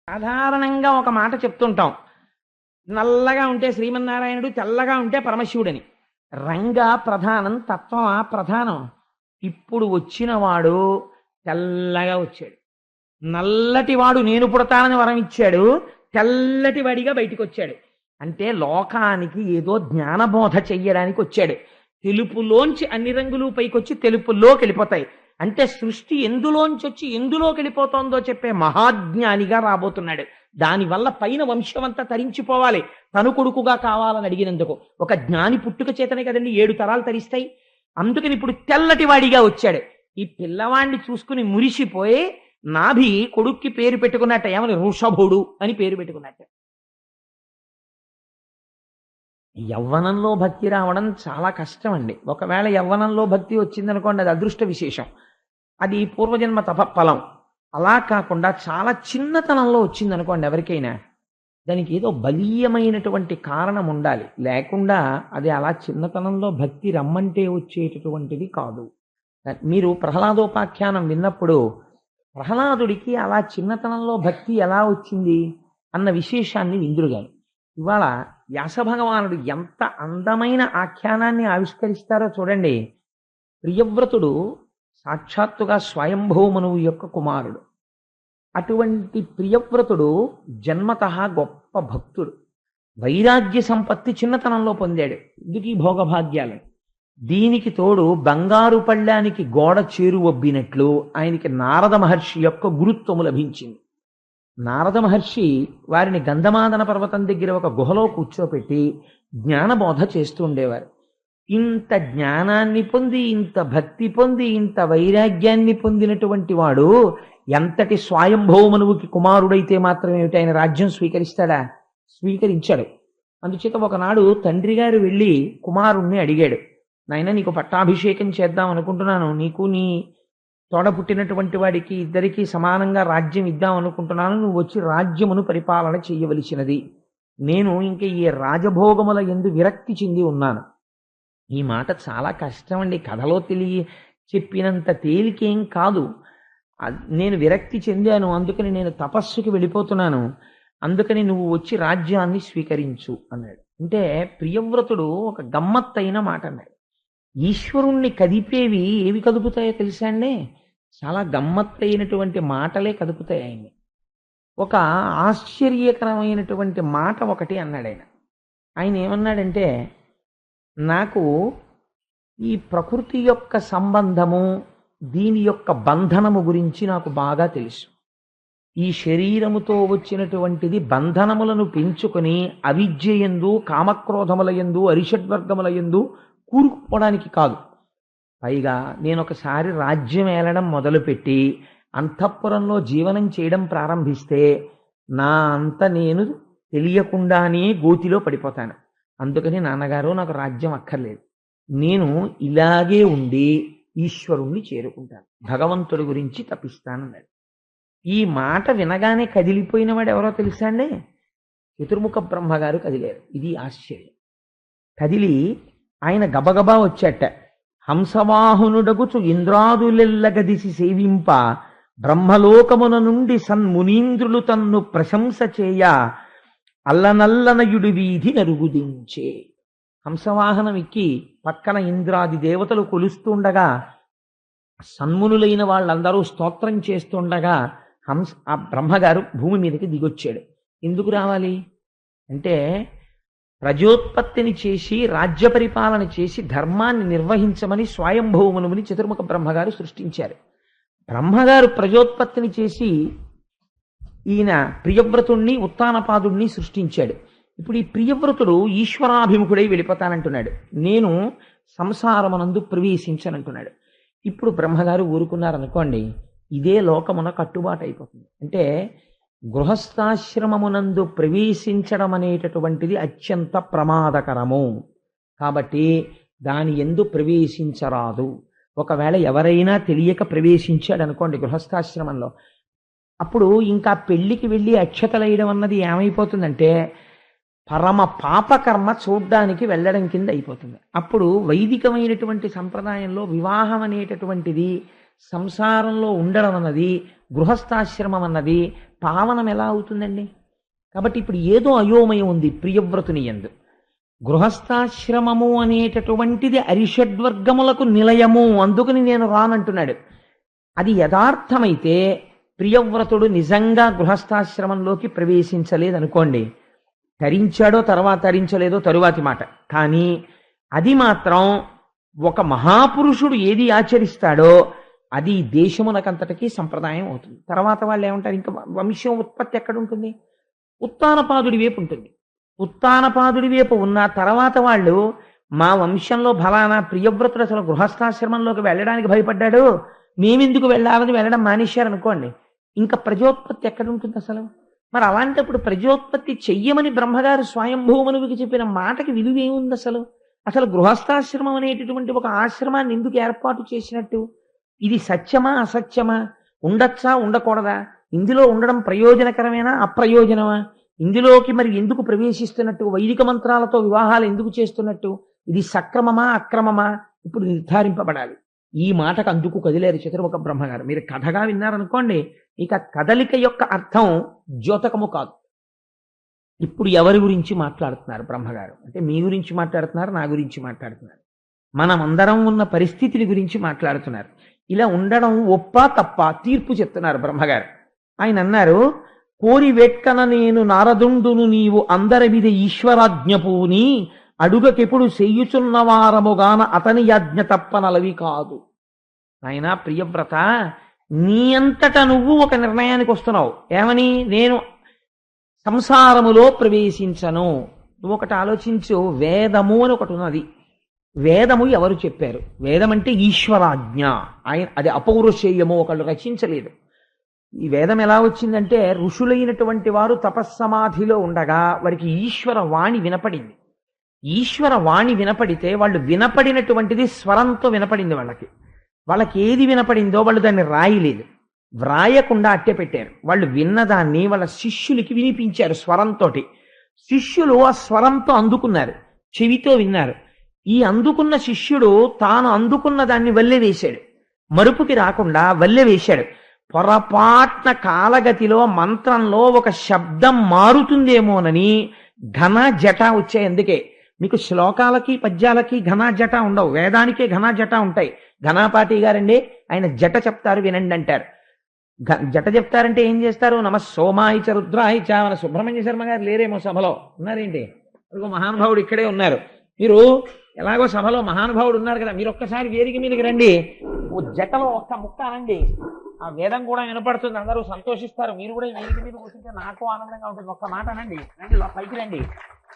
సాధారణంగా ఒక మాట చెప్తుంటాం. నల్లగా ఉంటే శ్రీమన్నారాయణుడు, తెల్లగా ఉంటే పరమశివుడని. రంగ ప్రధానం, తత్వమా ప్రధానం. ఇప్పుడు వచ్చినవాడు తెల్లగా వచ్చాడు. నల్లటి వాడు నేను పుడతానని వరం ఇచ్చాడు, తెల్లటి వాడిగా బయటికి వచ్చాడు. అంటే లోకానికి ఏదో జ్ఞానబోధ చెయ్యడానికి వచ్చాడు. తెలుపులోంచి అన్ని రంగులు పైకొచ్చి తెలుపులోకి వెళ్ళిపోతాయి. అంటే సృష్టి ఎందులోంచి వచ్చి ఎందులోకి వెళ్ళిపోతుందో చెప్పే మహాజ్ఞానిగా రాబోతున్నాడు. దానివల్ల పైన వంశమంతా తరించిపోవాలి, తను కొడుకుగా కావాలని అడిగినందుకు. ఒక జ్ఞాని పుట్టుక చేతనే కదండి 7 తరాలు తరిస్తాయి. అందుకని ఇప్పుడు తెల్లటి వాడిగా వచ్చాడు. ఈ పిల్లవాడిని చూసుకుని మురిసిపోయి నాభి కొడుక్కి పేరు పెట్టుకున్నట్ట. ఏమని? వృషభుడు అని పేరు పెట్టుకున్నట్ట. యవ్వనంలో భక్తి రావడం చాలా కష్టం అండి. ఒకవేళ యవ్వనంలో భక్తి వచ్చిందనుకోండి, అది అదృష్ట విశేషం, అది పూర్వజన్మ తపఫలం. అలా కాకుండా చాలా చిన్నతనంలో వచ్చిందనుకోండి ఎవరికైనా, దానికి ఏదో బలీయమైనటువంటి కారణం ఉండాలి. లేకుండా అది అలా చిన్నతనంలో భక్తి రమ్మంటే వచ్చేటటువంటిది కాదు. మీరు ప్రహ్లాదోపాఖ్యానం విన్నప్పుడు ప్రహ్లాదుడికి అలా చిన్నతనంలో భక్తి ఎలా వచ్చింది అన్న విశేషాన్ని విందురుగాని. ఇవాళ వ్యాసభగవానుడు ఎంత అందమైన ఆఖ్యానాన్ని ఆవిష్కరిస్తారో చూడండి. ప్రియవ్రతుడు సాక్షాత్తుగా స్వయంభూమనువు యొక్క కుమారుడు. అటువంటి ప్రియవ్రతుడు జన్మతః గొప్ప భక్తుడు. వైరాగ్య సంపత్తి చిన్నతనంలో పొందాడు. ఎందుకు ఈ భోగభాగ్యాలు? దీనికి తోడు బంగారు పళ్ళానికి గోడ చేరువబ్బినట్లు ఆయనకి నారద మహర్షి యొక్క గురుత్వము లభించింది. నారద మహర్షి వారిని గంధమాదన పర్వతం దగ్గర ఒక గుహలో కూర్చోపెట్టి జ్ఞానబోధ చేస్తూ ఉండేవారు. ఇంత జ్ఞానాన్ని పొంది, ఇంత భక్తి పొంది, ఇంత వైరాగ్యాన్ని పొందినటువంటి వాడు ఎంతటి స్వయంభౌమనువుకి కుమారుడైతే మాత్రం ఏమిటి, ఆయన రాజ్యం స్వీకరిస్తాడా? స్వీకరించాడు. అందుచేత ఒకనాడు తండ్రి గారు వెళ్ళి కుమారుణ్ణి అడిగాడు, నాయన నీకు పట్టాభిషేకం చేద్దాం అనుకుంటున్నాను, నీకు నీ తోడ పుట్టినటువంటి వాడికి ఇద్దరికీ సమానంగా రాజ్యం ఇద్దాం అనుకుంటున్నాను, నువ్వు వచ్చి రాజ్యమును పరిపాలన చెయ్యవలసినది. నేను ఇంక ఈ రాజభోగముల యందు విరక్తి చెంది ఉన్నాను. ఈ మాట చాలా కష్టం అండి, కథలో చెప్పినంత తేలికేం కాదు. నేను విరక్తి చెందాను, అందుకని నేను తపస్సుకి వెళ్ళిపోతున్నాను, అందుకని నువ్వు వచ్చి రాజ్యాన్ని స్వీకరించు అన్నాడు. అంటే ప్రియవ్రతుడు ఒక గమ్మత్తైన మాట అన్నాడు. ఈశ్వరుణ్ణి కదిపేవి ఏవి కదుపుతాయో తెలుసా అండి? చాలా గమ్మత్తైనటువంటి మాటలే కదుపుతాయి ఆయన్ని. ఒక ఆశ్చర్యకరమైనటువంటి మాట ఒకటి అన్నాడు ఆయన. ఆయన ఏమన్నాడంటే, నాకు ఈ ప్రకృతి యొక్క సంబంధము, దీని యొక్క బంధనము గురించి నాకు బాగా తెలుసు. ఈ శరీరముతో వచ్చినటువంటిది బంధనములను పెంచుకొని అవిద్యయందు, కామక్రోధముల యందు, అరిషడ్వర్గముల యందు కూరుకుపోవడానికి కాదు. పైగా నేను ఒకసారి రాజ్యం ఏలడం మొదలుపెట్టి అంతఃపురంలో జీవనం చేయడం ప్రారంభిస్తే నా అంత నేను తెలియకుండానే గోతిలో పడిపోతాను. అందుకని నాన్నగారు నాకు రాజ్యం అక్కర్లేదు, నేను ఇలాగే ఉండి ఈశ్వరుణ్ణి చేరుకుంటాను, భగవంతుడి గురించి తపిస్తానన్నాడు. ఈ మాట వినగానే కదిలిపోయిన వాడు ఎవరో తెలుసా అండి? చతుర్ముఖ బ్రహ్మగారు కదిలారు. ఇది ఆశ్చర్యం. కదిలి ఆయన గబగబా వచ్చాట. హంసవాహనుడగుచు ఇంద్రాదులెల్లగదిసి సేవింప బ్రహ్మలోకమున నుండి సన్మునీంద్రులు తన్ను ప్రశంస చేయ అల్లనల్లనయుడి వీధి నరుగుదించే. హంసవాహనం ఎక్కి పక్కన ఇంద్రాది దేవతలు కొలుస్తుండగా, సన్మునులైన వాళ్ళందరూ స్తోత్రం చేస్తుండగా ఆ బ్రహ్మగారు భూమి మీదకి దిగొచ్చాడు. ఎందుకు రావాలి అంటే, ప్రజోత్పత్తిని చేసి రాజ్య పరిపాలన చేసి ధర్మాన్ని నిర్వహించమని స్వయంభౌమనువుని చతుర్ముఖ బ్రహ్మగారు సృష్టించారు. బ్రహ్మగారు ప్రజోత్పత్తిని చేసి ఈయన ప్రియవ్రతుణ్ణి, ఉత్తానపాదుణ్ణి సృష్టించాడు. ఇప్పుడు ఈ ప్రియవ్రతుడు ఈశ్వరాభిముఖుడై వెళ్ళిపోతానంటున్నాడు, నేను సంసారమునందు ప్రవేశించనంటున్నాడు. ఇప్పుడు బ్రహ్మగారు ఊరుకున్నారనుకోండి, ఇదే లోకమున కట్టుబాటు అయిపోతుంది. అంటే గృహస్థాశ్రమమునందు ప్రవేశించడం అనేటటువంటిది అత్యంత ప్రమాదకరము. కాబట్టి దాని యందు ప్రవేశించరాదు. ఒకవేళ ఎవరైనా తెలియక ప్రవేశించాడు అనుకోండి గృహస్థాశ్రమంలో, అప్పుడు ఇంకా పెళ్లికి వెళ్ళి అక్షతలేయడం అన్నది ఏమైపోతుందంటే పరమ పాపకర్మ చూడ్డానికి వెళ్ళడం కింద అయిపోతుంది. అప్పుడు వైదికమైనటువంటి సంప్రదాయంలో వివాహం అనేటటువంటిది, సంసారంలో ఉండడం అన్నది, గృహస్థాశ్రమం అన్నది పావనం ఎలా అవుతుందండి? కాబట్టి ఇప్పుడు ఏదో అయోమయం ఉంది ప్రియవ్రతుని యందు. గృహస్థాశ్రమము అనేటటువంటిది అరిషడ్వర్గములకు నిలయము, అందుకని నేను రానంటున్నాడు. అది యథార్థమైతే ప్రియవ్రతుడు నిజంగా గృహస్థాశ్రమంలోకి ప్రవేశించలేదనుకోండి, తరించాడో తర్వాత తరించలేదో తరువాతి మాట. కానీ అది మాత్రం ఒక మహాపురుషుడు ఏది ఆచరిస్తాడో అది దేశమునకంతటికీ సంప్రదాయం అవుతుంది. తర్వాత వాళ్ళు ఏమంటారు, ఇంకా వంశం ఉత్పత్తి ఎక్కడుంటుంది? ఉత్తానపాదుడి వైపు ఉంటుంది. ఉత్తానపాదుడి వైపు ఉన్న తర్వాత వాళ్ళు మా వంశంలో ఫలానా ప్రియవ్రతుడు అసలు గృహస్థాశ్రమంలోకి వెళ్ళడానికి భయపడ్డాడు, మేమెందుకు వెళ్ళాలని వెళ్ళడం మానేశారనుకోండి, ఇంకా ప్రజోత్పత్తి ఎక్కడుంటుంది అసలు? మరి అలాంటప్పుడు ప్రజోత్పత్తి చెయ్యమని బ్రహ్మగారు స్వయంభూమనుడికి చెప్పిన మాటకి విలువ ఏముంది అసలు? అసలు గృహస్థాశ్రమం అనేటటువంటి ఒక ఆశ్రమాన్ని ఎందుకు ఏర్పాటు చేసినట్టు? ఇది సత్యమా అసత్యమా? ఉండొచ్చా ఉండకూడదా? ఇందులో ఉండడం ప్రయోజనకరమేనా అప్రయోజనమా? ఇందులోకి మరి ఎందుకు ప్రవేశిస్తున్నట్టు? వైదిక మంత్రాలతో వివాహాలు ఎందుకు చేస్తున్నట్టు? ఇది సక్రమమా అక్రమమా? ఇప్పుడు నిర్ధారింపబడాలి. ఈ మాటకు అందుకు కదిలేరు చతుర్ముఖ బ్రహ్మగారు. మీరు కథగా విన్నారనుకోండి, ఇక కదలిక యొక్క అర్థం ద్యోతకము కాదు. ఇప్పుడు ఎవరి గురించి మాట్లాడుతున్నారు బ్రహ్మగారు అంటే, మీ గురించి మాట్లాడుతున్నారు, నా గురించి మాట్లాడుతున్నారు, మనమందరం ఉన్న పరిస్థితిని గురించి మాట్లాడుతున్నారు. ఇలా ఉండడం ఒప్పా తప్ప తీర్పు చెప్తున్నారు బ్రహ్మగారు. ఆయన అన్నారు, కోరి వెట్కన నేను నారదుండును నీవు అందరి మీద ఈశ్వరాజ్ఞపూని అడుగకెప్పుడు చెయ్యుచున్నవారముగాన అతని యాజ్ఞ తప్పనలవి కాదు. ఆయన ప్రియవ్రత, నీ అంతట నువ్వు ఒక నిర్ణయానికి వస్తున్నావు. ఏమని? నేను సంసారములో ప్రవేశించను. నువ్వు ఒకటి ఆలోచించు, వేదము అని ఒకటి ఉన్నది. వేదము ఎవరు చెప్పారు? వేదం అంటే ఈశ్వరాజ్ఞ. అది అపౌరుషేయము, ఒకళ్ళు రచించలేదు. ఈ వేదం ఎలా వచ్చిందంటే, ఋషులైనటువంటి వారు తపస్సమాధిలో ఉండగా వారికి ఈశ్వర వాణి వినపడింది. ఈశ్వర వాణి వినపడితే వాళ్ళు వినపడినటువంటిది స్వరంతో వినపడింది. వాళ్ళకి ఏది వినపడిందో వాళ్ళు దాన్ని రాయలేదు, వ్రాయకుండా అట్టె పెట్టారు. వాళ్ళు విన్నదాన్ని వాళ్ళ శిష్యులకి వినిపించారు స్వరంతో. శిష్యులు ఆ స్వరంతో అందుకున్నారు, చెవితో విన్నారు. ఈ అందుకున్న శిష్యుడు తాను అందుకున్న దాన్ని వల్లె వేశాడు, మరుపుకి రాకుండా వల్లె వేశాడు. పొరపాట్న కాలగతిలో మంత్రంలో ఒక శబ్దం మారుతుందేమోనని ఘన జట వచ్చాయి. అందుకే మీకు శ్లోకాలకి పద్యాలకి ఘన జట ఉండవు, వేదానికే ఘన జట ఉంటాయి. ఘనాపాటి గారండి, ఆయన జట చెప్తారు వినండి అంటారు. జట చెప్తారంటే ఏం చేస్తారు? నమ సోమాయిచ రుద్రాయిచ. మన సుబ్రహ్మణ్య శర్మ గారు లేరేమో సభలో, ఉన్నారేంటి? మహానుభావుడు ఇక్కడే ఉన్నారు. మీరు ఎలాగో సభలో మహానుభావుడు ఉన్నారు కదా, మీరు ఒక్కసారి వేదిక మీదకి రండి, ఓ జటలో ఒక్క ముక్క అనండి, ఆ వేదం కూడా వినపడుతుంది, అందరూ సంతోషిస్తారు. మీరు కూడా వేదిక మీద కూర్చుంటే నాకు ఆనందంగా ఉంటుంది. ఒక్క మాట అనండి, రండి పైకి రండి.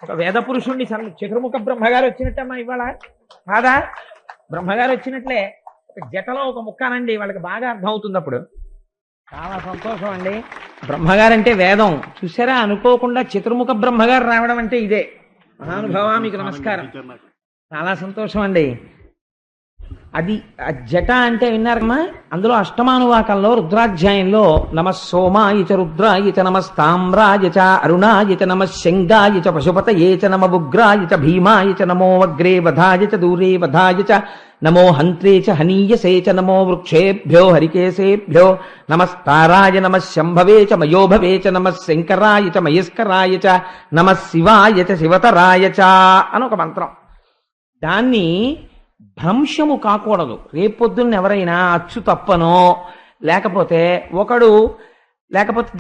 ఒక వేద పురుషుణ్ణి చతుర్ముఖ బ్రహ్మగారు వచ్చినట్టమ్మా ఇవాళ, కాదా? బ్రహ్మగారు వచ్చినట్లే ఒక జటలో ఒక ముక్క అనండి, వాళ్ళకి బాగా అర్థం అవుతుంది. అప్పుడు చాలా సంతోషం అండి. బ్రహ్మగారంటే వేదం. చూసారా, అనుకోకుండా చతుర్ముఖ బ్రహ్మగారు రావడం అంటే ఇదే. మహానుభావ, మీకు నమస్కారం. చాలా సంతోషం అండి. అది జట అంటే విన్నారమ్మా, అందులో అష్టమానువాకంలో రుద్రాధ్యాయంలో నమ సోమాయ చ రుద్రాయ చ నమస్తామ్రాయ చ అరుణాయ చ నమ శంగాయ చ పశుపతయే చ నమ ఉగ్రాయ చ భీమాయ చ నమో వగ్రే వధాయ చ దూరే వధాయ చ నమో హంత్రే చ హనీయసే చ నమో వృక్షేభ్యో హరికేశేభ్యో నమస్తారాయ నమ శంభవే చ మయోభవే చ నమ శంకరాయ చ మయస్కరాయ చ నమ శివాయ చ శివతరాయ చ అని ఒక మంత్రం. దాన్ని భ్రంశము కాకూడదు. రేపొద్దున్న ఎవరైనా అచ్చు తప్పనో లేకపోతే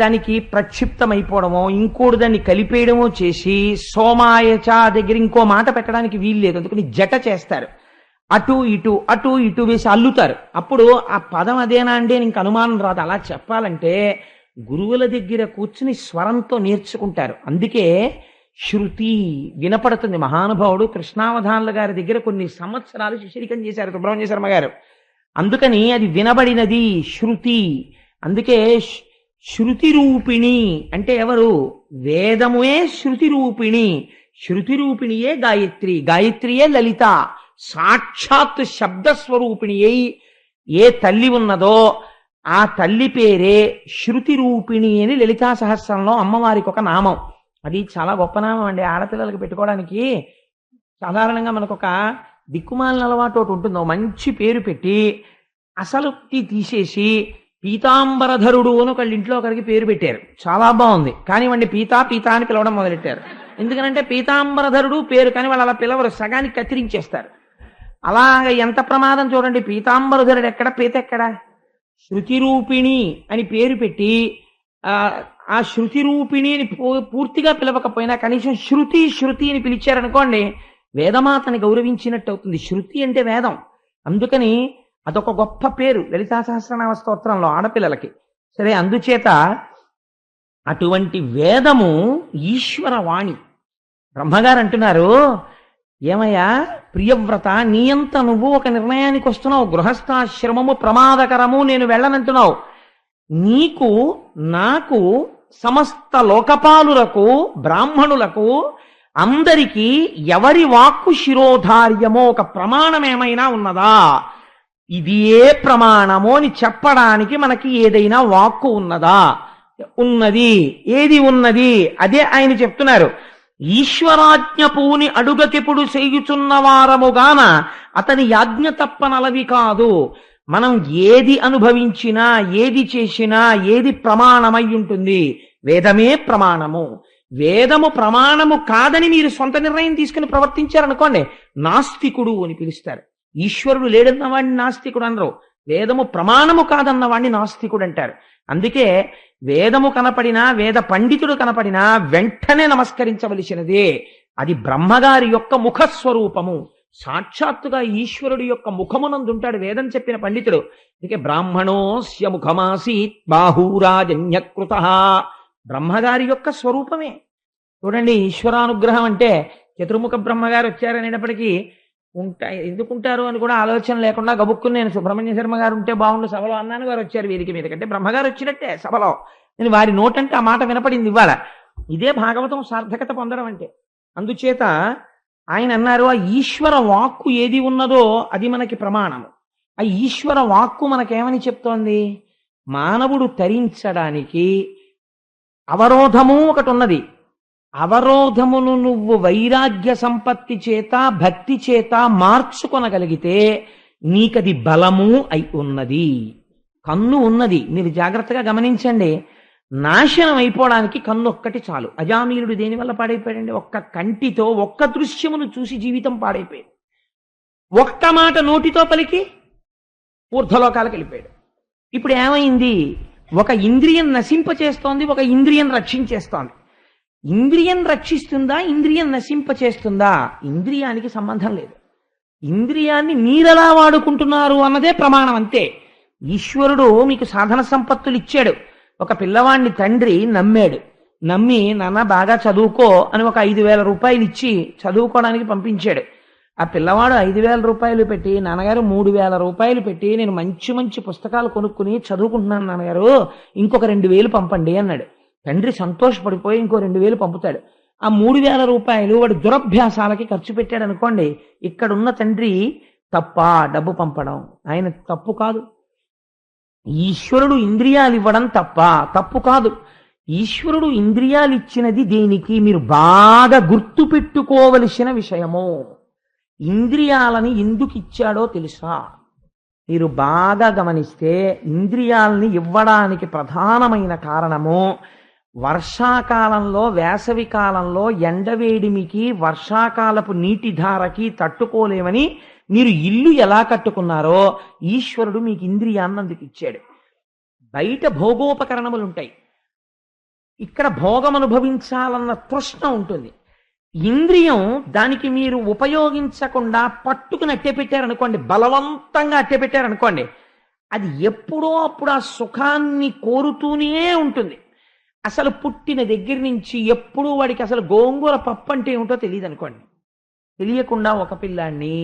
దానికి ప్రక్షిప్తమైపోవడమో ఇంకోటి దాన్ని కలిపేయడమో చేసి సోమాయచ దగ్గర ఇంకో మాట పెట్టడానికి వీల్లేదు. అందుకని జట చేస్తారు, అటు ఇటు వేసి అల్లుతారు. అప్పుడు ఆ పదం అదేనా అంటే ఇంక అనుమానం రాదు. అలా చెప్పాలంటే గురువుల దగ్గర కూర్చుని స్వరంతో నేర్చుకుంటారు. అందుకే శృతి వినపడుతుంది. మహానుభావుడు కృష్ణావధానుల గారి దగ్గర కొన్ని సంవత్సరాలు శిష్యరికం చేశారు సుబ్రహ్మణ్య శర్మ గారు. అందుకని అది వినబడినది శృతి. అందుకే శృతి రూపిణి అంటే ఎవరు? వేదముయే శృతి రూపిణి. శృతి రూపిణియే గాయత్రి, గాయత్రియే లలిత. సాక్షాత్ శబ్దస్వరూపిణి అయి ఏ తల్లి ఉన్నదో ఆ తల్లి పేరే శృతి రూపిణి అని లలితా సహస్రంలో అమ్మవారికి ఒక నామం. అది చాలా గొప్ప నామం అండి. ఆడపిల్లలకి పెట్టుకోవడానికి సాధారణంగా మనకు ఒక దిక్కుమాలిన అలవాటు ఒకటి ఉంటుంది. మంచి పేరు పెట్టి అసలు తీసేసి పీతాంబరధరుడు అని ఒకళ్ళ ఇంట్లో ఒకరికి పేరు పెట్టారు. చాలా బాగుంది, కానీ వాడిని పీతా పీతా అని పిలవడం మొదలెట్టారు. ఎందుకనంటే పీతాంబరధరుడు పేరు, కానీ వాళ్ళు అలా పిలవరు, సగానికి కత్తిరించేస్తారు. అలాగ ఎంత ప్రమాదం చూడండి. పీతాంబరధరుడు ఎక్కడ, పీత ఎక్కడ? శృతి రూపిణి అని పేరు పెట్టి ఆ శృతి రూపిణి అని పూర్తిగా పిలవకపోయినా కనీసం శృతి శృతి అని పిలిచారనుకోండి, వేదమాతని గౌరవించినట్టు అవుతుంది. శృతి అంటే వేదం. అందుకని అదొక గొప్ప పేరు లలితా సహస్రనామ స్తోత్రంలో ఆడపిల్లలకి. సరే, అందుచేత అటువంటి వేదము ఈశ్వర వాణి. బ్రహ్మగారు అంటున్నారు, ఏమయ్యా ప్రియవ్రత, నీయంత నువ్వు ఒక నిర్ణయానికి వస్తున్నావు, గృహస్థాశ్రమము ప్రమాదకరము, నేను వెళ్ళనంటున్నావు. నీకు నాకు సమస్త లోకపాలులకు బ్రాహ్మణులకు అందరికీ ఎవరి వాక్కు శిరోధార్యమో ఒక ప్రమాణం ఏమైనా ఉన్నదా? ఇది ఏ ప్రమాణమో అని చెప్పడానికి మనకి ఏదైనా వాక్కు ఉన్నదా? ఉన్నది. ఏది ఉన్నది? అదే ఆయన చెప్తున్నారు. ఈశ్వరాజ్ఞ పూని అడుగకెప్పుడు చేయుచున్న వారముగాన అతని యాజ్ఞ తప్పనలవి కాదు. మనం ఏది అనుభవించినా, ఏది చేసినా, ఏది ప్రమాణమై ఉంటుంది? వేదమే ప్రమాణము. వేదము ప్రమాణము కాదని మీరు సొంత నిర్ణయం తీసుకుని ప్రవర్తించారనుకోండి, నాస్తికుడు అని పిలుస్తారు. ఈశ్వరుడు లేడన్న వాడిని నాస్తికుడు అనరు, వేదము ప్రమాణము కాదన్న వాడిని నాస్తికుడు అంటారు. అందుకే వేదము కనపడినా, వేద పండితుడు కనపడినా వెంటనే నమస్కరించవలసినదే. అది బ్రహ్మగారి యొక్క ముఖస్వరూపము. సాక్షాత్తుగా ఈశ్వరుడు యొక్క ముఖమునందుంటాడు వేదం చెప్పిన పండితుడు. అందుకే బ్రాహ్మణోస్య ముఖమాసీత్ బాహూరాజన్యకృత. బ్రహ్మగారి యొక్క స్వరూపమే. చూడండి, ఈశ్వరానుగ్రహం అంటే చతుర్ముఖ బ్రహ్మగారు వచ్చారనేటప్పటికీ ఎందుకుంటారు అని కూడా ఆలోచన లేకుండా గబుక్కుని నేను సుబ్రహ్మణ్య శర్మ గారు ఉంటే బాగుండు సభలో అన్నాను, గారు వచ్చారు వేదిక మీద. కంటే బ్రహ్మగారు వచ్చినట్టే సభలో. నేను వారి నోటంటే ఆ మాట వినపడింది ఇవాళ. ఇదే భాగవతం సార్థకత పొందడం అంటే. అందుచేత ఆయన అన్నారు, ఆ ఈశ్వర వాక్కు ఏది ఉన్నదో అది మనకి ప్రమాణము. ఆ ఈశ్వర వాక్కు మనకేమని చెప్తోంది? మానవుడు తరించడానికి అవరోధము ఒకటి ఉన్నది. అవరోధమును నువ్వు వైరాగ్య సంపత్తి చేత, భక్తి చేత మార్చుకొనగలిగితే నీకది బలము అయి ఉన్నది. కన్ను ఉన్నది, మీరు జాగ్రత్తగా గమనించండి. నాశనం అయిపోవడానికి కన్ను ఒక్కటి చాలు. అజామీలుడు దేనివల్ల పాడైపోయాడండి? ఒక్క కంటితో ఒక్క దృశ్యమును చూసి జీవితం పాడైపోయాడు. ఒక్క మాట నోటితో పలికి ఊర్ధ్వలోకాలకు వెళ్ళిపోయాడు. ఇప్పుడు ఏమైంది? ఒక ఇంద్రియం నశింపచేస్తోంది, ఒక ఇంద్రియం రక్షించేస్తోంది. ఇంద్రియం రక్షిస్తుందా, ఇంద్రియం నశింపచేస్తుందా? ఇంద్రియానికి సంబంధం లేదు. ఇంద్రియాన్ని మీరెలా వాడుకుంటున్నారు అన్నదే ప్రమాణం, అంతే. ఈశ్వరుడు మీకు సాధన సంపత్తులు ఇచ్చాడు. ఒక పిల్లవాడిని తండ్రి నమ్మాడు. నమ్మి, నాన్న బాగా చదువుకో అని ఒక 5,000 రూపాయలు ఇచ్చి చదువుకోవడానికి పంపించాడు. ఆ పిల్లవాడు 5,000 రూపాయలు పెట్టి, నాన్నగారు 3,000 రూపాయలు పెట్టి నేను మంచి మంచి పుస్తకాలు కొనుక్కుని చదువుకుంటున్నాను నాన్నగారు, ఇంకొక 2,000 పంపండి అన్నాడు. తండ్రి సంతోషపడిపోయి ఇంకో 2,000 పంపుతాడు. ఆ 3,000 రూపాయలు వాడు దురభ్యాసాలకి ఖర్చు పెట్టాడు అనుకోండి. ఇక్కడున్న తండ్రి తప్ప డబ్బు పంపడం? ఆయన తప్పు కాదు. ఈశ్వరుడు ఇంద్రియాలు ఇవ్వడం తప్పు కాదు. ఈశ్వరుడు ఇంద్రియాలు ఇచ్చినది దేనికి? మీరు బాగా గుర్తు పెట్టుకోవలసిన విషయము. ఇంద్రియాలని ఎందుకు ఇచ్చాడో తెలుసా? మీరు బాగా గమనిస్తే ఇంద్రియాలని ఇవ్వడానికి ప్రధానమైన కారణము, వర్షాకాలంలో, వేసవి కాలంలో ఎండవేడిమికి, వర్షాకాలపు నీటి ధారకి తట్టుకోలేమని మీరు ఇల్లు ఎలా కట్టుకున్నారో ఈశ్వరుడు మీకు ఇంద్రియాన్ని అందుకు ఇచ్చాడు. బయట భోగోపకరణములు ఉంటాయి, ఇక్కడ భోగం అనుభవించాలన్న తృష్ణ ఉంటుంది. ఇంద్రియం దానికి మీరు ఉపయోగించకుండా పట్టుకుని అట్టెపెట్టారనుకోండి, బలవంతంగా అట్టెపెట్టారనుకోండి, అది ఎప్పుడో అప్పుడు ఆ సుఖాన్ని కోరుతూనే ఉంటుంది. అసలు పుట్టిన దగ్గర నుంచి ఎప్పుడూ వాడికి అసలు గోంగూర పప్పు అంటే ఏమిటో తెలియదు అనుకోండి. తెలియకుండా ఒక పిల్లాన్ని,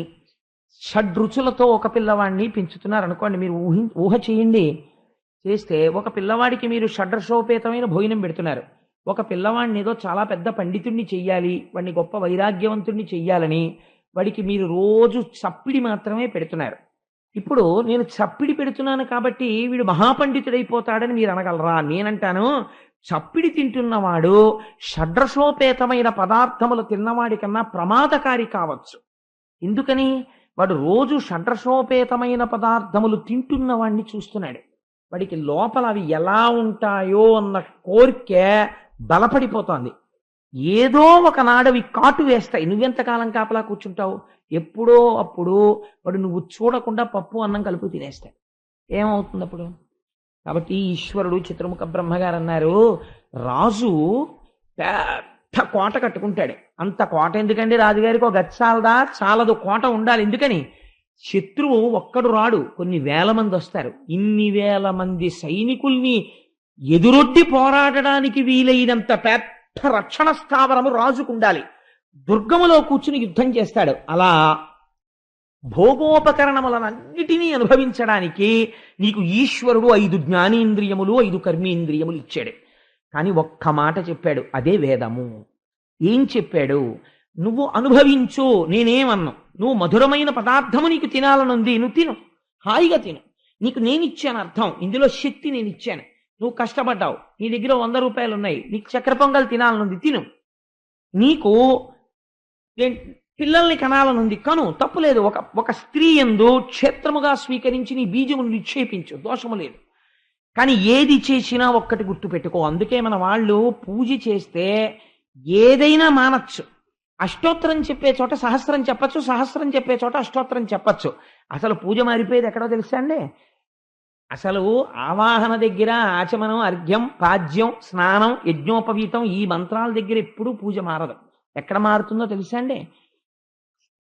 షడ్రుచులతో ఒక పిల్లవాడిని పెంచుతున్నారు అనుకోండి. మీరు ఊహ చేయండి. చేస్తే ఒక పిల్లవాడికి మీరు షడ్రసోపేతమైన భోజనం పెడుతున్నారు. ఒక పిల్లవాడిని ఏదో చాలా పెద్ద పండితుడిని చెయ్యాలి, వాడిని గొప్ప వైరాగ్యవంతుడిని చెయ్యాలని వాడికి మీరు రోజు చప్పిడి మాత్రమే పెడుతున్నారు. ఇప్పుడు నేను చప్పిడి పెడుతున్నాను కాబట్టి వీడు మహాపండితుడైపోతాడని మీరు అనగలరా? నేనంటాను, చప్పిడి తింటున్నవాడు షడ్రసోపేతమైన పదార్థములు తిన్నవాడి కన్నా ప్రమాదకారి కావచ్చు. ఎందుకని? వాడు రోజు షడ్రసోపేతమైన పదార్థములు తింటున్న వాడిని చూస్తున్నాడు. వాడికి లోపల అవి ఎలా ఉంటాయో అన్న కోరిక బలపడిపోతోంది. ఏదో ఒకనాడు అవి కాటు వేస్తాయి. నువ్వెంతకాలం కాపలా కూర్చుంటావు? ఎప్పుడో అప్పుడు వాడు నువ్వు చూడకుండా పప్పు అన్నం కలుపు తినేస్తాడు. ఏమవుతుంది అప్పుడు? కాబట్టి ఈశ్వరుడు చిత్రముఖ బ్రహ్మగారు అన్నారు, రాజు పెద్ద కోట కట్టుకుంటాడు. అంత కోట ఎందుకండి రాజుగారికి? ఒక గచ్చాలదా? చాలదు, కోట ఉండాలి. ఎందుకని? శత్రువు ఒక్కడు రాడు, కొన్ని వేల మంది వస్తారు. ఇన్ని వేల మంది సైనికుల్ని ఎదురొడ్డి పోరాడడానికి వీలైనంత పెద్ద రక్షణ స్థావరము రాజుకు ఉండాలి. దుర్గములో కూర్చుని యుద్ధం చేస్తాడు. అలా భోగోపకరణములనన్నిటినీ అనుభవించడానికి నీకు ఈశ్వరుడు 5 జ్ఞానేంద్రియములు 5 కర్మేంద్రియములు ఇచ్చాడు. కానీ ఒక్క మాట చెప్పాడు, అదే వేదము. ఏం చెప్పాడు? నువ్వు అనుభవించు, నేనేమన్నా. నువ్వు మధురమైన పదార్థము నీకు తినాలనుంది, నువ్వు తిను, హాయిగా తిను. నీకు నేనిచ్చాను అర్థం, ఇందులో శక్తి నేను ఇచ్చాను. నువ్వు కష్టపడ్డావు, నీ దగ్గర 100 రూపాయలు ఉన్నాయి, నీకు చక్కెర పొంగల్ తినాలనుంది, తిను. నీకు పిల్లల్ని కనాలనుంది, కను, తప్పులేదు. ఒక స్త్రీ యందు క్షేత్రముగా స్వీకరించి నీ బీజమును నిక్షేపించు, దోషము లేదు. కానీ ఏది చేసినా ఒక్కటి గుర్తుపెట్టుకో. అందుకే మన వాళ్ళు పూజ చేస్తే ఏదైనా మానచ్చు. అష్టోత్తరం చెప్పే చోట సహస్రం చెప్పచ్చు, సహస్రం చెప్పే చోట అష్టోత్తరం చెప్పచ్చు. అసలు పూజ మారిపోయేది ఎక్కడో తెలుసా అండి? అసలు ఆవాహన దగ్గర ఆచమనం, అర్ఘ్యం, పాద్యం, స్నానం, యజ్ఞోపవీతం, ఈ మంత్రాల దగ్గర ఎప్పుడూ పూజ మారదు. ఎక్కడ మారుతుందో తెలుసా అండి?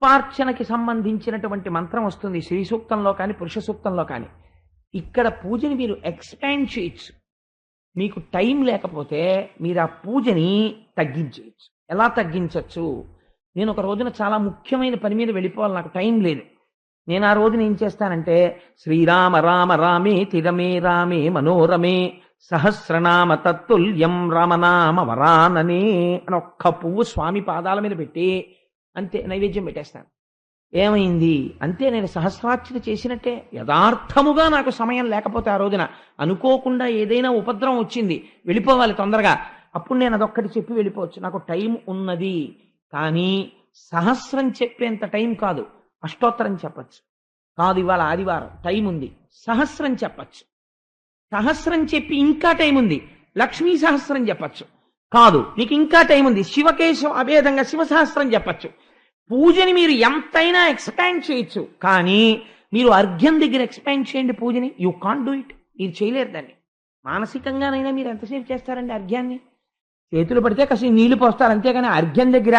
పుష్పార్చనకి సంబంధించినటువంటి మంత్రం వస్తుంది శ్రీ సూక్తంలో కానీ పురుష సూక్తంలో కానీ. ఇక్కడ పూజని మీరు ఎక్స్పాండ్ చేయొచ్చు. మీకు టైం లేకపోతే మీరు ఆ పూజని తగ్గించేయచ్చు. ఎలా తగ్గించవచ్చు? నేను ఒక రోజున చాలా ముఖ్యమైన పని మీద వెళ్ళిపోవాలి, నాకు టైం లేదు. నేను ఆ రోజున ఏం చేస్తానంటే, శ్రీరామ రామ రామే తిరమే రామే మనోరమే సహస్రనామ తత్తుల్యం రామనామ వరాననే అని ఒక్క పువ్వు స్వామి పాదాల మీద పెట్టి అంతే నైవేద్యం పెట్టేస్తాను. ఏమైంది? అంతే, నేను సహస్రార్చన చేసినట్టే. యథార్థముగా నాకు సమయం లేకపోతే ఆ రోజున అనుకోకుండా ఏదైనా ఉపద్రవం వచ్చింది, వెళ్ళిపోవాలి తొందరగా, అప్పుడు నేను అదొక్కటి చెప్పి వెళ్ళిపోవచ్చు. నాకు టైం ఉన్నది. కానీ సహస్రం చెప్పేంత టైం కాదు. అష్టోత్తరం చెప్పచ్చు. కాదు, ఇవాళ ఆదివారం టైం ఉంది, సహస్రం చెప్పచ్చు. సహస్రం చెప్పి ఇంకా టైం ఉంది, లక్ష్మీ సహస్రం చెప్పచ్చు. కాదు, నీకు ఇంకా టైం ఉంది, శివకేశవ అభేదంగా శివ సహస్రం చెప్పచ్చు. పూజని మీరు ఎంతైనా ఎక్స్పాండ్ చేయొచ్చు. కానీ మీరు అర్ఘ్యం దగ్గర ఎక్స్పాండ్ చేయండి పూజని. You can't do it. మీరు చేయలేరు దాన్ని. మానసికంగానైనా మీరు ఎంతసేపు చేస్తారండి అర్ఘ్యాన్ని? చేతులు పడితే కాస్త నీళ్లు పోస్తారు, అంతేగాని అర్ఘ్యం దగ్గర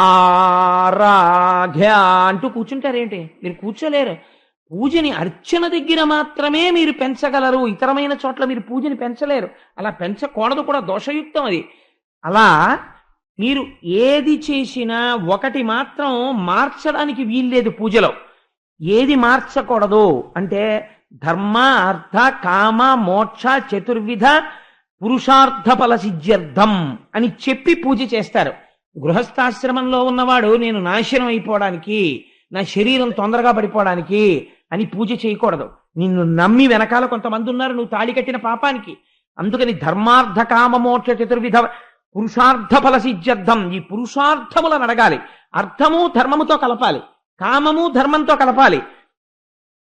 ఆరాధ్య అంటూ కూర్చుంటారేంటి? మీరు కూర్చోలేరు. పూజని అర్చన దగ్గర మాత్రమే మీరు పెంచగలరు, ఇతరమైన చోట్ల మీరు పూజని పెంచలేరు. అలా పెంచకూడదు కూడా, దోషయుక్తం అది. అలా మీరు ఏది చేసినా ఒకటి మాత్రం మార్చడానికి వీల్లేదు పూజలో. ఏది మార్చకూడదు అంటే ధర్మ అర్థ కామ మోక్ష చతుర్విధ పురుషార్థ ఫల సిద్ధ్యర్థం అని చెప్పి పూజ చేస్తారు. గృహస్థాశ్రమంలో ఉన్నవాడు నేను నాశనం అయిపోవడానికి, నా శరీరం తొందరగా పడిపోవడానికి అని పూజ చేయకూడదు. నిన్ను నమ్మి వెనకాల కొంతమంది ఉన్నారు, నువ్వు తాళి కట్టిన పాపానికి. అందుకని ధర్మార్థ కామ మోక్ష చతుర్విధ పురుషార్థ ఫల సిద్ధ్యర్థం, ఈ పురుషార్థములను అడగాలి. అర్థము ధర్మముతో కలపాలి, కామము ధర్మంతో కలపాలి.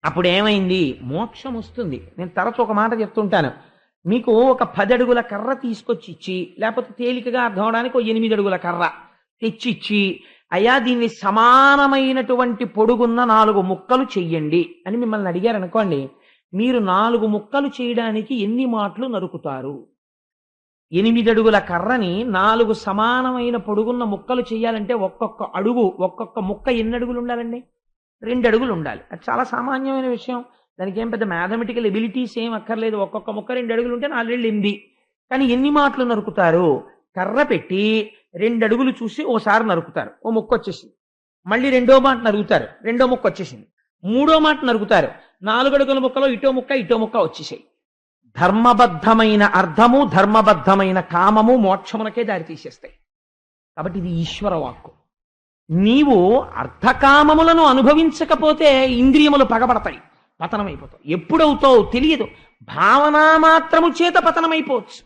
అప్పుడు ఏమైంది? మోక్షం వస్తుంది. నేను తరచు ఒక మాట చెప్తుంటాను, మీకు ఒక 10 అడుగుల కర్ర తీసుకొచ్చి ఇచ్చి, లేకపోతే తేలికగా అర్థం అవడానికి ఒక 8 అడుగుల కర్ర తెచ్చిచ్చి, అయ్యా దీన్ని సమానమైనటువంటి పొడుగున్న 4 ముక్కలు చెయ్యండి అని మిమ్మల్ని అడిగారు అనుకోండి, మీరు 4 ముక్కలు చేయడానికి ఎన్ని మాటలు నరుకుతారు? 8 అడుగుల కర్రని 4 సమానమైన పొడుగున్న ముక్కలు చేయాలంటే ఒక్కొక్క అడుగు, ఒక్కొక్క ముక్క ఎన్ని అడుగులు ఉండాలండి? 2 అడుగులు ఉండాలి. అది చాలా సామాన్యమైన విషయం. దానికి ఏం పెద్ద మ్యాథమెటికల్ ఎబిలిటీస్ ఏం అక్కర్లేదు. ఒక్కొక్క ముక్క 2 అడుగులు ఉంటే 4 2 8. కానీ ఎన్ని మాటలు నరుకుతారు? కర్ర పెట్టి 2 అడుగులు చూసి ఓసారి నరుకుతారు, ఓ ముక్క వచ్చేసింది. మళ్ళీ 2వ మాట నరుగుతారు, 2వ ముక్క వచ్చేసింది. 3వ మాట నరుగుతారు, 4 అడుగుల ముక్కలో ఇటో ముక్క వచ్చేసాయి. ధర్మబద్ధమైన అర్థము, ధర్మబద్ధమైన కామము మోక్షమునకే దారి తీసేస్తాయి. కాబట్టి ఇది ఈశ్వర వాక్కు. నీవు అర్థకామములను అనుభవించకపోతే ఇంద్రియములు పగబడతాయి, పతనమైపోతావు. ఎప్పుడవుతావు తెలియదు. భావన మాత్రము చేత పతనమైపోవచ్చు.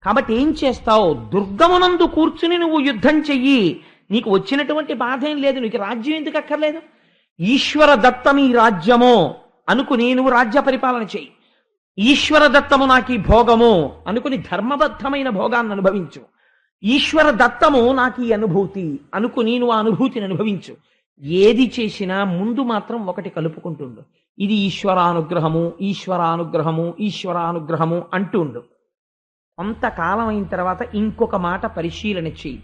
కాబట్టి ఏం చేస్తావు? దుర్గమునందు కూర్చుని నువ్వు యుద్ధం చెయ్యి. నీకు వచ్చినటువంటి బాధ ఏం లేదు. నీకు రాజ్యం ఎందుకు అక్కర్లేదు? ఈశ్వర దత్తమి రాజ్యమో అనుకుని నువ్వు రాజ్య పరిపాలన చెయ్యి. ఈశ్వర దత్తము నాకు ఈ భోగము అనుకుని ధర్మబద్ధమైన భోగాన్ని అనుభవించు. ఈశ్వర దత్తము నాకు ఈ అనుభూతి అనుకుని నువ్వు ఆ అనుభూతిని అనుభవించు. ఏది చేసినా ముందు మాత్రం ఒకటి కలుపుకుంటుండు, ఇది ఈశ్వరానుగ్రహము, ఈశ్వరానుగ్రహము, ఈశ్వరానుగ్రహము అంటుండు. కొంతకాలం అయిన తర్వాత ఇంకొక మాట పరిశీలన చెయ్యి.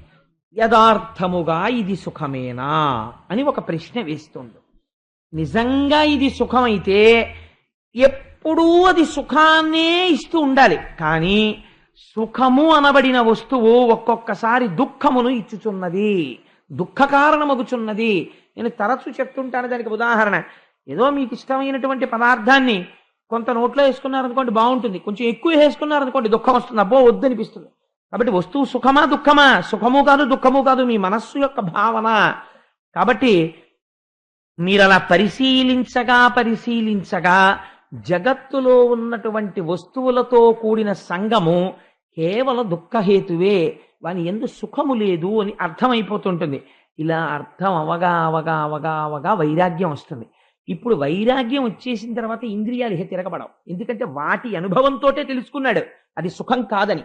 యథార్థముగా ఇది సుఖమేనా అని ఒక ప్రశ్న వేస్తుండు. నిజంగా ఇది సుఖమైతే ఎప్పుడూ అది సుఖాన్నే ఇస్తూ ఉండాలి. కానీ సుఖము అనబడిన వస్తువు ఒక్కొక్కసారి దుఃఖమును ఇచ్చుచున్నది, దుఃఖ కారణమగుచున్నది. నేను తరచు చెప్తుంటాను దానికి ఉదాహరణ. ఏదో మీకు ఇష్టమైనటువంటి పదార్థాన్ని కొంత నోట్లో వేసుకున్నారనుకోండి బాగుంటుంది, కొంచెం ఎక్కువ వేసుకున్నారనుకోండి దుఃఖం వస్తుంది, అబ్బో వద్దనిపిస్తుంది. కాబట్టి వస్తువు సుఖమా దుఃఖమా? సుఖము కాదు దుఃఖము కాదు, మీ మనస్సు యొక్క భావన. కాబట్టి మీరు అలా పరిశీలించగా జగత్తులో ఉన్నటువంటి వస్తువులతో కూడిన సంగము కేవలం దుఃఖహేతువే, వాని ఎందు సుఖము లేదు అని అర్థమైపోతుంటుంది. ఇలా అర్థం అవగా వైరాగ్యం వస్తుంది. ఇప్పుడు వైరాగ్యం వచ్చేసిన తర్వాత ఇంద్రియాలు తిరగబడవు, ఎందుకంటే వాటి అనుభవంతో తెలుసుకున్నాడు అది సుఖం కాదని.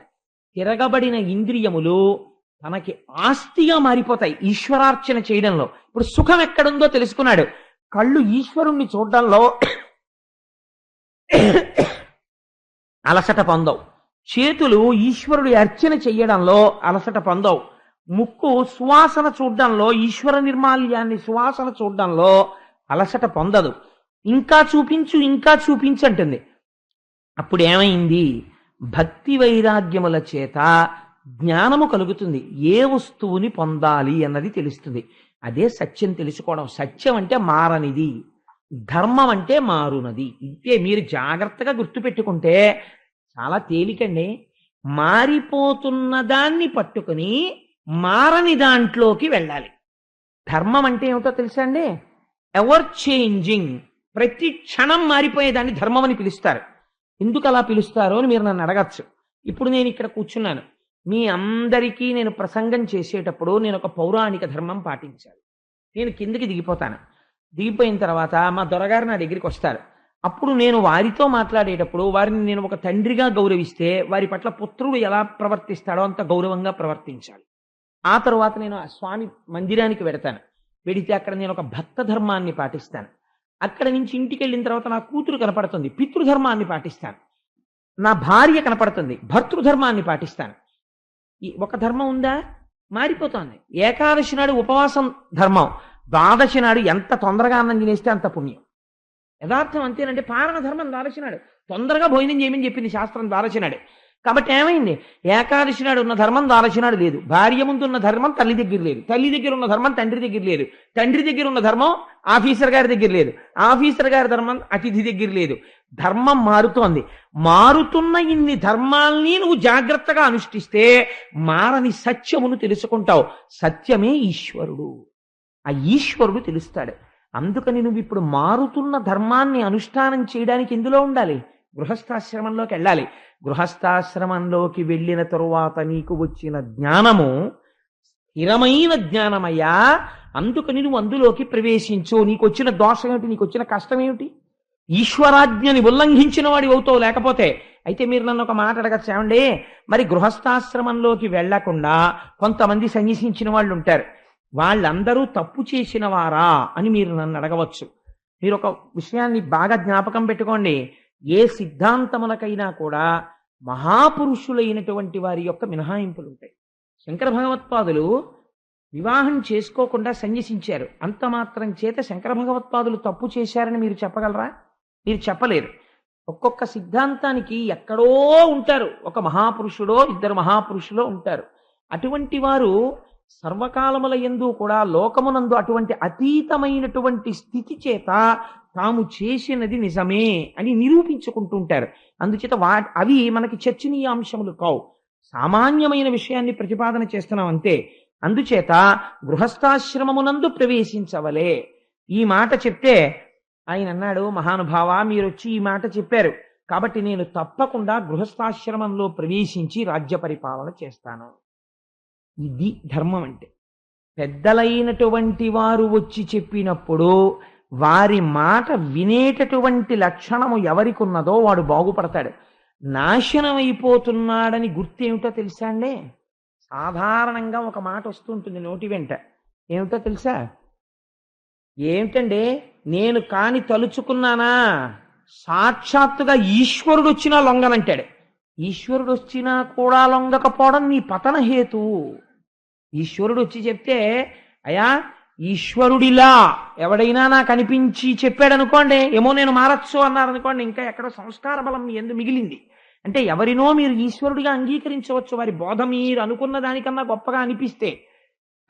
తిరగబడిన ఇంద్రియములు తనకి ఆస్తిగా మారిపోతాయి ఈశ్వరార్చన చేయడంలో. ఇప్పుడు సుఖం ఎక్కడుందో తెలుసుకున్నాడు. కళ్ళు ఈశ్వరుణ్ణి చూడడంలో అలసట పొందవు, చేతులు ఈశ్వరుడి అర్చన చెయ్యడంలో అలసట పొందవు, ముక్కు సువాసన చూడడంలో, ఈశ్వర నిర్మాల్యాన్ని సువాసన చూడడంలో అలసట పొందదు. ఇంకా చూపించు అంటుంది. అప్పుడు ఏమైంది? భక్తి వైరాగ్యముల చేత జ్ఞానము కలుగుతుంది, ఏ వస్తువుని పొందాలి అన్నది తెలుస్తుంది. అదే సత్యం తెలుసుకోవడం. సత్యం అంటే మారనిది, ధర్మం అంటే మారునది. ఇంతే. మీరు జాగ్రత్తగా గుర్తుపెట్టుకుంటే చాలా తేలికండి. మారిపోతున్న దాన్ని పట్టుకుని మారని దాంట్లోకి వెళ్ళాలి. ధర్మం అంటే ఏమిటో తెలుసా అండి? ఎవర్ చేంజింగ్, ప్రతి క్షణం మారిపోయేదాన్ని ధర్మం అని పిలుస్తారు. ఎందుకు అలా పిలుస్తారో అని మీరు నన్ను అడగచ్చు. ఇప్పుడు నేను ఇక్కడ కూర్చున్నాను, మీ అందరికీ నేను ప్రసంగం చేసేటప్పుడు నేను ఒక పౌరాణిక ధర్మం పాటించాలి. నేను కిందకి దిగిపోతాను. దిగిపోయిన తర్వాత మా దొరగారు నా దగ్గరికి వస్తారు. అప్పుడు నేను వారితో మాట్లాడేటప్పుడు వారిని నేను ఒక తండ్రిగా గౌరవిస్తే వారి పట్ల పుత్రుడు ఎలా ప్రవర్తిస్తాడో అంత గౌరవంగా ప్రవర్తించాలి. ఆ తరువాత నేను ఆ స్వామి మందిరానికి వెడతాను. వెడితే అక్కడ నేను ఒక భక్త ధర్మాన్ని పాటిస్తాను. అక్కడ నుంచి ఇంటికి వెళ్ళిన తర్వాత నా కూతురు కనపడుతుంది, పితృధర్మాన్ని పాటిస్తాను. నా భార్య కనపడుతుంది, భర్తృధర్మాన్ని పాటిస్తాను. ఈ ఒక ధర్మం ఉందా? మారిపోతుంది. ఏకాదశి నాడు ఉపవాసం ధర్మం, ద్వాదశి నాడు ఎంత తొందరగా అన్నం తినేస్తే అంత పుణ్యం. యథార్థం అంతేనంటే పారణ ధర్మం ద్వాదశి నాడు తొందరగా భోజనం చేయమని చెప్పింది శాస్త్రం ద్వాదశి నాడు. కాబట్టి ఏమైంది? ఏకాదశి నాడు ఉన్న ధర్మం ద్వాదశి నాడు లేదు. భార్య ముందు ఉన్న ధర్మం తల్లి దగ్గర లేదు, తల్లి దగ్గర ఉన్న ధర్మం తండ్రి దగ్గర లేదు, తండ్రి దగ్గర ఉన్న ధర్మం ఆఫీసర్ గారి దగ్గర లేదు, ఆఫీసర్ గారి ధర్మం అతిథి దగ్గర లేదు. ధర్మం మారుతోంది. మారుతున్న ఇన్ని ధర్మాల్ని నువ్వు జాగ్రత్తగా అనుష్ఠిస్తే మారని సత్యమును తెలుసుకుంటావు. సత్యమే ఈశ్వరుడు. ఆ ఈశ్వరుడు తెలుస్తాడు. అందుకని నువ్వు ఇప్పుడు మారుతున్న ధర్మాన్ని అనుష్ఠానం చేయడానికి ఎందులో ఉండాలి? గృహస్థాశ్రమంలోకి వెళ్ళాలి. గృహస్థాశ్రమంలోకి వెళ్ళిన తరువాత నీకు వచ్చిన జ్ఞానము స్థిరమైన జ్ఞానమయ్యా. అందుకని నువ్వు అందులోకి ప్రవేశించు. నీకు వచ్చిన దోషం ఏమిటి? నీకు వచ్చిన కష్టం ఏమిటి? ఈశ్వరాజ్ఞని ఉల్లంఘించిన వాడి అవుతావు. లేకపోతే అయితే మీరు నన్ను ఒక మాట అడగచ్చు, ఏమండి మరి గృహస్థాశ్రమంలోకి వెళ్లకుండా కొంతమంది సన్యసించిన వాళ్ళు ఉంటారు, వాళ్ళందరూ తప్పు చేసిన వారా అని మీరు నన్ను అడగవచ్చు. మీరు ఒక విషయాన్ని బాగా జ్ఞాపకం పెట్టుకోండి. ఏ సిద్ధాంతములకైనా కూడా మహాపురుషులైనటువంటి వారి యొక్క మినహాయింపులు ఉంటాయి. శంకర భగవత్పాదులు వివాహం చేసుకోకుండా సన్యసించారు. అంత మాత్రం చేత శంకర భగవత్పాదులు తప్పు చేశారని మీరు చెప్పగలరా? మీరు చెప్పలేరు. ఒక్కొక్క సిద్ధాంతానికి ఎక్కడో ఉంటారు, ఒక మహాపురుషుడో ఇద్దరు మహాపురుషులో ఉంటారు. అటువంటి వారు సర్వకాలముల యందు కూడా లోకమునందు అటువంటి అతీతమైనటువంటి స్థితి చేత తాము చేసినది నిజమే అని నిరూపించుకుంటుంటారు. అందుచేత అవి మనకి చర్చనీయాంశములు కావు, సామాన్యమైన విషయాన్ని ప్రతిపాదన చేస్తున్నాం అంతే. అందుచేత గృహస్థాశ్రమమునందు ప్రవేశించవలే. ఈ మాట చెప్తే ఆయన అన్నాడు, మహానుభావ మీరు వచ్చి ఈ మాట చెప్పారు కాబట్టి నేను తప్పకుండా గృహస్థాశ్రమంలో ప్రవేశించి రాజ్య పరిపాలన చేస్తాను. ఇది ధర్మం అంటే. పెద్దలైనటువంటి వారు వచ్చి చెప్పినప్పుడు వారి మాట వినేటటువంటి లక్షణము ఎవరికి ఉన్నదో వాడు బాగుపడతాడు. నాశనం అయిపోతున్నాడని గుర్తు ఏమిటో తెలుసా అండి? సాధారణంగా ఒక మాట వస్తుంటుంది నోటి వెంట, ఏమిటో తెలుసా? ఏమిటండి, నేను కాని తలుచుకున్నానా సాక్షాత్తుగా ఈశ్వరుడు వచ్చినా లొంగనంటాడు. ఈశ్వరుడు వచ్చినా కూడా లొంగకపోవడం నీ పతన హేతు. ఈశ్వరుడు వచ్చి చెప్తే, అయా ఈశ్వరుడిలా ఎవడైనా నాకు అనిపించి చెప్పాడు అనుకోండి, ఏమో నేను మారచ్చు అన్నారనుకోండి, ఇంకా ఎక్కడో సంస్కార బలం మీ యందు మిగిలింది. అంటే ఎవరినో మీరు ఈశ్వరుడిగా అంగీకరించవచ్చు, వారి బోధ మీరు అనుకున్న దానికన్నా గొప్పగా అనిపిస్తే.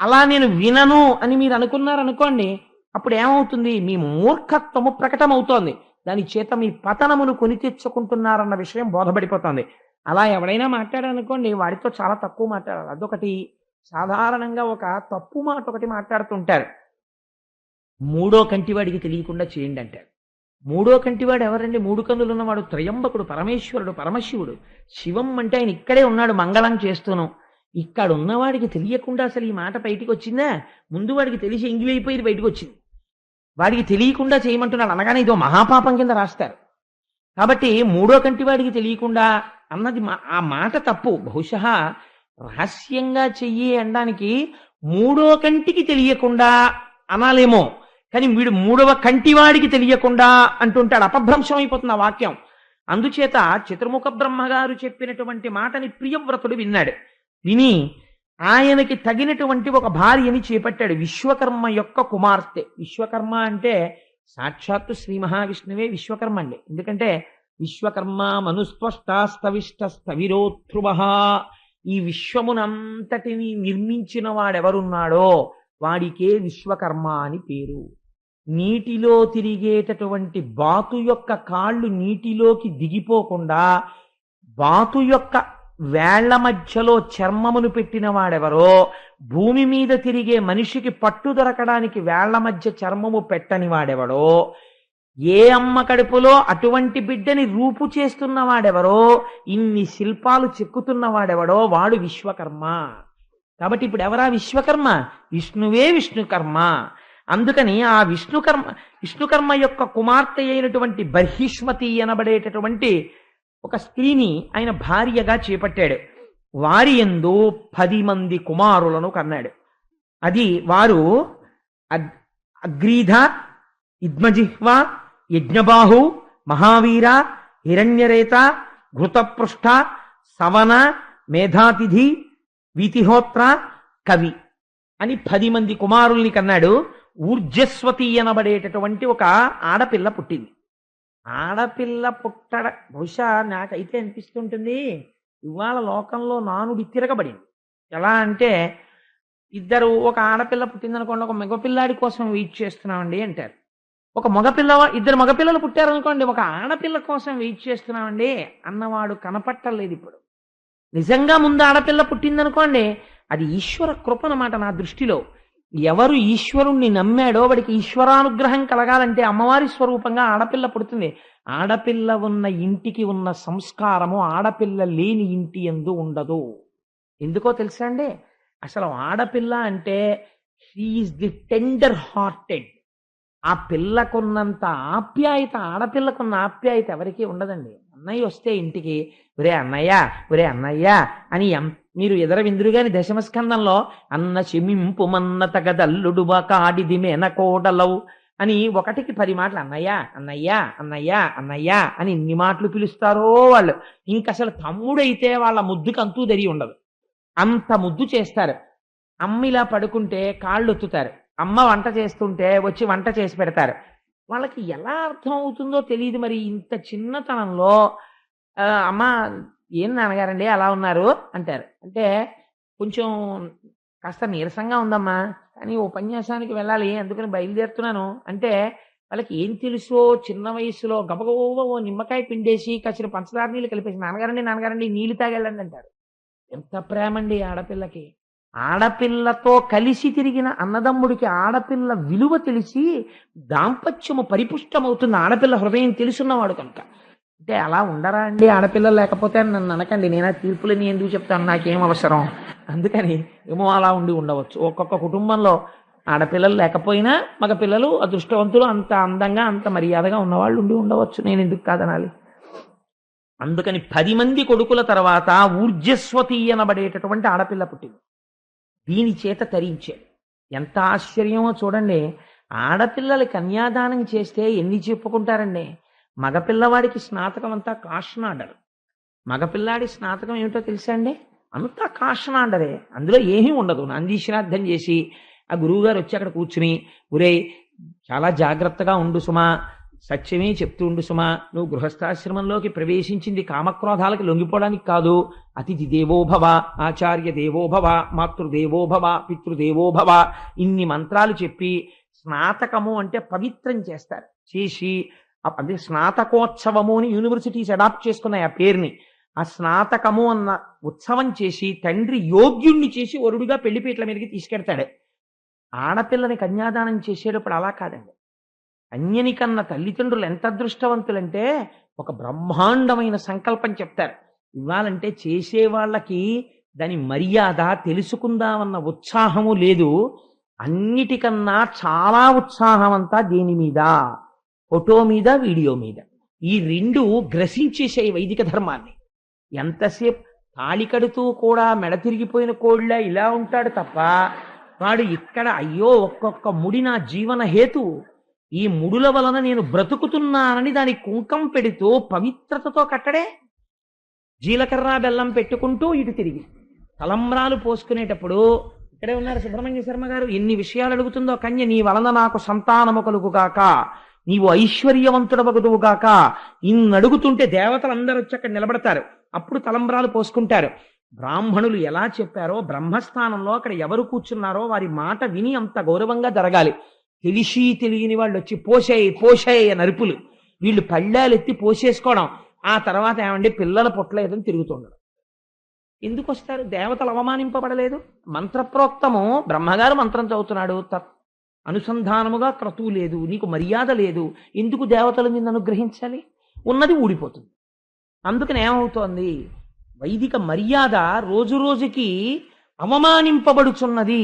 అలా నేను వినను అని మీరు అనుకున్నారనుకోండి, అప్పుడు ఏమవుతుంది? మీ మూర్ఖత్వము ప్రకటమవుతోంది. దాని చేత మీ పతనమును కొని తెచ్చుకుంటున్నారన్న విషయం బోధపడిపోతుంది. అలా ఎవడైనా మాట్లాడారనుకోండి, వాడితో చాలా తక్కువ మాట్లాడాలి. అదొకటి. సాధారణంగా ఒక తప్పు మాట ఒకటి మాట్లాడుతుంటారు, మూడో కంటివాడికి తెలియకుండా చేయండి అంటారు. మూడో కంటివాడు ఎవరండి? మూడు కన్నులు ఉన్నవాడు త్రయంబకుడు, పరమేశ్వరుడు, పరమశివుడు. శివం అంటే ఆయన ఇక్కడే ఉన్నాడు మంగళం చేస్తూను. ఇక్కడ ఉన్నవాడికి తెలియకుండా అసలు ఈ మాట బయటికి వచ్చిందా? ముందు వాడికి తెలిసి ఎంగిలైపోయి బయటకు వచ్చింది. వాడికి తెలియకుండా చేయమంటున్నాడు అనగానే ఇదో మహాపాపం కింద రాస్తారు. కాబట్టి మూడో కంటి వాడికి తెలియకుండా అన్నది ఆ మాట తప్పు. బహుశా రహస్యంగా చెయ్యి అనడానికి మూడో కంటికి తెలియకుండా అనాలేమో, కానీ వీడు మూడవ కంటివాడికి తెలియకుండా అంటుంటాడు. అపభ్రంశం అయిపోతుంది ఆ వాక్యం. అందుచేత చతుర్ముఖ బ్రహ్మగారు చెప్పినటువంటి మాటని ప్రియవ్రతుడు విన్నాడు. విని ఆయనకి తగినటువంటి ఒక భార్యని చేపట్టాడు, విశ్వకర్మ యొక్క కుమార్తె. విశ్వకర్మ అంటే సాక్షాత్తు శ్రీ మహావిష్ణువే విశ్వకర్మ అండి. ఎందుకంటే విశ్వకర్మ మనుస్పష్టాస్తవిష్టస్థవిరోధ్రువ, ఈ విశ్వమునంతటిని నిర్మించిన వాడెవరున్నాడో వాడికే విశ్వకర్మ అని పేరు. నీటిలో తిరిగేటటువంటి బాతు యొక్క కాళ్ళు నీటిలోకి దిగిపోకుండా బాతు యొక్క వేళ్ల మధ్యలో చర్మమును పెట్టిన వాడెవరో, భూమి మీద తిరిగే మనిషికి పట్టు దొరకడానికి వేళ్ల మధ్య చర్మము పెట్టని వాడెవడో, ఏ అమ్మ కడుపులో అటువంటి బిడ్డని రూపు చేస్తున్న వాడెవరో, ఇన్ని శిల్పాలు చెక్కుతున్న వాడెవడో వాడు విశ్వకర్మ. కాబట్టి ఇప్పుడు ఎవరా విశ్వకర్మ? విష్ణువే విష్ణుకర్మ. అందుకని ఆ విష్ణుకర్మ యొక్క కుమార్తె అయినటువంటి బర్హిష్మతి అనబడేటటువంటి ఒక స్త్రీని ఆయన భార్యగా చేపట్టాడు. వారి యందు 10 మంది కుమారులను కన్నాడు. అది వారు అగ్రీధ, ఇద్మజిహ్వ, యజ్ఞబాహు, మహావీర, హిరణ్యరేత, ఘృతపృష్ఠ, సవన, మేధాతిథి, వీతిహోత్ర, కవి అని 10 మంది కుమారుల్ని కన్నాడు. ఊర్జస్వతి అనబడేటటువంటి ఒక ఆడపిల్ల పుట్టింది. ఆడపిల్ల పుట్టడ బహుశా నాకైతే అనిపిస్తుంటుంది, ఇవాళ లోకంలో నానుడి తిరగబడింది. ఎలా అంటే, ఒక ఆడపిల్ల పుట్టిందనుకోండి, ఒక మగపిల్లాడి కోసం వెయిట్ చేస్తున్నామండి అంటారు. ఇద్దరు మగపిల్లలు పుట్టారనుకోండి, ఒక ఆడపిల్ల కోసం వెయిట్ చేస్తున్నామండి అన్నవాడు కనపట్టలేదు ఇప్పుడు. నిజంగా ముందు ఆడపిల్ల పుట్టిందనుకోండి, అది ఈశ్వర కృప అన్నమాట. నా దృష్టిలో ఎవరు ఈశ్వరుణ్ణి నమ్మాడో వాడికి ఈశ్వరానుగ్రహం కలగాలంటే అమ్మవారి స్వరూపంగా ఆడపిల్ల పుడుతుంది. ఆడపిల్ల ఉన్న ఇంటికి ఉన్న సంస్కారము ఆడపిల్ల లేని ఇంటి యందు ఉండదు. ఎందుకో తెలుసా అండి? అసలు ఆడపిల్ల అంటే షీఈస్ ది టెండర్ హార్టెడ్. ఆ పిల్లకున్నంత ఆప్యాయత, ఆడపిల్లకున్న ఆప్యాయత ఎవరికీ ఉండదండి. అన్నయ్య వస్తే ఇంటికి ఒరే అన్నయ్య, ఒరే అన్నయ్య అని మీరు ఎదర విందురుగాని దశమస్కందంలో అన్న చెమింపు మన్న తగదల్లుడుబా కాడిది మేనకోడలవు అని 1కి 10 మాటలు అన్నయ్య అన్నయ్య అన్నయ్య అన్నయ్య అని ఇన్ని మాటలు పిలుస్తారో వాళ్ళు. ఇంకసలు తమ్ముడైతే వాళ్ళ ముద్దుకు అంతూ తెలియ ఉండదు, అంత ముద్దు చేస్తారు. అమ్మ ఇలా పడుకుంటే కాళ్ళు ఒత్తుతారు, అమ్మ వంట చేస్తుంటే వచ్చి వంట చేసి పెడతారు. వాళ్ళకి ఎలా అర్థం అవుతుందో తెలియదు. మరి ఇంత చిన్నతనంలో అమ్మ ఏం నాన్నగారండి అలా ఉన్నారు అంటారు. అంటే కొంచెం కాస్త నీరసంగా ఉందమ్మా, కానీ ఉపన్యాసానికి వెళ్ళాలి అందుకని బయలుదేరుతున్నాను అంటే వాళ్ళకి ఏం తెలుసో, చిన్న వయసులో గబగబ ఓ నిమ్మకాయ పిండేసి కాసిన పంచదార నీళ్ళు కలిపేసి నాన్నగారండి నీళ్ళు తాగెళ్ళండి అంటారు. ఎంత ప్రేమండి ఆడపిల్లకి. ఆడపిల్లతో కలిసి తిరిగిన అన్నదమ్ముడికి ఆడపిల్ల విలువ తెలిసి దాంపత్యము పరిపుష్టమవుతుంది ఆడపిల్ల హృదయం తెలుసున్నవాడు కనుక. అంటే అలా ఉండరా అండి ఆడపిల్లలు? లేకపోతే నన్ను అనకండి, నేను తీర్పులని ఎందుకు చెప్తాను, నాకేం అవసరం. అందుకని ఏమో అలా ఉండవచ్చు. ఒక్కొక్క కుటుంబంలో ఆడపిల్లలు లేకపోయినా మగపిల్లలు అదృష్టవంతులు, అంత అందంగా అంత మర్యాదగా ఉన్నవాళ్ళు ఉండి ఉండవచ్చు, నేను ఎందుకు కాదనాలి. అందుకని 10 మంది కొడుకుల తర్వాత ఊర్జస్వతి అనబడేటటువంటి ఆడపిల్ల పుట్టింది. దీని చేత తరించాడు. ఎంత ఆశ్చర్యమో చూడండి. ఆడపిల్లలు కన్యాదానం చేస్తే ఎన్ని చెప్పుకుంటారండి. మగపిల్లవాడికి స్నాతకం అంతా కాషనాడరు. మగపిల్లాడి స్నాతకం ఏమిటో తెలుసా అండి? అంతా కాషనాడరే, అందులో ఏమీ ఉండదు. నందీశ్రాద్ధం చేసి ఆ గురువుగారు వచ్చి అక్కడ కూర్చుని, ఒరే చాలా జాగ్రత్తగా ఉండు సుమా, సత్యమే చెప్తూ ఉండు సుమా, నువ్వు గృహస్థాశ్రమంలోకి ప్రవేశించింది కామక్రోధాలకు లొంగిపోవడానికి కాదు. అతిథి దేవోభవ, ఆచార్య దేవోభవ, మాతృదేవోభవ, పితృదేవోభవ, ఇన్ని మంత్రాలు చెప్పి స్నాతకము అంటే పవిత్రం చేస్తారు. చేసి అదే స్నాతకోత్సవము అని యూనివర్సిటీస్ అడాప్ట్ చేసుకున్నాయి ఆ పేరుని. ఆ స్నాతకము అన్న ఉత్సవం చేసి తండ్రి యోగ్యుణ్ణి చేసి వరుడుగా పెళ్లిపీటల మీదకి తీసుకెడతాడు. ఆడపిల్లని కన్యాదానం చేసేటప్పుడు అలా కాదండి. అన్యని కన్న తల్లిదండ్రులు ఎంత అదృష్టవంతులంటే ఒక బ్రహ్మాండమైన సంకల్పం చెప్తారు. ఇవ్వాలంటే చేసేవాళ్ళకి దాని మర్యాద తెలుసుకుందామన్న ఉత్సాహము లేదు. అన్నిటికన్నా చాలా ఉత్సాహం అంతా దేని మీద? ఫోటో మీద, వీడియో మీద. ఈ రెండు గ్రసించేసాయి వైదిక ధర్మాన్ని. ఎంతసేపు తాళి కడుతూ కూడా మెడ తిరిగిపోయిన కోళ్ళ ఇలా ఉంటాడు తప్ప, వాడు ఇక్కడ అయ్యో ఒక్కొక్క ముడి నా జీవన హేతు, ఈ ముడుల వలన నేను బ్రతుకుతున్నానని దాని కుంకం పెడుతూ పవిత్రతతో కట్టడే. జీలకర్ర బెల్లం పెట్టుకుంటూ ఇటు తిరిగి తలంబ్రాలు పోసుకునేటప్పుడు ఇక్కడే ఉన్నారు సుబ్రహ్మణ్య శర్మ గారు, ఎన్ని విషయాలు అడుగుతుందో కన్య. నీ వలన నాకు సంతానము కలుగుగాక, నీవు ఐశ్వర్యవంతుడవగుదువుగాక, ఇన్ని అడుగుతుంటే దేవతలు అందరూ వచ్చి అక్కడ నిలబడతారు. అప్పుడు తలంబ్రాలు పోసుకుంటారు. బ్రాహ్మణులు ఎలా చెప్పారో బ్రహ్మస్థానంలో అక్కడ ఎవరు కూర్చున్నారో వారి మాట విని అంత గౌరవంగా జరగాలి. తెలిసి తెలియని వాళ్ళు వచ్చి పోసేయి పోసేయి నరుపులు, వీళ్ళు పళ్ళాలెత్తి పోసేసుకోవడం, ఆ తర్వాత ఏమండి పిల్లల పొట్టలేదని తిరుగుతుండడం. ఎందుకు వస్తారు? దేవతలు అవమానింపబడలేదు. మంత్రప్రోక్తము బ్రహ్మగారు మంత్రం చదువుతున్నాడు, అనుసంధానముగా క్రతువు లేదు, నీకు మర్యాద లేదు, ఎందుకు దేవతలు నిన్ను అనుగ్రహించాలి? ఉన్నది ఊడిపోతుంది. అందుకని ఏమవుతోంది? వైదిక మర్యాద రోజు రోజుకి అవమానింపబడుచున్నది.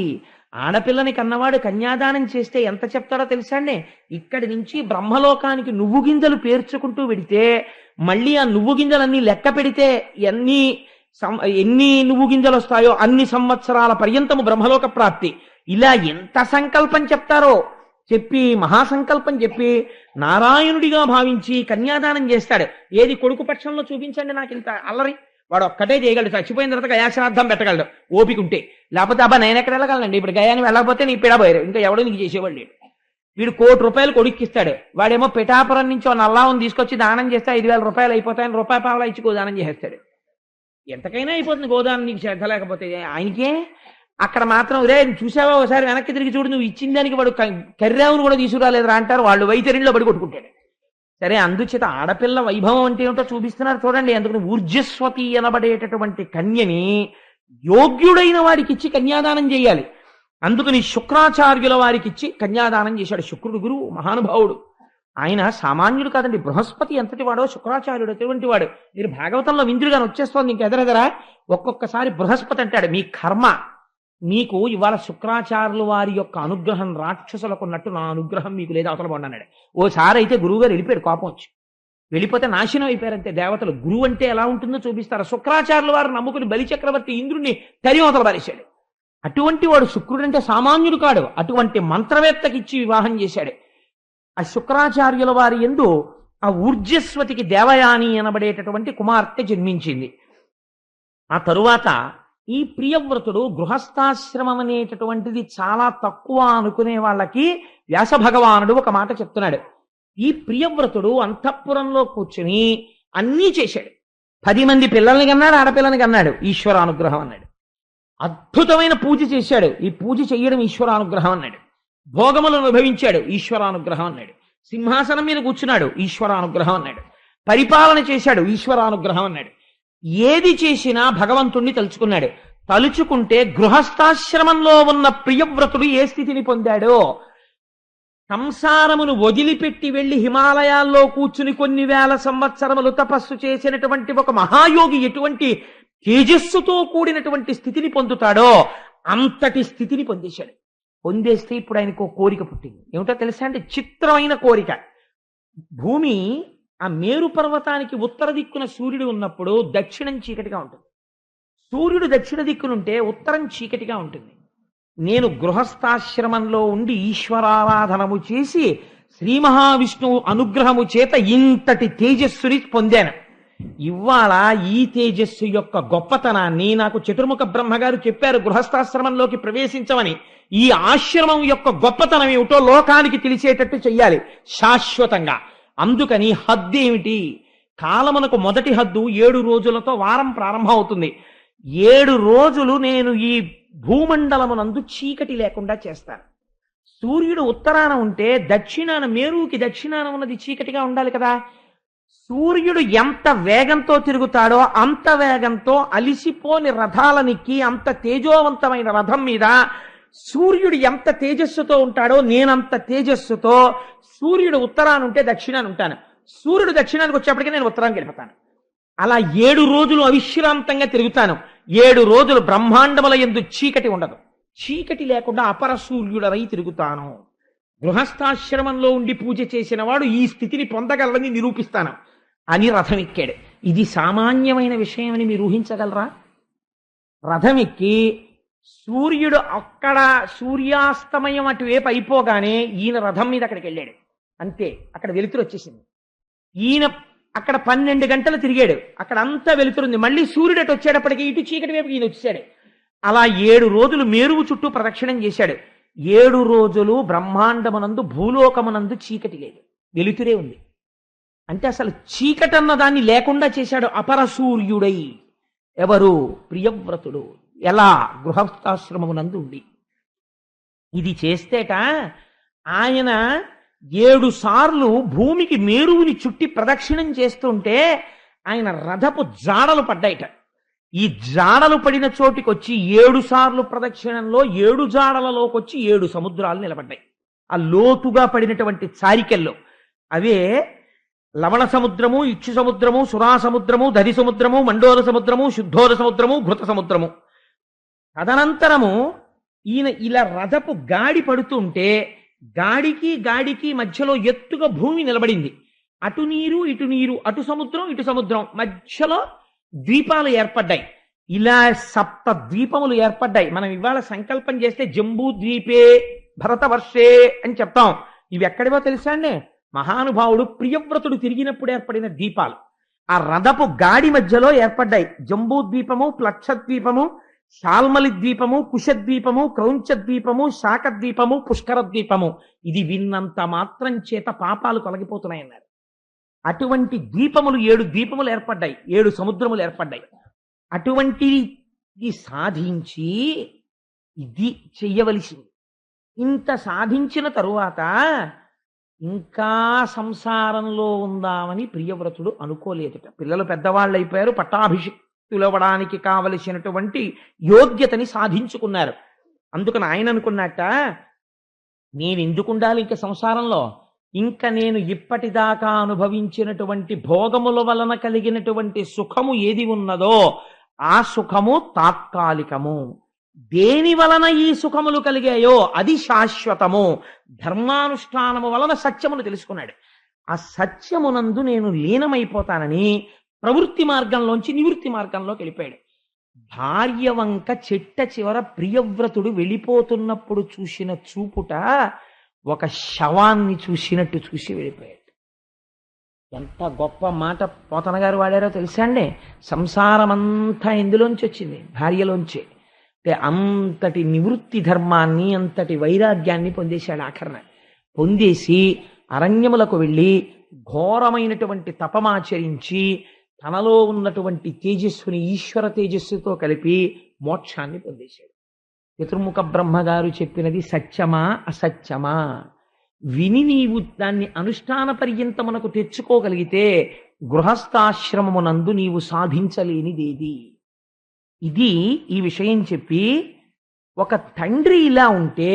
ఆడపిల్లని కన్నవాడు కన్యాదానం చేస్తే ఎంత చెప్తాడో తెలుసా అండి? ఇక్కడి నుంచి బ్రహ్మలోకానికి నువ్వు గింజలు పేర్చుకుంటూ వెడితే మళ్ళీ ఆ నువ్వు గింజలన్నీ లెక్క పెడితే ఎన్ని నువ్వు గింజలు వస్తాయో అన్ని సంవత్సరాల పర్యంతము బ్రహ్మలోక ప్రాప్తి. ఇలా ఎంత సంకల్పం చెప్తారో చెప్పి మహాసంకల్పం చెప్పి నారాయణుడిగా భావించి కన్యాదానం చేస్తాడు. ఏది కొడుకు పక్షంలో చూపించండి నాకు ఇంత అల్లరి. వాడు ఒక్కటే చేయగలడు, చచ్చిపోయిన తర్వాత గయాశ్రాద్ధం పెట్టగలడు ఓపిక ఉంటే. లేకపోతే అబ్బా నేను ఎక్కడ వెళ్ళగలండి, ఇప్పుడు గయాన్ని వెళ్ళకపోతే నీ పిడబోయారు, ఇంకా ఎవడో నీకు చేసేవాళ్ళు లేడు. వీడు 1 కోటి రూపాయలు కొడుక్కిస్తాడు, వాడేమో పిఠాపురం నుంచి నల్లావుని తీసుకొచ్చి దానం చేస్తే 5,000 రూపాయలు అయిపోతాయని రూపాయి పావలా ఇచ్చి గోదానం చేసేస్తాడు. ఎంతకైనా అయిపోతుంది గోదానం, నీకు శ్రద్ధ లేకపోతే. ఆయనకే అక్కడ మాత్రం రే చూసావా ఒకసారి వెనక్కి తిరిగి చూడు, నువ్వు ఇచ్చిన దానికి వాడు కర్రావును కూడా తీసుకురాలేదురా అంటారు. వాళ్ళు వైతరిలో పడి కొట్టుకుంటాడు. సరే, అందుచేత ఆడపిల్ల వైభవం అంటే ఏమిటో చూపిస్తున్నారు చూడండి. అందుకని ఊర్జస్వతి అనబడేటటువంటి కన్యని యోగ్యుడైన వారికి ఇచ్చి కన్యాదానం చేయాలి. అందుకని శుక్రాచార్యుల వారికి ఇచ్చి కన్యాదానం చేశాడు. శుక్రుడు గురువు, మహానుభావుడు. ఆయన సామాన్యుడు కాదండి. బృహస్పతి ఎంతటి వాడో శుక్రాచార్యుడు అటువంటి వాడు. మీరు భాగవతంలో విందులుగాని వచ్చేస్తోంది ఇంకెదరెదరా. ఒక్కొక్కసారి బృహస్పతి అంటాడు మీ కర్మ, మీకు ఇవాళ శుక్రాచార్యుల వారి యొక్క అనుగ్రహం రాక్షసులకు ఉన్నట్టు నా అనుగ్రహం మీకు లేదా అవతల బాగున్నాడు. ఓసారి అయితే గురువుగారు వెళ్ళిపోయాడు, కోపం వచ్చి వెళ్ళిపోతే నాశనం అయిపోయారంతే దేవతలు. గురువు అంటే ఎలా ఉంటుందో చూపిస్తారు. శుక్రాచార్యుల వారు నమ్ముకుని బలిచక్రవర్తి ఇంద్రుడిని తరిమవతల పారేశాడు. అటువంటి వాడు శుక్రుడు అంటే సామాన్యుడు కాడు. అటువంటి మంత్రవేత్తకి ఇచ్చి వివాహం చేశాడు. ఆ శుక్రాచార్యుల వారి యందు ఆ ఊర్జస్వతికి దేవయాని అనబడేటటువంటి కుమార్తె జన్మించింది. ఆ తరువాత ఈ ప్రియవ్రతుడు గృహస్థాశ్రమం అనేటటువంటిది చాలా తక్కువ అనుకునే వాళ్ళకి వ్యాస భగవానుడు ఒక మాట చెప్తున్నాడు. ఈ ప్రియవ్రతుడు అంతఃపురంలో కూర్చుని అన్నీ చేశాడు. 10 మంది పిల్లల్ని కన్నాడు, ఆడపిల్లని కన్నాడు, ఈశ్వరానుగ్రహం అన్నాడు. అద్భుతమైన పూజ చేశాడు, ఈ పూజ చెయ్యడం ఈశ్వరానుగ్రహం అన్నాడు. భోగములను అనుభవించాడు, ఈశ్వరానుగ్రహం అన్నాడు. సింహాసనం మీద కూర్చున్నాడు, ఈశ్వరానుగ్రహం అన్నాడు. పరిపాలన చేశాడు, ఈశ్వరానుగ్రహం అన్నాడు. ఏది చేసినా భగవంతుణ్ణి తలుచుకున్నాడు. తలుచుకుంటే గృహస్థాశ్రమంలో ఉన్న ప్రియవ్రతుడు ఏ స్థితిని పొందాడో, సంసారమును వదిలిపెట్టి వెళ్లి హిమాలయాల్లో కూర్చుని కొన్ని వేల సంవత్సరములు తపస్సు చేసినటువంటి ఒక మహాయోగి ఎటువంటి తేజస్సుతో కూడినటువంటి స్థితిని పొందుతాడో అంతటి స్థితిని పొందేశాడు. పొందేస్తే ఇప్పుడు ఆయనకు ఒక కోరిక పుట్టింది. ఏమిటో తెలుసా అండి? చిత్రమైన కోరిక. భూమి ఆ మేరు పర్వతానికి ఉత్తర దిక్కున సూర్యుడు ఉన్నప్పుడు దక్షిణం చీకటిగా ఉంటుంది. సూర్యుడు దక్షిణ దిక్కునుంటే ఉత్తరం చీకటిగా ఉంటుంది. నేను గృహస్థాశ్రమంలో ఉండి ఈశ్వరారాధనము చేసి శ్రీ మహావిష్ణువు అనుగ్రహము చేత ఇంతటి తేజస్సుని పొందాను. ఇవాళ ఈ తేజస్సు యొక్క గొప్పతనాన్ని నాకు చతుర్ముఖ బ్రహ్మగారు చెప్పారు గృహస్థాశ్రమంలోకి ప్రవేశించమని. ఈ ఆశ్రమం యొక్క గొప్పతనం ఏమిటో లోకానికి తెలిసేటట్టు చెయ్యాలి శాశ్వతంగా. అందుకని హద్దు ఏమిటి? కాలమునకు మొదటి హద్దు 7 రోజులతో వారం ప్రారంభం అవుతుంది. 7 రోజులు నేను ఈ భూమండలమునందు చీకటి లేకుండా చేస్తాను. సూర్యుడు ఉత్తరాన ఉంటే దక్షిణాన, మేరుకి దక్షిణాన ఉన్నది చీకటిగా ఉండాలి కదా. సూర్యుడు ఎంత వేగంతో తిరుగుతాడో అంత వేగంతో అలిసిపోని రథాలనికి, అంత తేజోవంతమైన రథం మీద సూర్యుడు ఎంత తేజస్సుతో ఉంటాడో నేనంత తేజస్సుతో, సూర్యుడు ఉత్తరాన ఉంటే దక్షిణాన్ని ఉంటాను, సూర్యుడు దక్షిణానికి వచ్చేప్పటికీ నేను ఉత్తరానికి వెళ్ళిపోతాను. అలా 7 రోజులు అవిశ్రాంతంగా తిరుగుతాను. 7 రోజులు బ్రహ్మాండముల యందు చీకటి ఉండదు. చీకటి లేకుండా అపర సూర్యుడరై తిరుగుతాను. గృహస్థాశ్రమంలో ఉండి పూజ చేసిన వాడు ఈ స్థితిని పొందగలరని నిరూపిస్తాను అని రథం ఎక్కాడు. ఇది సామాన్యమైన విషయం అని మీరు ఊహించగలరా? రథం ఎక్కి సూర్యుడు అక్కడ సూర్యాస్తమయం అటువైపు అయిపోగానే ఈయన రథం మీద అక్కడికి వెళ్ళాడు. అంతే, అక్కడ వెలుతురు వచ్చేసింది. ఈయన అక్కడ 12 గంటలు తిరిగాడు. అక్కడ అంతా వెలుతురుంది. మళ్ళీ సూర్యుడు అటు వచ్చేటప్పటికి ఇటు చీకటి వైపు ఈయన వచ్చాడు. అలా 7 రోజులు మేరువు చుట్టూ ప్రదక్షిణం చేశాడు. 7 రోజులు బ్రహ్మాండమునందు, భూలోకమునందు చీకటి లేదు, వెలుతురే ఉంది. అంటే అసలు చీకటి అన్న దాన్ని లేకుండా చేశాడు అపర సూర్యుడై. ఎవరు? ప్రియవ్రతుడు. ఎలా? గృహస్థాశ్రమమునందు ఉండి. ఇది చేస్తేట ఆయన 7 సార్లు భూమికి మేరువుని చుట్టి ప్రదక్షిణం చేస్తుంటే ఆయన రథపు జాడలు పడ్డాయిట. ఈ జాడలు పడిన చోటికొచ్చి 7 సార్లు ప్రదక్షిణంలో 7 జాడలలోకి వచ్చి 7 సముద్రాలు నిలబడ్డాయి. ఆ లోతుగా పడినటువంటి చారికెల్లో అవే లవణ సముద్రము, ఇక్షు సముద్రము, సురా సముద్రము, దరి సముద్రము, మండోర సముద్రము, శుద్ధోర సముద్రము, ఘృత సముద్రము. తదనంతరము ఈయన ఇలా రథపు గాడి పడుతుంటే గాడికి మధ్యలో ఎత్తుగా భూమి నిలబడింది. అటు నీరు ఇటు నీరు, అటు సముద్రం ఇటు సముద్రం, మధ్యలో ద్వీపాలు ఏర్పడ్డాయి. ఇలా 7 ద్వీపములు ఏర్పడ్డాయి. మనం ఇవాళ సంకల్పం చేస్తే జంబూ ద్వీపే భరతవర్షే అని చెప్తాం. ఇవి ఎక్కడివో తెలుసా అండి? మహానుభావుడు ప్రియవ్రతుడు తిరిగినప్పుడు ఏర్పడిన ద్వీపాలు. ఆ రథపు గాడి మధ్యలో ఏర్పడ్డాయి. జంబూ ద్వీపము, ప్లక్ష ద్వీపము, శాల్మలి ద్వీపము, కుశద్వీపము, క్రౌంచ ద్వీపము, శాక ద్వీపము, పుష్కర ద్వీపము. ఇది విన్నంత మాత్రం చేత పాపాలు తొలగిపోతున్నాయన్నారు. అటువంటి ద్వీపములు 7 ద్వీపములు ఏర్పడ్డాయి, 7 సముద్రములు ఏర్పడ్డాయి. అటువంటిది సాధించి ఇది చెయ్యవలసింది. ఇంత సాధించిన తరువాత ఇంకా సంసారంలో ఉందామని ప్రియవ్రతుడు అనుకోలేదుట. పిల్లలు పెద్దవాళ్ళు అయిపోయారు, పట్టాభిషిక్తులవ్వడానికి కావలసినటువంటి యోగ్యతని సాధించుకున్నారు. అందుకని ఆయన అనుకున్నట్ట, నేను ఎందుకు ఉండాలి ఇంకా సంసారంలో? ఇంకా నేను ఇప్పటిదాకా అనుభవించినటువంటి భోగముల వలన కలిగినటువంటి సుఖము ఏది ఉన్నదో ఆ సుఖము తాత్కాలికము. దేని వలన ఈ సుఖములు కలిగాయో అది శాశ్వతము. ధర్మానుష్ఠానము వలన సత్యమును తెలుసుకున్నాడు. ఆ సత్యమునందు నేను లీనమైపోతానని ప్రవృత్తి మార్గంలోంచి నివృత్తి మార్గంలోకి వెళ్ళిపోయాడు. భార్య వంక చిట్ట చివర ప్రియవ్రతుడు వెళ్ళిపోతున్నప్పుడు చూసిన చూపుట ఒక శవాన్ని చూసినట్టు చూసి వెళ్ళిపోయాడు. ఎంత గొప్ప మాట పోతన గారు వాడారో తెలుసా అండి? సంసారం అంతా ఎందులోంచి వచ్చింది? భార్యలోంచి. అంటే అంతటి నివృత్తి ధర్మాన్ని, అంతటి వైరాగ్యాన్ని పొందేశాడు. ఆఖరణ పొందేసి అరణ్యములకు వెళ్ళి ఘోరమైనటువంటి తపమాచరించి తనలో ఉన్నటువంటి తేజస్సుని ఈశ్వర తేజస్సుతో కలిపి మోక్షాన్ని పొందేశాడు. చతుర్ముఖ బ్రహ్మగారు చెప్పినది సత్యమా అసత్యమా విని నీవు దాన్ని అనుష్ఠాన పర్యంతమునకు తెచ్చుకోగలిగితే గృహస్థాశ్రమమునందు నీవు సాధించలేనిదేది. ఇది ఈ విషయం చెప్పి, ఒక తండ్రి ఇలా ఉంటే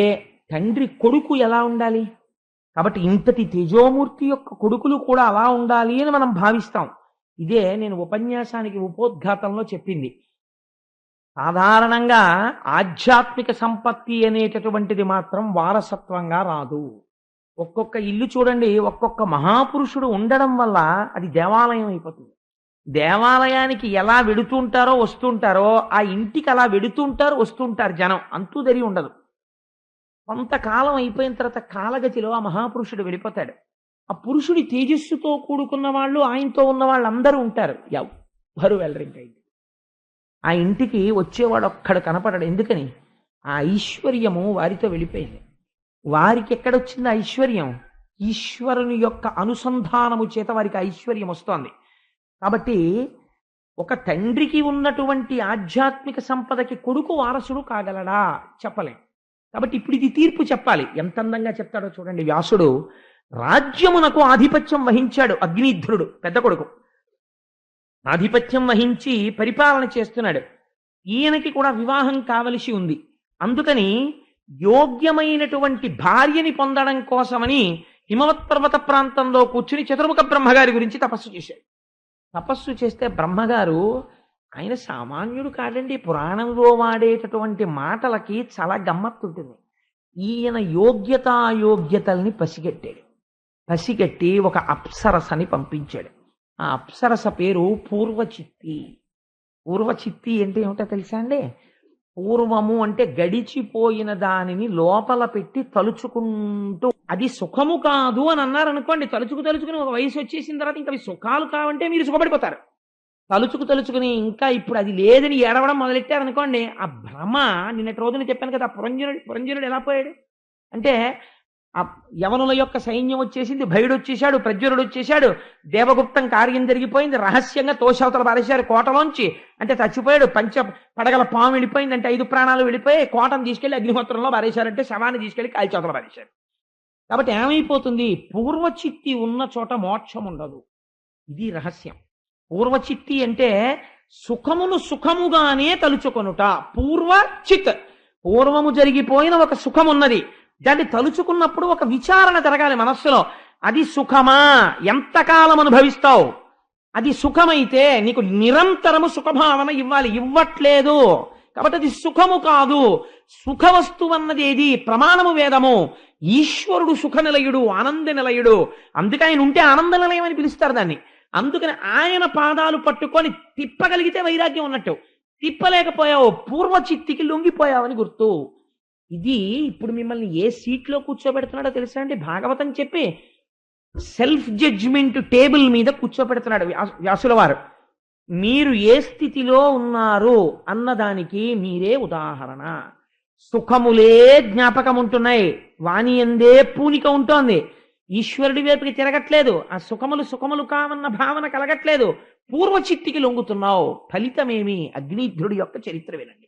తండ్రి కొడుకు ఎలా ఉండాలి? కాబట్టి ఇంతటి తేజోమూర్తి యొక్క కొడుకులు కూడా అలా ఉండాలి అని మనం భావిస్తాం. ఇదే నేను ఉపన్యాసానికి ఉపోద్ఘాతంలో చెప్పింది. సాధారణంగా ఆధ్యాత్మిక సంపత్తి అనేటటువంటిది మాత్రం వారసత్వంగా రాదు. ఒక్కొక్క ఇల్లు చూడండి, ఒక్కొక్క మహాపురుషుడు ఉండడం వల్ల అది దేవాలయం అయిపోతుంది. దేవాలయానికి ఎలా వెడుతుంటారో వస్తుంటారో ఆ ఇంటికి అలా వెడుతుంటారు వస్తుంటారు జనం, అంతూ దరి ఉండదు. కొంతకాలం అయిపోయిన తర్వాత కాలగతిలో ఆ మహాపురుషుడు వెళ్ళిపోతాడు. ఆ పురుషుడి తేజస్సుతో కూడుకున్న వాళ్ళు, ఆయనతో ఉన్న వాళ్ళందరూ ఉంటారు, ఎవ్వరు వెళ్ళరు ఇంకా ఇంటికి. ఆ ఇంటికి వచ్చేవాడు ఒక్కడు కనపడడు. ఎందుకని? ఆ ఐశ్వర్యము వారితో వెళ్ళిపోయింది. వారికి ఎక్కడొచ్చింది ఐశ్వర్యం? ఈశ్వరుని యొక్క అనుసంధానము చేత వారికి ఐశ్వర్యం వస్తోంది. కాబట్టి ఒక తండ్రికి ఉన్నటువంటి ఆధ్యాత్మిక సంపదకి కొడుకు వారసుడు కాగలడా? చెప్పలేం. కాబట్టి ఇప్పుడు ఇది తీర్పు చెప్పాలి. ఎంత అందంగా చెప్తాడో చూడండి వ్యాసుడు. రాజ్యమునకు ఆధిపత్యం వహించాడు అగ్నిధ్రుడు, పెద్ద కొడుకు. ఆధిపత్యం వహించి పరిపాలన చేస్తున్నాడు. ఈయనకి కూడా వివాహం కావలసి ఉంది. అందుకని యోగ్యమైనటువంటి భార్యని పొందడం కోసమని హిమవత్ పర్వత ప్రాంతంలో కూర్చుని చతుర్ముఖ బ్రహ్మగారి గురించి తపస్సు చేశాడు. తపస్సు చేస్తే బ్రహ్మగారు, ఆయన సామాన్యుడు కాదండి, పురాణంలో వాడేటటువంటి మాటలకి చాలా గమ్మత్తు ఉంటుంది. ఈయన యోగ్యతాయోగ్యతల్ని పసిగట్టాడు. పసిగట్టి ఒక అప్సరసని పంపించాడు. ఆ అప్సరస పేరు పూర్వచిత్తి. పూర్వచిత్తి అంటే ఏమిటో తెలుసా అండి? పూర్వము అంటే గడిచిపోయిన దానిని లోపల పెట్టి తలుచుకుంటూ, అది సుఖము కాదు అని అన్నారు అనుకోండి, తలుచుకుని ఒక వయసు వచ్చేసిన తర్వాత ఇంకా అవి సుఖాలు కావంటే మీరు సుఖపడిపోతారు. తలుచుకుని ఇంకా ఇప్పుడు అది లేదని ఏడవడం మొదలెట్టారనుకోండి, ఆ భ్రమ. నిన్నటి రోజున చెప్పాను కదా, పురంజనుడు ఎలా పోయాడు అంటే, ఆ యవనుల యొక్క సైన్యం వచ్చేసింది, భయుడు వచ్చేశాడు, ప్రజ్వరుడు వచ్చేశాడు, దేవగుప్తం కార్యం జరిగిపోయింది, రహస్యంగా తోషవతలు పారేశారు కోటలోంచి, అంటే చచ్చిపోయాడు. పడగల పాము వెళ్ళిపోయింది అంటే 5 ప్రాణాలు వెళ్ళిపోయి కోటను తీసుకెళ్లి అగ్నిహోత్రంలో పారేశారంటే శవాన్ని తీసుకెళ్లి కాల్చవతలు పారేశారు. కాబట్టి ఏమైపోతుంది? పూర్వచిత్తి ఉన్న చోట మోక్షం ఉండదు. ఇది రహస్యం. పూర్వచిత్తి అంటే సుఖమును సుఖముగానే తలుచుకొనుట. పూర్వచిత్, పూర్వము జరిగిపోయిన ఒక సుఖం ఉన్నది, దాన్ని తలుచుకున్నప్పుడు ఒక విచారణ జరగాలి మనస్సులో. అది సుఖమా? ఎంతకాలం అనుభవిస్తావు? అది సుఖమైతే నీకు నిరంతరము సుఖభావన ఇవ్వాలి. ఇవ్వట్లేదు కాబట్టి అది సుఖము కాదు. సుఖ వస్తువు అన్నది ఏది? ప్రమాణము వేదము. ఈశ్వరుడు సుఖ నిలయుడు, ఆనంద నిలయుడు. అందుకే ఆయన ఉంటే ఆనంద నిలయం అని పిలుస్తారు దాన్ని. అందుకని ఆయన పాదాలు పట్టుకొని తిప్పగలిగితే వైరాగ్యం ఉన్నట్టు. తిప్పలేకపోయావు, పూర్వచిత్తికి లొంగిపోయావని గుర్తు. ఇది ఇప్పుడు మిమ్మల్ని ఏ సీట్లో కూర్చోబెడుతున్నాడో తెలుసా అండి? భాగవతం చెప్పి సెల్ఫ్ జడ్జిమెంట్ టేబుల్ మీద కూర్చోబెడుతున్నాడు వ్యాసుల వారు. మీరు ఏ స్థితిలో ఉన్నారు అన్నదానికి మీరే ఉదాహరణ. సుఖములే జ్ఞాపకం ఉంటున్నాయి, వాణి ఎందే పూనిక ఉంటోంది, ఈశ్వరుడి వైపుకి తిరగట్లేదు, ఆ సుఖములు కావన్న భావన కలగట్లేదు, పూర్వచిత్తికి లొంగుతున్నావు. ఫలితమేమి? అగ్నిధ్రుడి యొక్క చరిత్ర వినండి.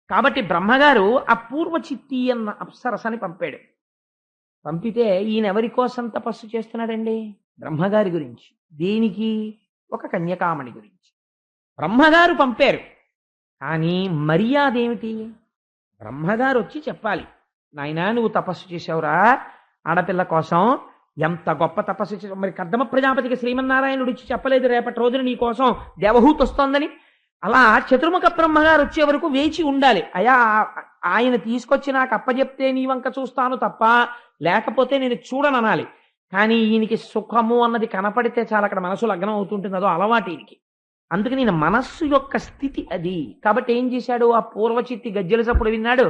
కాబట్టి బ్రహ్మగారు ఆ పూర్వచిత్తి అన్న అప్సరసని పంపాడు. పంపితే ఈయన ఎవరి కోసం తపస్సు చేస్తున్నాడండి? బ్రహ్మగారి గురించి. దేనికి? ఒక కన్యకామణి గురించి బ్రహ్మగారు పంపారు. కానీ మర్యాద ఏమిటి? బ్రహ్మగారు వచ్చి చెప్పాలి, నాయనా నువ్వు తపస్సు చేసావురా ఆడపిల్ల కోసం, ఎంత గొప్ప తపస్సు చేసావు. మరి కర్దమ ప్రజాపతికి శ్రీమన్నారాయణుడు ఇచ్చి చెప్పలేదు రేపటి రోజున నీ కోసం దేవహూతి వస్తోందని? అలా చతుర్ముఖ బ్రహ్మగారు వచ్చే వరకు వేచి ఉండాలి. అయా ఆయన తీసుకొచ్చి నాకు అప్పచెప్తే నీ వంక చూస్తాను తప్ప, లేకపోతే నేను చూడననాలి. కానీ ఈయనకి సుఖము అన్నది కనపడితే చాలా అక్కడ మనసు లగ్నం అవుతుంటుంది, అదో అలవాటు ఈయనకి. అందుకని ఈయన మనస్సు యొక్క స్థితి అది. కాబట్టి ఏం చేశాడు? ఆ పూర్వచిత్తి గజ్జెల చప్పుడు విన్నాడు,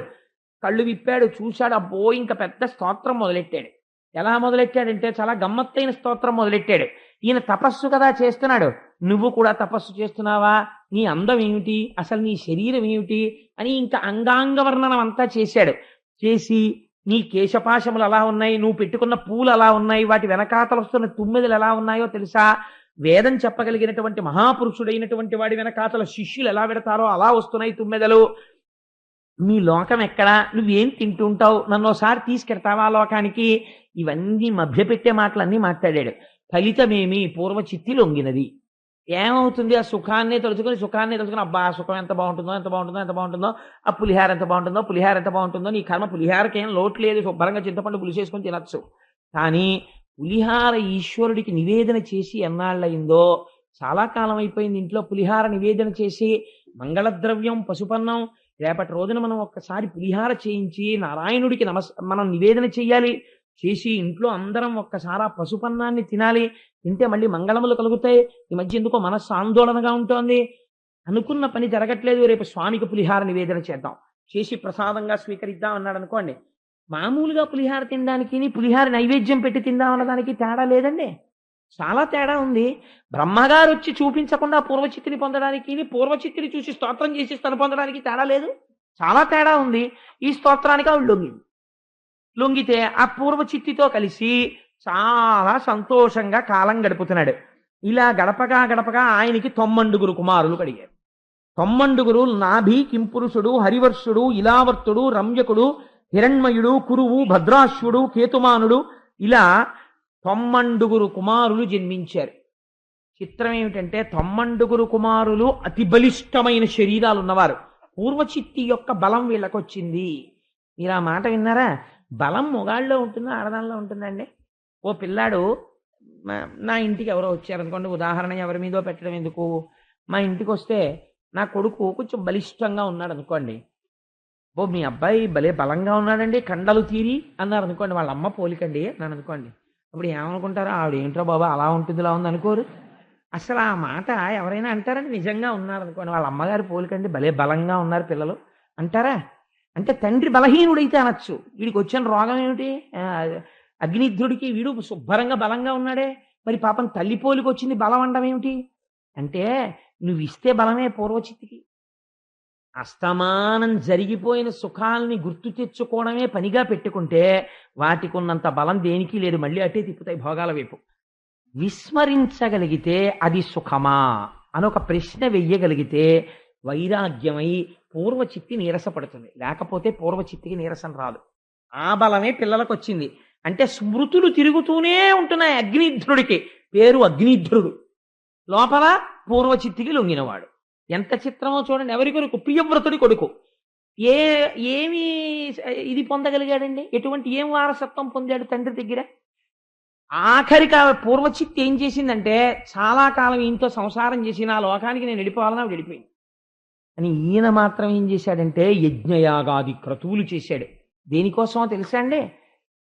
కళ్ళు విప్పాడు, చూశాడు, అబ్బో ఇంకా పెద్ద స్తోత్రం మొదలెట్టాడు. ఎలా మొదలెట్టాడంటే చాలా గమ్మత్తైన స్తోత్రం మొదలెట్టాడు. ఈయన తపస్సు కదా చేస్తున్నాడు, నువ్వు కూడా తపస్సు చేస్తున్నావా? నీ అందం ఏమిటి, అసలు నీ శరీరం ఏమిటి అని ఇంకా అంగాంగ వర్ణనం అంతా చేశాడు. చేసి నీ కేశపాశములు ఎలా ఉన్నాయి, నువ్వు పెట్టుకున్న పూలు ఎలా ఉన్నాయి, వాటి వెనకాతలు వస్తున్న తుమ్మెదలు ఎలా ఉన్నాయో తెలుసా? వేదం చెప్పగలిగినటువంటి మహాపురుషుడైనటువంటి వాడి వెనకాతల శిష్యులు ఎలా పెడతారో అలా వస్తున్నాయి తుమ్మెదలు. నీ లోకం ఎక్కడా, నువ్వేం తింటుంటావు, నన్ను ఒకసారి తీసుకెడతావా లోకానికి? ఇవన్నీ మభ్యపెట్టే మాటలన్నీ మాట్లాడాడు. ఫలితమేమి? పూర్వచిత్తి లొంగినది. ఏమవుతుంది? ఆ సుఖాన్ని తలుచుకొని అబ్బా సుఖం ఎంత బాగుంటుందో, ఆ పులిహార ఎంత బాగుంటుందో, నీ కర్మ పులిహారకేం లోటు లేదు, శుభ్రంగా చింతపండు పులిసేసుకొని తినచ్చు. కానీ పులిహార ఈశ్వరుడికి నివేదన చేసి ఎన్నాళ్ళయిందో, చాలా కాలం అయిపోయింది ఇంట్లో పులిహార నివేదన చేసి. మంగళద్రవ్యం పసుపన్నం. రేపటి రోజున మనం ఒక్కసారి పులిహార చేయించి నారాయణుడికి మనం నివేదన చెయ్యాలి. చేసి ఇంట్లో అందరం ఒక్కసారి ఆ పసుపన్నాన్ని తినాలి. తింటే మళ్ళీ మంగళములు కలుగుతాయి. ఈ మధ్య ఎందుకో మనస్సు ఆందోళనగా ఉంటోంది. అనుకున్న పని జరగట్లేదు. రేపు స్వామికి పులిహార నివేదన చేద్దాం, చేసి ప్రసాదంగా స్వీకరిద్దాం అన్నాడు అనుకోండి. మామూలుగా పులిహార తినడానికి పులిహార నైవేద్యం పెట్టి తిందాం అన్నదానికి తేడా లేదండి, చాలా తేడా ఉంది. బ్రహ్మగారు వచ్చి చూపించకుండా పూర్వచిత్తిని పొందడానికి, పూర్వచిత్తిని చూసి స్తోత్రం చేసి తను పొందడానికి తేడా లేదు, చాలా తేడా ఉంది. ఈ స్తోత్రానికి ఆవిడ లొంగితే ఆ పూర్వచిత్తితో కలిసి చాలా సంతోషంగా కాలం గడుపుతున్నాడు. ఇలా గడపగా గడపగా ఆయనకి 90 కుమారులు కలిగారు. 90 నాభి, కింపురుషుడు, హరివర్షుడు, ఇలావర్తుడు, రమ్యకుడు, హిరణ్మయుడు, కురువు, భద్రాశ్వుడు, కేతుమానుడు, ఇలా 90 కుమారులు జన్మించారు. చిత్రం ఏమిటంటే 90 కుమారులు అతి బలిష్టమైన శరీరాలు ఉన్నవారు. పూర్వచిత్తి యొక్క బలం వీళ్ళకొచ్చింది. మీరు ఆ మాట విన్నారా? బలం మొగాళ్ళలో ఉంటుందా ఆడదానిలో ఉంటుందండి? ఓ పిల్లాడు నా ఇంటికి ఎవరో వచ్చారనుకోండి, ఉదాహరణ ఎవరి మీదో పెట్టడం ఎందుకు, మా ఇంటికి వస్తే నా కొడుకు కొంచెం బలిష్టంగా ఉన్నాడు అనుకోండి, ఓ మీ అబ్బాయి భలే బలంగా ఉన్నాడండి కండలు తీరి అన్నారు అనుకోండి, వాళ్ళ అమ్మ పోలికండి అన్నాను అనుకోండి, అప్పుడు ఏమనుకుంటారో ఆవిడ ఏంట్రో బాబా అలా ఉంటుంది ఇలా ఉంది అనుకోరు. అసలు ఆ మాట ఎవరైనా అంటారంటే నిజంగా ఉన్నారనుకోండి, వాళ్ళ అమ్మగారు పోలికండి భలే బలంగా ఉన్నారు పిల్లలు అంటారా? అంటే తండ్రి బలహీనుడైతే అనొచ్చు. వీడికి వచ్చిన రోగం ఏమిటి? అగ్నిధ్రుడికి వీడు శుభ్రంగా బలంగా ఉన్నాడే, మరి పాపం తల్లి పోలికి వచ్చింది బలం అండం ఏమిటి అంటే, నువ్వు ఇస్తే బలమే పూర్వచిత్తికి. అస్తమానం జరిగిపోయిన సుఖాలని గుర్తు తెచ్చుకోవడమే పనిగా పెట్టుకుంటే వాటికి ఉన్నంత బలం దేనికి లేదు, మళ్ళీ అట్టే తిప్పుతాయి భోగాల వైపు. విస్మరించగలిగితే అది సుఖమా అని ఒక ప్రశ్న వెయ్యగలిగితే వైరాగ్యమై పూర్వచిత్తి నీరసపడుతుంది. లేకపోతే పూర్వచిత్తికి నీరసం రాదు. ఆ బలమే పిల్లలకు వచ్చింది. అంటే స్మృతులు తిరుగుతూనే ఉంటున్నాయి. అగ్నిధ్రుడికి పేరు అగ్నిధ్రుడు, లోపల పూర్వచిత్తికి లొంగినవాడు. ఎంత చిత్రమో చూడండి. ఎవరి కొడుకు? ప్రియవ్రతుడి కొడుకు. ఏమి ఇది పొందగలిగాడండి? ఏం వారసత్వం పొందాడు తండ్రి దగ్గర? ఆఖరికి ఆ పూర్వచిత్తి ఏం చేసిందంటే, చాలా కాలం ఈయనతో సంసారం చేసి నా లోకానికి నేను వెళ్ళిపోవాలని ఆవిడ వెళ్ళిపోయింది. అని ఈయన మాత్రం ఏం చేశాడంటే యజ్ఞయాగాది క్రతువులు చేశాడు. దేనికోసమో తెలుసా అండి?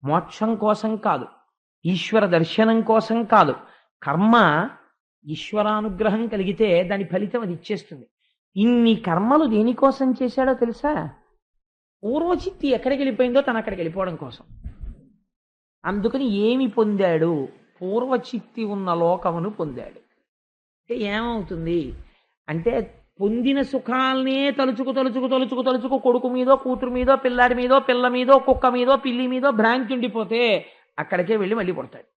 మోక్షం కోసం కాదు, ఈశ్వర దర్శనం కోసం కాదు. కర్మ ఈశ్వరానుగ్రహం కలిగితే దాని ఫలితం అది ఇచ్చేస్తుంది. ఇన్ని కర్మలు దేనికోసం చేశాడో తెలుసా? పూర్వచిత్తి ఎక్కడికి వెళ్ళిపోయిందో తను అక్కడికి వెళ్ళిపోవడం కోసం. అందుకని ఏమి పొందాడు? పూర్వచిత్తి ఉన్న లోకమును పొందాడు. అంటే ఏమవుతుంది అంటే, పొందిన సుఖాలనే తలుచుకు తలుచుకు తలుచుకు తలుచుకు కొడుకు మీదో కూతురు మీదో పిల్లాడి మీదో పిల్ల మీదో కుక్క మీదో పిల్లి మీదో భ్రాంతి ఉండిపోతే అక్కడికే వెళ్ళి మళ్ళీ పడతాడు.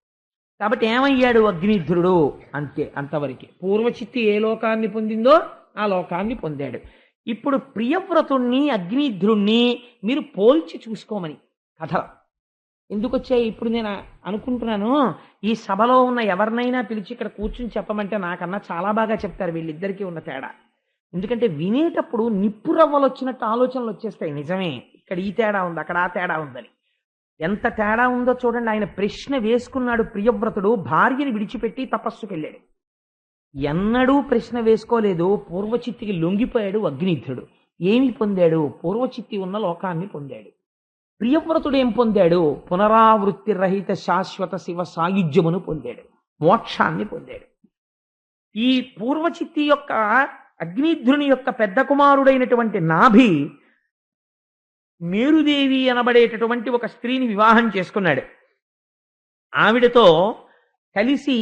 కాబట్టి ఏమయ్యాడు? అగ్నిధ్రుడు. అంతే, అంతవరకే. పూర్వచిత్తి ఏ లోకాన్ని పొందిందో ఆ లోకాన్ని పొందాడు. ఇప్పుడు ప్రియవ్రతుణ్ణి అగ్నిధ్రుణ్ణి మీరు పోల్చి చూసుకోమని కథ ఎందుకు వచ్చాయి? ఇప్పుడు నేను అనుకుంటున్నాను, ఈ సభలో ఉన్న ఎవరినైనా పిలిచి ఇక్కడ కూర్చుని చెప్పమంటే నాకన్నా చాలా బాగా చెప్తారు వీళ్ళిద్దరికీ ఉన్న తేడా. ఎందుకంటే వినేటప్పుడు నిప్పు రవ్వలు వచ్చినట్టు ఆలోచనలు వచ్చేస్తాయి. నిజమే, ఇక్కడ ఈ తేడా ఉంది, అక్కడ ఆ తేడా ఉందని. ఎంత తేడా ఉందో చూడండి. ఆయన ప్రశ్న వేసుకున్నాడు ప్రియవ్రతుడు, భార్యని విడిచిపెట్టి తపస్సుకి వెళ్ళాడు. ఎన్నడూ ప్రశ్న వేసుకోలేదు. పూర్వచిత్తికి లొంగిపోయాడు అగ్నిధ్రుడు. ఏమి పొందాడు? పూర్వచిత్తి ఉన్న లోకాన్ని పొందాడు. ప్రియవ్రతుడు ఏం పొందాడు? పునరావృత్తి రహిత శాశ్వత శివ సాయుధ్యమును పొందాడు, మోక్షాన్ని పొందాడు. ఈ పూర్వచిత్తి యొక్క అగ్నిధ్రుని యొక్క పెద్ద కుమారుడైనటువంటి నాభి మేరుదేవి అనబడేటటువంటి ఒక స్త్రీని వివాహం చేసుకున్నాడు. ఆవిడతో కలిసి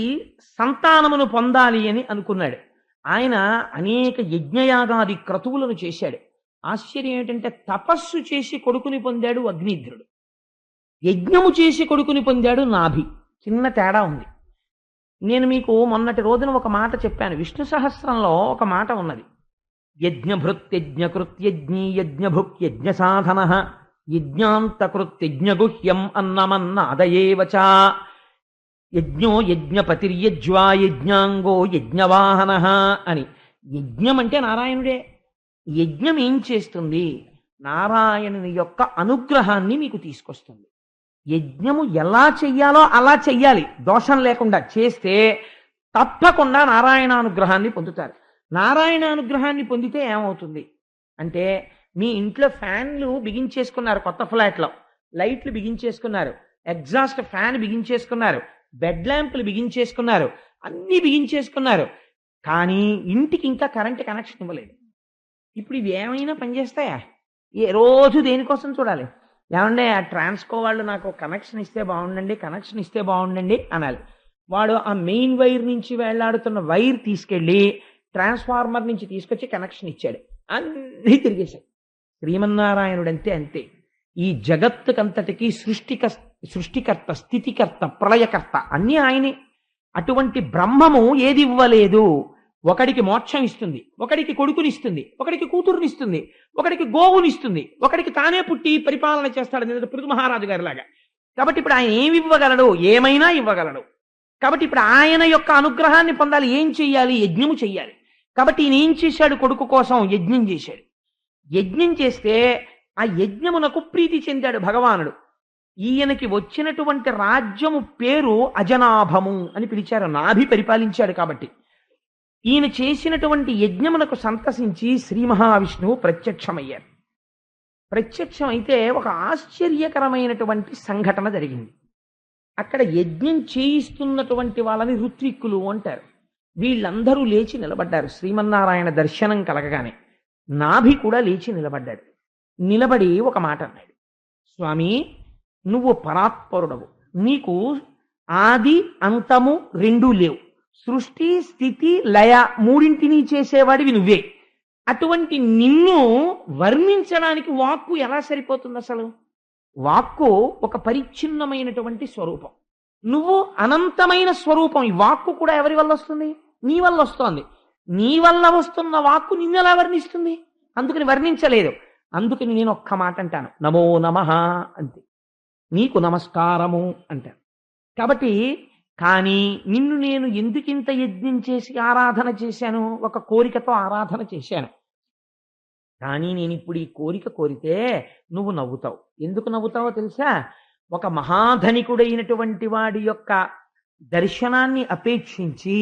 సంతానమును పొందాలి అని అనుకున్నాడు. ఆయన అనేక యజ్ఞయాగాది క్రతువులను చేశాడు. ఆశ్చర్యం ఏమిటంటే, తపస్సు చేసి కొడుకుని పొందాడు అగ్నిధ్రుడు, యజ్ఞము చేసి కొడుకుని పొందాడు నాభి. చిన్న తేడా ఉంది. నేను మీకు మొన్నటి రోజున ఒక మాట చెప్పాను. విష్ణు సహస్రంలో ఒక మాట ఉన్నది, యజ్ఞభృత్యజ్ఞకృత్యజ్ఞీ యజ్ఞభుక్యజ్ఞ సాధన యజ్ఞాంతకృత్యజ్ఞగుహ్యం అన్నమన్నాదయేవచ యజ్ఞో యజ్ఞపతిర్యజ్వా యజ్ఞాంగో యజ్ఞవాహన అని. యజ్ఞం అంటే నారాయణుడే. యజ్ఞం ఏం చేస్తుంది? నారాయణుని యొక్క అనుగ్రహాన్ని మీకు తీసుకొస్తుంది. యజ్ఞము ఎలా చెయ్యాలో అలా చెయ్యాలి, దోషం లేకుండా చేస్తే తప్పకుండా నారాయణానుగ్రహాన్ని పొందుతారు. నారాయణ అనుగ్రహాన్ని పొందితే ఏమవుతుంది అంటే, మీ ఇంట్లో ఫ్యాన్లు బిగించేసుకున్నారు, కొత్త ఫ్లాట్లో లైట్లు బిగించేసుకున్నారు, ఎగ్జాస్ట్ ఫ్యాన్ బిగించేసుకున్నారు, బెడ్ ల్యాంపులు బిగించేసుకున్నారు, అన్నీ బిగించేసుకున్నారు, కానీ ఇంటికి ఇంకా కరెంట్ కనెక్షన్ ఇవ్వలేదు. ఇప్పుడు ఇవి ఏమైనా పనిచేస్తాయా? ఏ రోజు దేనికోసం చూడాలి? ఏమంటే ఆ ట్రాన్స్కో వాళ్ళు నాకు కనెక్షన్ ఇస్తే బాగుండండి, కనెక్షన్ ఇస్తే బాగుండండి అనాలి. వాడు ఆ మెయిన్ వైర్ నుంచి వేళ్లాడుతున్న వైర్ తీసుకెళ్ళి ట్రాన్స్ఫార్మర్ నుంచి తీసుకొచ్చి కనెక్షన్ ఇచ్చాడు, అన్నీ తిరిగేశాడు. శ్రీమన్నారాయణుడు అంతే అంతే. ఈ జగత్తుకంతటికి సృష్టికర్త, స్థితికర్త, ప్రళయకర్త అన్నీ ఆయనే. అటువంటి బ్రహ్మము ఏది ఇవ్వలేదు. ఒకడికి మోక్షం ఇస్తుంది, ఒకడికి కొడుకునిస్తుంది, ఒకడికి కూతురునిస్తుంది, ఒకడికి గోవునిస్తుంది, ఒకడికి తానే పుట్టి పరిపాలన చేస్తాడు పృథు మహారాజు గారి లాగా. కాబట్టి ఇప్పుడు ఆయన ఏమి ఇవ్వగలడు? ఏమైనా ఇవ్వగలడు. కాబట్టి ఇప్పుడు ఆయన యొక్క అనుగ్రహాన్ని పొందాలి. ఏం చెయ్యాలి? యజ్ఞము చెయ్యాలి. కాబట్టి ఈయన ఏం చేశాడు? కొడుకు కోసం యజ్ఞం చేశాడు. యజ్ఞం చేస్తే ఆ యజ్ఞమునకు ప్రీతి చెందాడు భగవానుడు. ఈయనకి వచ్చినటువంటి రాజ్యము పేరు అజనాభము అని పిలిచారు, నాభి పరిపాలించాడు కాబట్టి. ఈయన చేసినటువంటి యజ్ఞమునకు సంతసించి శ్రీ మహావిష్ణువు ప్రత్యక్షమయ్యారు. ప్రత్యక్షమైతే ఒక ఆశ్చర్యకరమైనటువంటి సంఘటన జరిగింది. అక్కడ యజ్ఞం చేయిస్తున్నటువంటి వాళ్ళని ఋత్విక్కులు అంటారు. వీళ్ళందరూ లేచి నిలబడ్డారు శ్రీమన్నారాయణ దర్శనం కలగగానే. నాభి కూడా లేచి నిలబడ్డాడు. నిలబడి ఒక మాట అన్నాడు, స్వామి నువ్వు పరాత్పరుడవు, నీకు ఆది అంతము రెండూ లేవు, సృష్టి స్థితి లయ మూడింటిని చేసేవాడివి నువ్వే. అటువంటి నిన్ను వర్ణించడానికి వాక్కు ఎలా సరిపోతుంది? అసలు వాక్కు ఒక పరిచ్ఛిన్నమైనటువంటి స్వరూపం, నువ్వు అనంతమైన స్వరూపం. ఈ వాక్కు కూడా ఎవరి వల్ల వస్తుంది? నీ వల్ల వస్తోంది. నీ వల్ల వస్తున్న వాక్కు నిన్ను ఎలా వర్ణిస్తుంది? అందుకని వర్ణించలేదు. అందుకని నేను ఒక్క మాట అంటాను, నమో నమః అంతే, నీకు నమస్కారము అంటాను. కాబట్టి కానీ నిన్ను నేను ఎందుకింత యజ్ఞం చేసి ఆరాధన చేశాను? ఒక కోరికతో ఆరాధన చేశాను. కానీ నేను ఇప్పుడు ఈ కోరిక కోరితే నువ్వు నవ్వుతావు. ఎందుకు నవ్వుతావో తెలుసా? ఒక మహాధనికుడైనటువంటి వాడి యొక్క దర్శనాన్ని అపేక్షించి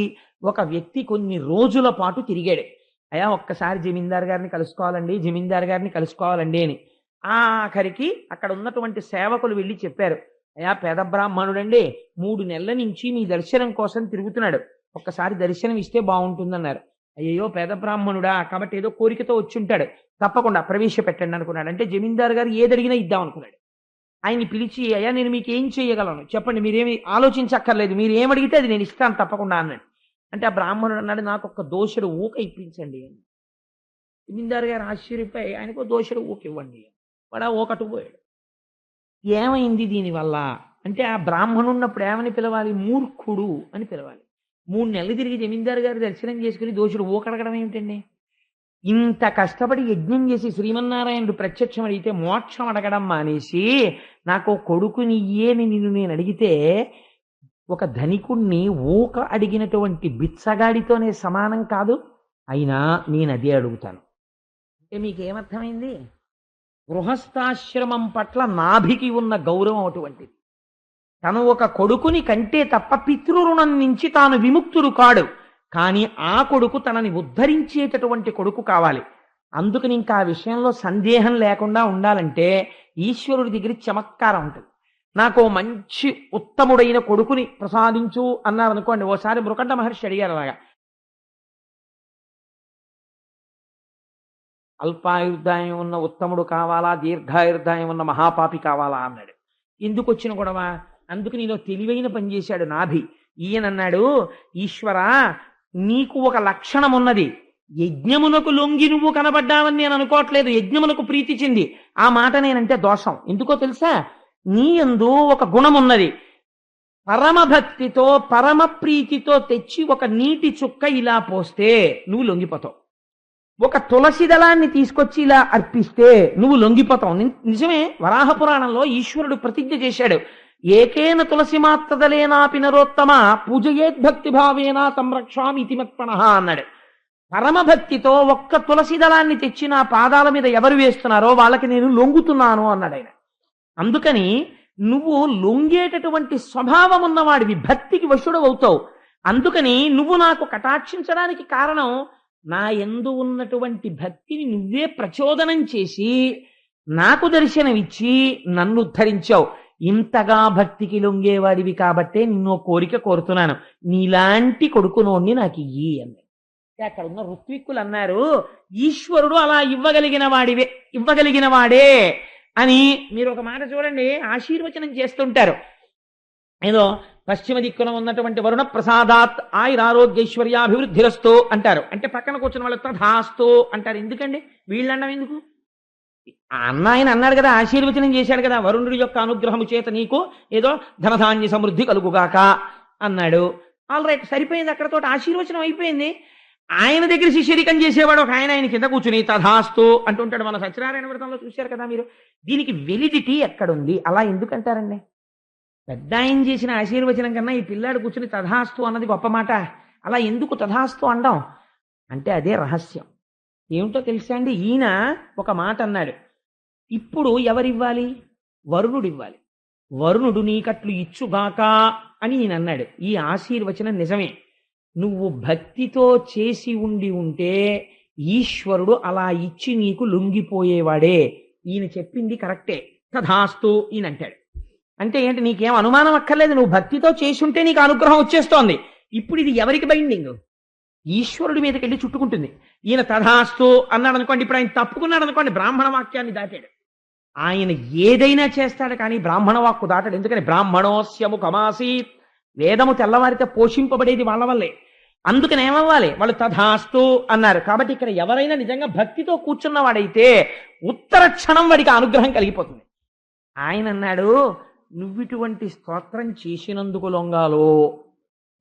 ఒక వ్యక్తి కొన్ని రోజుల పాటు తిరిగాడు. అయ్యా ఒక్కసారి జమీందార్ గారిని కలుసుకోవాలండి, జమీందార్ గారిని కలుసుకోవాలండి అని. ఆఖరికి అక్కడ ఉన్నటువంటి సేవకులు వెళ్ళి చెప్పారు, అయ్యా పేద బ్రాహ్మణుడండి, 3 నెలల నుంచి మీ దర్శనం కోసం తిరుగుతున్నాడు, ఒక్కసారి దర్శనం ఇస్తే బాగుంటుందన్నారు. అయ్యో పేద బ్రాహ్మణుడా, కాబట్టి ఏదో కోరికతో వచ్చి ఉంటాడు, తప్పకుండా ప్రవేశపెట్టండి అనుకున్నాడు. అంటే జమీందార్ గారు ఏదడిగినా ఇద్దాం అనుకున్నాడు. ఆయన్ని పిలిచి, అయ్యా నేను మీకు ఏం చేయగలను చెప్పండి, మీరేమి ఆలోచించక్కర్లేదు, మీరు ఏమడిగితే అది నేను ఇస్తాను తప్పకుండా అన్నాడు. అంటే ఆ బ్రాహ్మణుడు అన్నాడు, నాకు ఒక దోషుడు ఊక ఇప్పించండి అని. జమీందార్ గారు ఆశ్చర్యపోయి ఆయనకు దోషుడు ఊక ఇవ్వండి. వాడు ఊకటు పోయాడు. ఏమైంది దీనివల్ల అంటే, ఆ బ్రాహ్మణుడు ఉన్నప్పుడు ఏమని పిలవాలి? మూర్ఖుడు అని పిలవాలి. 3 నెలలు తిరిగి జమీందారు గారి దర్శనం చేసుకుని దోషుడు ఊకడగడం ఏమిటండి? ఇంత కష్టపడి యజ్ఞం చేసి శ్రీమన్నారాయణుడు ప్రత్యక్షం అడిగితే మోక్షం అడగడం మానేసి నాకు కొడుకునియ్యే నిన్ను నేను అడిగితే ఒక ధనికుణ్ణి ఊక అడిగినటువంటి బిచ్చగాడితోనే సమానం కాదు. అయినా నేను అదే అడుగుతాను. అంటే మీకేమర్థమైంది? గృహస్థాశ్రమం పట్ల నాభికి ఉన్న గౌరవం అటువంటిది. తను ఒక కొడుకుని కంటే తప్ప పితృరుణం నుంచి తాను విముక్తుడు కాడు. కానీ ఆ కొడుకు తనని ఉద్ధరించేటటువంటి కొడుకు కావాలి. అందుకని ఇంకా ఆ విషయంలో సందేహం లేకుండా ఉండాలంటే ఈశ్వరుడి దగ్గర చమత్కారం ఉంటుంది. నాకు మంచి ఉత్తముడైన కొడుకుని ప్రసాదించు అన్నారనుకోండి. ఓసారి మృకండ మహర్షి అడిగారు అలాగా, అల్పాయుర్దాయం ఉన్న ఉత్తముడు కావాలా, దీర్ఘాయుర్దాయం ఉన్న మహాపాపి కావాలా అన్నాడు. ఎందుకు వచ్చిన గొడవ? అందుకు నేను తెలివైన పని చేశాడు నాభి. ఈయనన్నాడు, ఈశ్వరా నీకు ఒక లక్షణం ఉన్నది, యజ్ఞమునకు లొంగి నువ్వు కనబడ్డావని నేను అనుకోవట్లేదు, యజ్ఞమునకు ప్రీతి చెంది. ఆ మాట నేనంటే దోషం. ఎందుకో తెలుసా? నీ యందు ఒక గుణం ఉన్నది. పరమభక్తితో పరమ ప్రీతితో తెచ్చి ఒక నీటి చుక్క ఇలా పోస్తే నువ్వు లొంగిపోతావు. ఒక తులసి దళాన్ని తీసుకొచ్చి ఇలా అర్పిస్తే నువ్వు లొంగిపోతావు. నిజమే, వరాహ పురాణంలో ఈశ్వరుడు ప్రతిజ్ఞ చేశాడు, ఏకేన తులసి మాత్రదలేనాపి నరోత్తమ పూజయేద్భక్తి భావేనా సంరక్షామి ఇతి మత్పణః అన్నాడు. పరమభక్తితో ఒక్క తులసి దళాన్ని తెచ్చి నా పాదాల మీద ఎవరు వేస్తున్నారో వాళ్ళకి నేను లొంగుతున్నాను అన్నాడు ఆయన. అందుకని నువ్వు లొంగేటటువంటి స్వభావం ఉన్నవాడివి, భక్తికి వశుడు అవుతావు. అందుకని నువ్వు నాకు కటాక్షించడానికి కారణం నా యందు ఉన్నటువంటి భక్తిని నువ్వే ప్రచోదనం చేసి నాకు దర్శనమిచ్చి నన్ను ఉద్ధరించావు. ఇంతగా భక్తికి లొంగేవాడివి కాబట్టే నిన్ను కోరిక కోరుతున్నాను, నీలాంటి కొడుకునోణ్ణి నాకు ఇయ్యి అంది. అక్కడ ఉన్న ఋత్విక్కులు అన్నారు, ఈశ్వరుడు అలా ఇవ్వగలిగిన వాడే అని. మీరు ఒక మాట చూడండి, ఆశీర్వచనం చేస్తుంటారు. ఏదో పశ్చిమ దిక్కున ఉన్నటువంటి వరుణ ప్రసాదాత్ ఆయురారోగ్యైశ్వర్యాభివృద్ధిరస్తు అంటారు. అంటే పక్కన కూర్చున్న వాళ్ళు తథాస్తు అంటారు. ఎందుకండి వీళ్ళండం ఎందుకు? ఆయన అన్నాడు కదా, ఆశీర్వచనం చేశాడు కదా, వరుణుడి యొక్క అనుగ్రహము చేత నీకు ఏదో ధనధాన్య సమృద్ధి కలుగుగాక అన్నాడు. ఆల్ రైట్, సరిపోయింది, అక్కడతో ఆశీర్వచనం అయిపోయింది. ఆయన దగ్గర శిష్యరికం చేసేవాడు ఒక ఆయన కింద కూర్చుని తథాస్తు అంటుంటాడు. మన సత్యనారాయణ వ్రతంలో చూశారు కదా మీరు. దీనికి వెలిడిటీ ఎక్కడుంది? అలా ఎందుకంటారండి? పెద్ద ఆయన చేసిన ఆశీర్వచనం కన్నా ఈ పిల్లాడు కూర్చుని తథాస్తు అన్నది గొప్ప మాట. అలా ఎందుకు తథాస్తు అండం అంటే అదే రహస్యం. ఏమిటో తెలుసా అండి, ఈయన ఒక మాట అన్నాడు, ఇప్పుడు ఎవరివ్వాలి? వరుణుడు ఇవ్వాలి. వరుణుడు నీకట్లు ఇచ్చుగాక అని ఈయన అన్నాడు. ఈ ఆశీర్వచనం నిజమే. నువ్వు భక్తితో చేసి ఉంటే ఈశ్వరుడు అలా ఇచ్చి నీకు లొంగిపోయేవాడే. ఈయన చెప్పింది కరెక్టే, తథాస్తు ఈయన అంటాడు. అంటే ఏంటి? నీకేం అనుమానం అక్కర్లేదు, నువ్వు భక్తితో చేసి ఉంటే నీకు అనుగ్రహం వచ్చేస్తోంది. ఇప్పుడు ఇది ఎవరికి బైండింగ్? ఈశ్వరుడి మీదకి వెళ్ళి చుట్టుకుంటుంది. ఈయన తథాస్తు అన్నాడు అనుకోండి, ఇప్పుడు ఆయన తప్పుకున్నాడు అనుకోండి, బ్రాహ్మణ వాక్యాన్ని దాటాడు. ఆయన ఏదైనా చేస్తాడు కానీ బ్రాహ్మణ వాక్కు దాటాడు. ఎందుకని? బ్రాహ్మణోస్యము కమాసీత్, వేదము తెల్లవారితే పోషింపబడేది వాళ్ళ వల్లే. అందుకని ఏమవ్వాలి? వాళ్ళు తథాస్తు అన్నారు. కాబట్టి ఇక్కడ ఎవరైనా నిజంగా భక్తితో కూర్చున్నవాడైతే ఉత్తర క్షణం వాడికి అనుగ్రహం కలిగిపోతుంది. ఆయన అన్నాడు, నువ్విటువంటి స్తోత్రం చేసినందుకు లొంగాలో,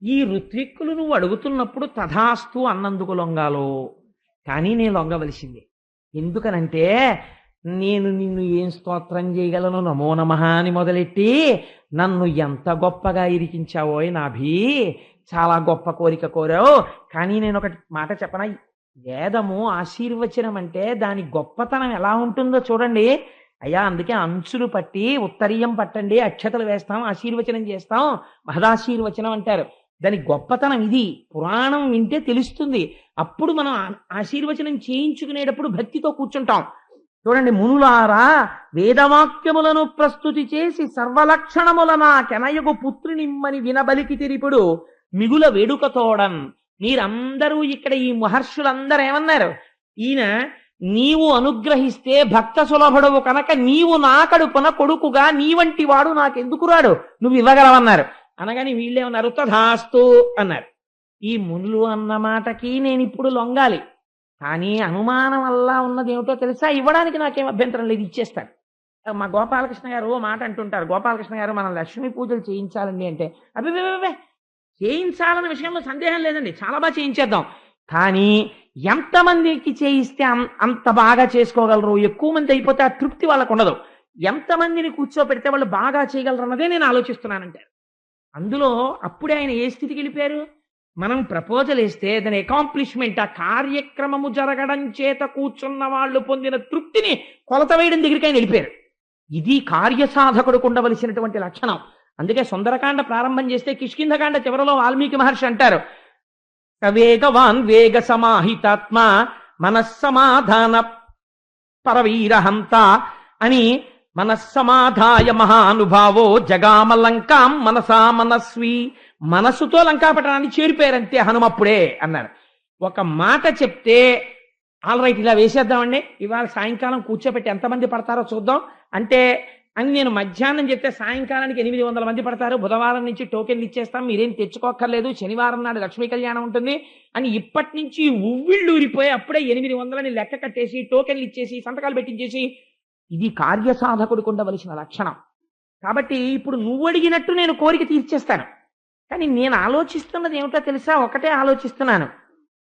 ఈ ఋత్విక్కులు నువ్వు అడుగుతున్నప్పుడు తథాస్తు అన్నందుకు లొంగాలో, కానీ నేను లొంగవలసింది. ఎందుకనంటే నేను నిన్ను ఏం స్తోత్రం చేయగలను, నమో నమః అని మొదలెట్టి నన్ను ఎంత గొప్పగా ఇరికించావోయ్ నాభి, చాలా గొప్ప కోరిక కోరావు. కానీ నేను ఒకటి మాట చెప్పనా, వేదము ఆశీర్వచనం అంటే దాని గొప్పతనం ఎలా ఉంటుందో చూడండి అయ్యా. అందుకే అంచులు పట్టి ఉత్తరీయం పట్టండి, అక్షతలు వేస్తాం, ఆశీర్వచనం చేస్తాం, మహదాశీర్వచనం అంటారు. దాని గొప్పతనం ఇది. పురాణం వింటే తెలుస్తుంది. అప్పుడు మనం ఆశీర్వచనం చేయించుకునేటప్పుడు భక్తితో కూర్చుంటాం. చూడండి, మునులారా వేదవాక్యములను ప్రస్తుతి చేసి సర్వలక్షణములనా కెనయగు పుత్రునిమ్మని వినబలికి తిరిపుడు మిగుల వేడుకతోడన్. మీరందరూ ఇక్కడ ఈ మహర్షులందరూ ఏమన్నారు? ఈయన నీవు అనుగ్రహిస్తే భక్త సులభుడవు కనుక నీవు నా కడుపున కొడుకుగా నీ వంటి వాడు నాకెందుకు రాడు, నువ్వు ఇవ్వగలవన్నారు. అనగాని వీళ్ళేమన్నారు? తథాస్తు అన్నారు. ఈ మునులు అన్న మాటకి నేను ఇప్పుడు లొంగాలి. కానీ అనుమానం వల్ల ఉన్నది ఏమిటో తెలుసా? ఇవ్వడానికి నాకేం అభ్యంతరం లేదు, ఇచ్చేస్తాను. మా గోపాలకృష్ణ గారు ఓ మాట అంటుంటారు, గోపాలకృష్ణ గారు మనం లక్ష్మీ పూజలు చేయించాలండి అంటే, అబ్బే చేయించాలన్న విషయంలో సందేహం లేదండి, చాలా బాగా చేయించేద్దాం. కానీ ఎంతమందికి చేయిస్తే అంత బాగా చేసుకోగలరు? ఎక్కువ మంది అయిపోతే ఆ తృప్తి వాళ్ళకు ఉండదు. ఎంతమందిని కూర్చోపెడితే వాళ్ళు బాగా చేయగలరు అన్నదే నేను ఆలోచిస్తున్నానంటే. అందులో అప్పుడే ఆయన ఏ స్థితికి వెళ్ళిపోయారు? మనం ప్రపోజల్ వేస్తే దాని అకాంప్లిష్మెంట్, ఆ కార్యక్రమము జరగడం చేత కూర్చున్న వాళ్ళు పొందిన తృప్తిని కొలత వేయడం దగ్గరికి ఆయన వెళ్ళిపోయారు. ఇది కార్యసాధకుడికి ఉండవలసినటువంటి లక్షణం. అందుకే సుందరకాండ ప్రారంభం చేస్తే కిష్కింధకాండ చివరలో వాల్మీకి మహర్షి అంటారు, వేగవాన్ వేగ సమాహితాత్మ మనస్సమాధాన పరవీరహంత అని. మనస్సమాధాయ మహానుభావో జగామలంకాం మనసా మనస్వి. మనస్సుతో లంకాపట్టణాన్ని చేరిపోయారంతే హనుమప్పుడే అన్నారు. ఒక మాట చెప్తే ఆల్ రైట్ ఇలా వేసేద్దామండి, ఇవాళ సాయంకాలం కూర్చోబెట్టి ఎంతమంది పడతారో చూద్దాం అంటే అని నేను మధ్యాహ్నం చెప్తే సాయంకాలానికి 800 మంది పడతారు. బుధవారం నుంచి టోకెన్లు ఇచ్చేస్తాం, మీరేం తెచ్చుకోక్కర్లేదు, శనివారం నాడు లక్ష్మీ కళ్యాణం ఉంటుంది అని ఇప్పటి నుంచి ఉవ్విళ్ళు ఊరిపోయి అప్పుడే 800 లెక్క కట్టేసి టోకెన్లు ఇచ్చేసి సంతకాలు పెట్టించేసి, ఇది కార్యసాధకుడికి ఉండవలసిన లక్షణం. కాబట్టి ఇప్పుడు నువ్వు అడిగినట్టు నేను కోరిక తీర్చేస్తాను. కానీ నేను ఆలోచిస్తున్నది ఏమిటో తెలుసా? ఒకటే ఆలోచిస్తున్నాను,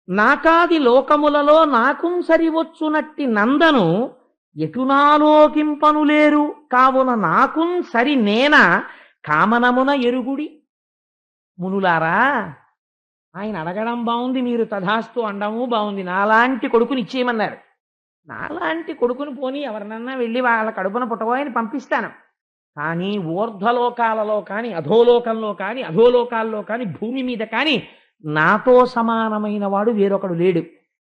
నాకాది లోకములలో నాకు సరివచ్చునట్టి నందను ఎటునాలోకింపను లేరు, కావున నాకున్ సరి నేన కామనమున ఎరుగుడి. మునులారా, ఆయన అడగడం బాగుంది, మీరు తథాస్తు అండము బాగుంది. నాలాంటి కొడుకుని ఇచ్చేయమన్నారు. నాలాంటి కొడుకుని పోని ఎవరినన్నా వెళ్ళి వాళ్ళ కడుపున పుట్టబోయని పంపిస్తాను. కానీ ఊర్ధ్వలోకాలలో కానీ అధోలోకంలో కానీ అధోలోకాల్లో కానీ భూమి మీద కానీ నాతో సమానమైన వాడు వేరొకడు లేడు.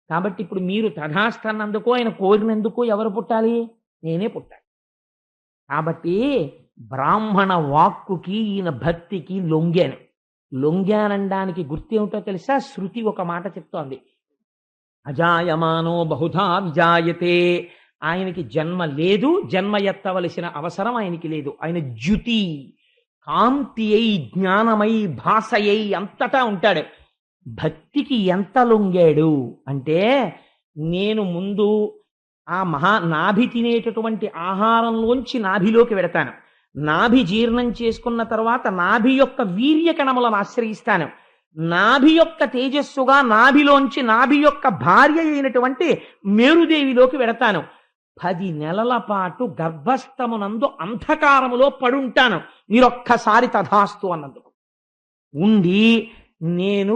కాబట్టి ఇప్పుడు మీరు తథాస్తన్నందుకో ఆయన కోరినందుకో ఎవరు పుట్టాలి? నేనే పుట్టాలి. కాబట్టి బ్రాహ్మణ వాక్కుకి ఈయన భక్తికి లొంగాను. లొంగానడానికి గుర్తేమిటో తెలుసా? శృతి ఒక మాట చెప్తోంది, అజాయమానో బహుధా విజాయతే. ఆయనకి జన్మ లేదు, జన్మ ఎత్తవలసిన అవసరం ఆయనకి లేదు. ఆయన జ్యుతి, కాంతి అయి, జ్ఞానమై, భాషయై అంతటా ఉంటాడు. భక్తికి ఎంత లొంగాడు అంటే, నేను ముందు ఆ నాభి తినేటటువంటి ఆహారంలోంచి నాభిలోకి వెడతాను. నాభి జీర్ణం చేసుకున్న తర్వాత నాభి యొక్క వీర్య కణములను ఆశ్రయిస్తాను. నాభి యొక్క తేజస్సుగా నాభిలోంచి నాభి యొక్క భార్య అయినటువంటి మేరుదేవిలోకి వెడతాను. 10 నెలల పాటు గర్భస్థమునందు అంధకారములో పడుంటాను. మీరొక్కసారి తథాస్తు అన్నందుకు ఉండి, నేను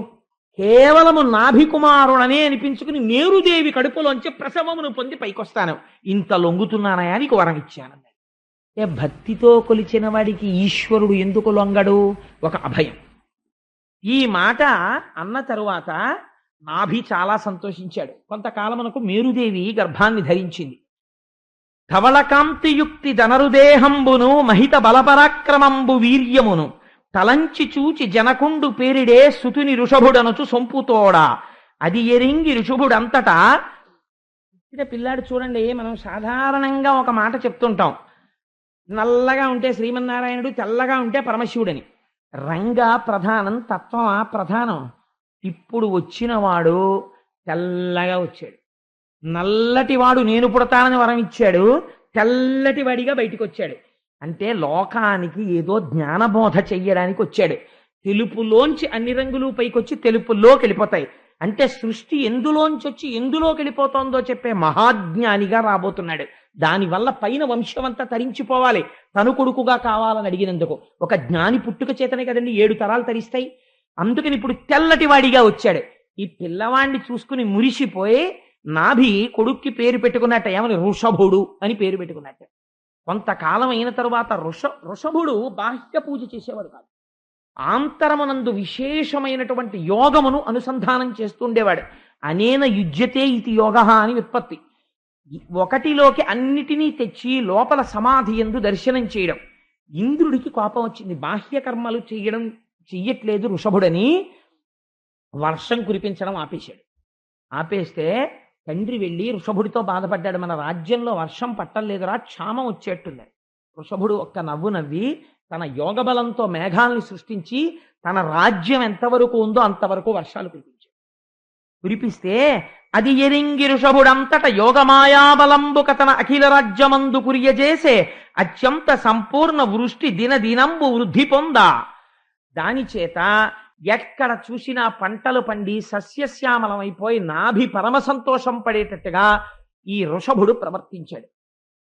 కేవలము నాభికుమారుడనే అనిపించుకుని మేరుదేవి కడుపులోంచి ప్రసవమును పొంది పైకొస్తాను. ఇంత లొంగుతున్నానయా నీకు వరం ఇచ్చాను. భక్తితో కొలిచిన వాడికి ఈశ్వరుడు ఎందుకు లొంగడు? ఒక అభయం. ఈ మాట అన్న తరువాత నాభి చాలా సంతోషించాడు. కొంతకాలమునకు మేరుదేవి గర్భాన్ని ధరించింది. ధవళకాంతియుక్తి ధనరుదేహంబును మహిత బలపరాక్రమంబు వీర్యమును తలంచి చూచి జనకుండు పేరిడే సుతుని ఋషభుడనుచు సొంపుతోడా అది ఎరింగి ఋషభుడంతటా. పిల్లాడు చూడండి, మనం సాధారణంగా ఒక మాట చెప్తుంటాం, నల్లగా ఉంటే శ్రీమన్నారాయణుడు, తెల్లగా ఉంటే పరమశివుడని. రంగ ప్రధానం, తత్వమా ప్రధానం? ఇప్పుడు వచ్చినవాడు తెల్లగా వచ్చాడు. నల్లటివాడు నేను పుడతానని వరం ఇచ్చాడు, తెల్లటి వాడిగా బయటికి వచ్చాడు. అంటే లోకానికి ఏదో జ్ఞానబోధ చెయ్యడానికి వచ్చాడు. తెలుపులోంచి అన్ని రంగులు పైకొచ్చి తెలుపులోకి వెళ్ళిపోతాయి. అంటే సృష్టి ఎందులోంచి వచ్చి ఎందులోకి వెళ్ళిపోతుందో చెప్పే మహాజ్ఞానిగా రాబోతున్నాడు. దానివల్ల పైన వంశమంతా తరించిపోవాలి, తను కొడుకుగా కావాలని అడిగినందుకు. ఒక జ్ఞాని పుట్టుక చేతనే కదండి 7 తరాలు తరిస్తాయి. అందుకని ఇప్పుడు తెల్లటి వాడిగా వచ్చాడు. ఈ పిల్లవాడిని చూసుకుని మురిసిపోయి నాభి కొడుక్కి పేరు పెట్టుకున్నట్ట. ఏమని? ఋషభుడు అని పేరు పెట్టుకున్నట్ట. కొంతకాలం అయిన తరువాత ఋషభుడు బాహ్య పూజ చేసేవాడు కాదు, ఆంతరమునందు విశేషమైనటువంటి యోగమును అనుసంధానం చేస్తుండేవాడు. అనేన యుజ్యతే ఇది యోగ అని వ్యుత్పత్తి. ఒకటిలోకి అన్నిటినీ తెచ్చి లోపల సమాధి యందు దర్శనం చేయడం. ఇంద్రుడికి కోపం వచ్చింది, బాహ్య కర్మలు చెయ్యట్లేదు ఋషభుడని వర్షం కురిపించడం ఆపేశాడు. ఆపేస్తే తండ్రి వెళ్ళి ఋషభుడితో బాధపడ్డాడు, మన రాజ్యంలో వర్షం పట్టలేదురా, క్షామం వచ్చేట్టుంది. ఋషభుడు ఒక్క నవ్వు నవ్వి తన యోగ బలంతో మేఘాల్ని సృష్టించి తన రాజ్యం ఎంతవరకు ఉందో అంతవరకు వర్షాలు కురిపించాడు. కురిపిస్తే అది ఎరింగి ఋషభుడంతట యోగమాయాబలంబు కథన అఖిల రాజ్యమందు కురియజేసే అత్యంత సంపూర్ణ వృష్టి దినంబు వృద్ధి పొందా. దాని చేత ఎక్కడ చూసినా పంటలు పండి సస్యశ్యామలమైపోయి నాభి పరమ సంతోషం పడేటట్టుగా ఈ ఋషభుడు ప్రవర్తించాడు.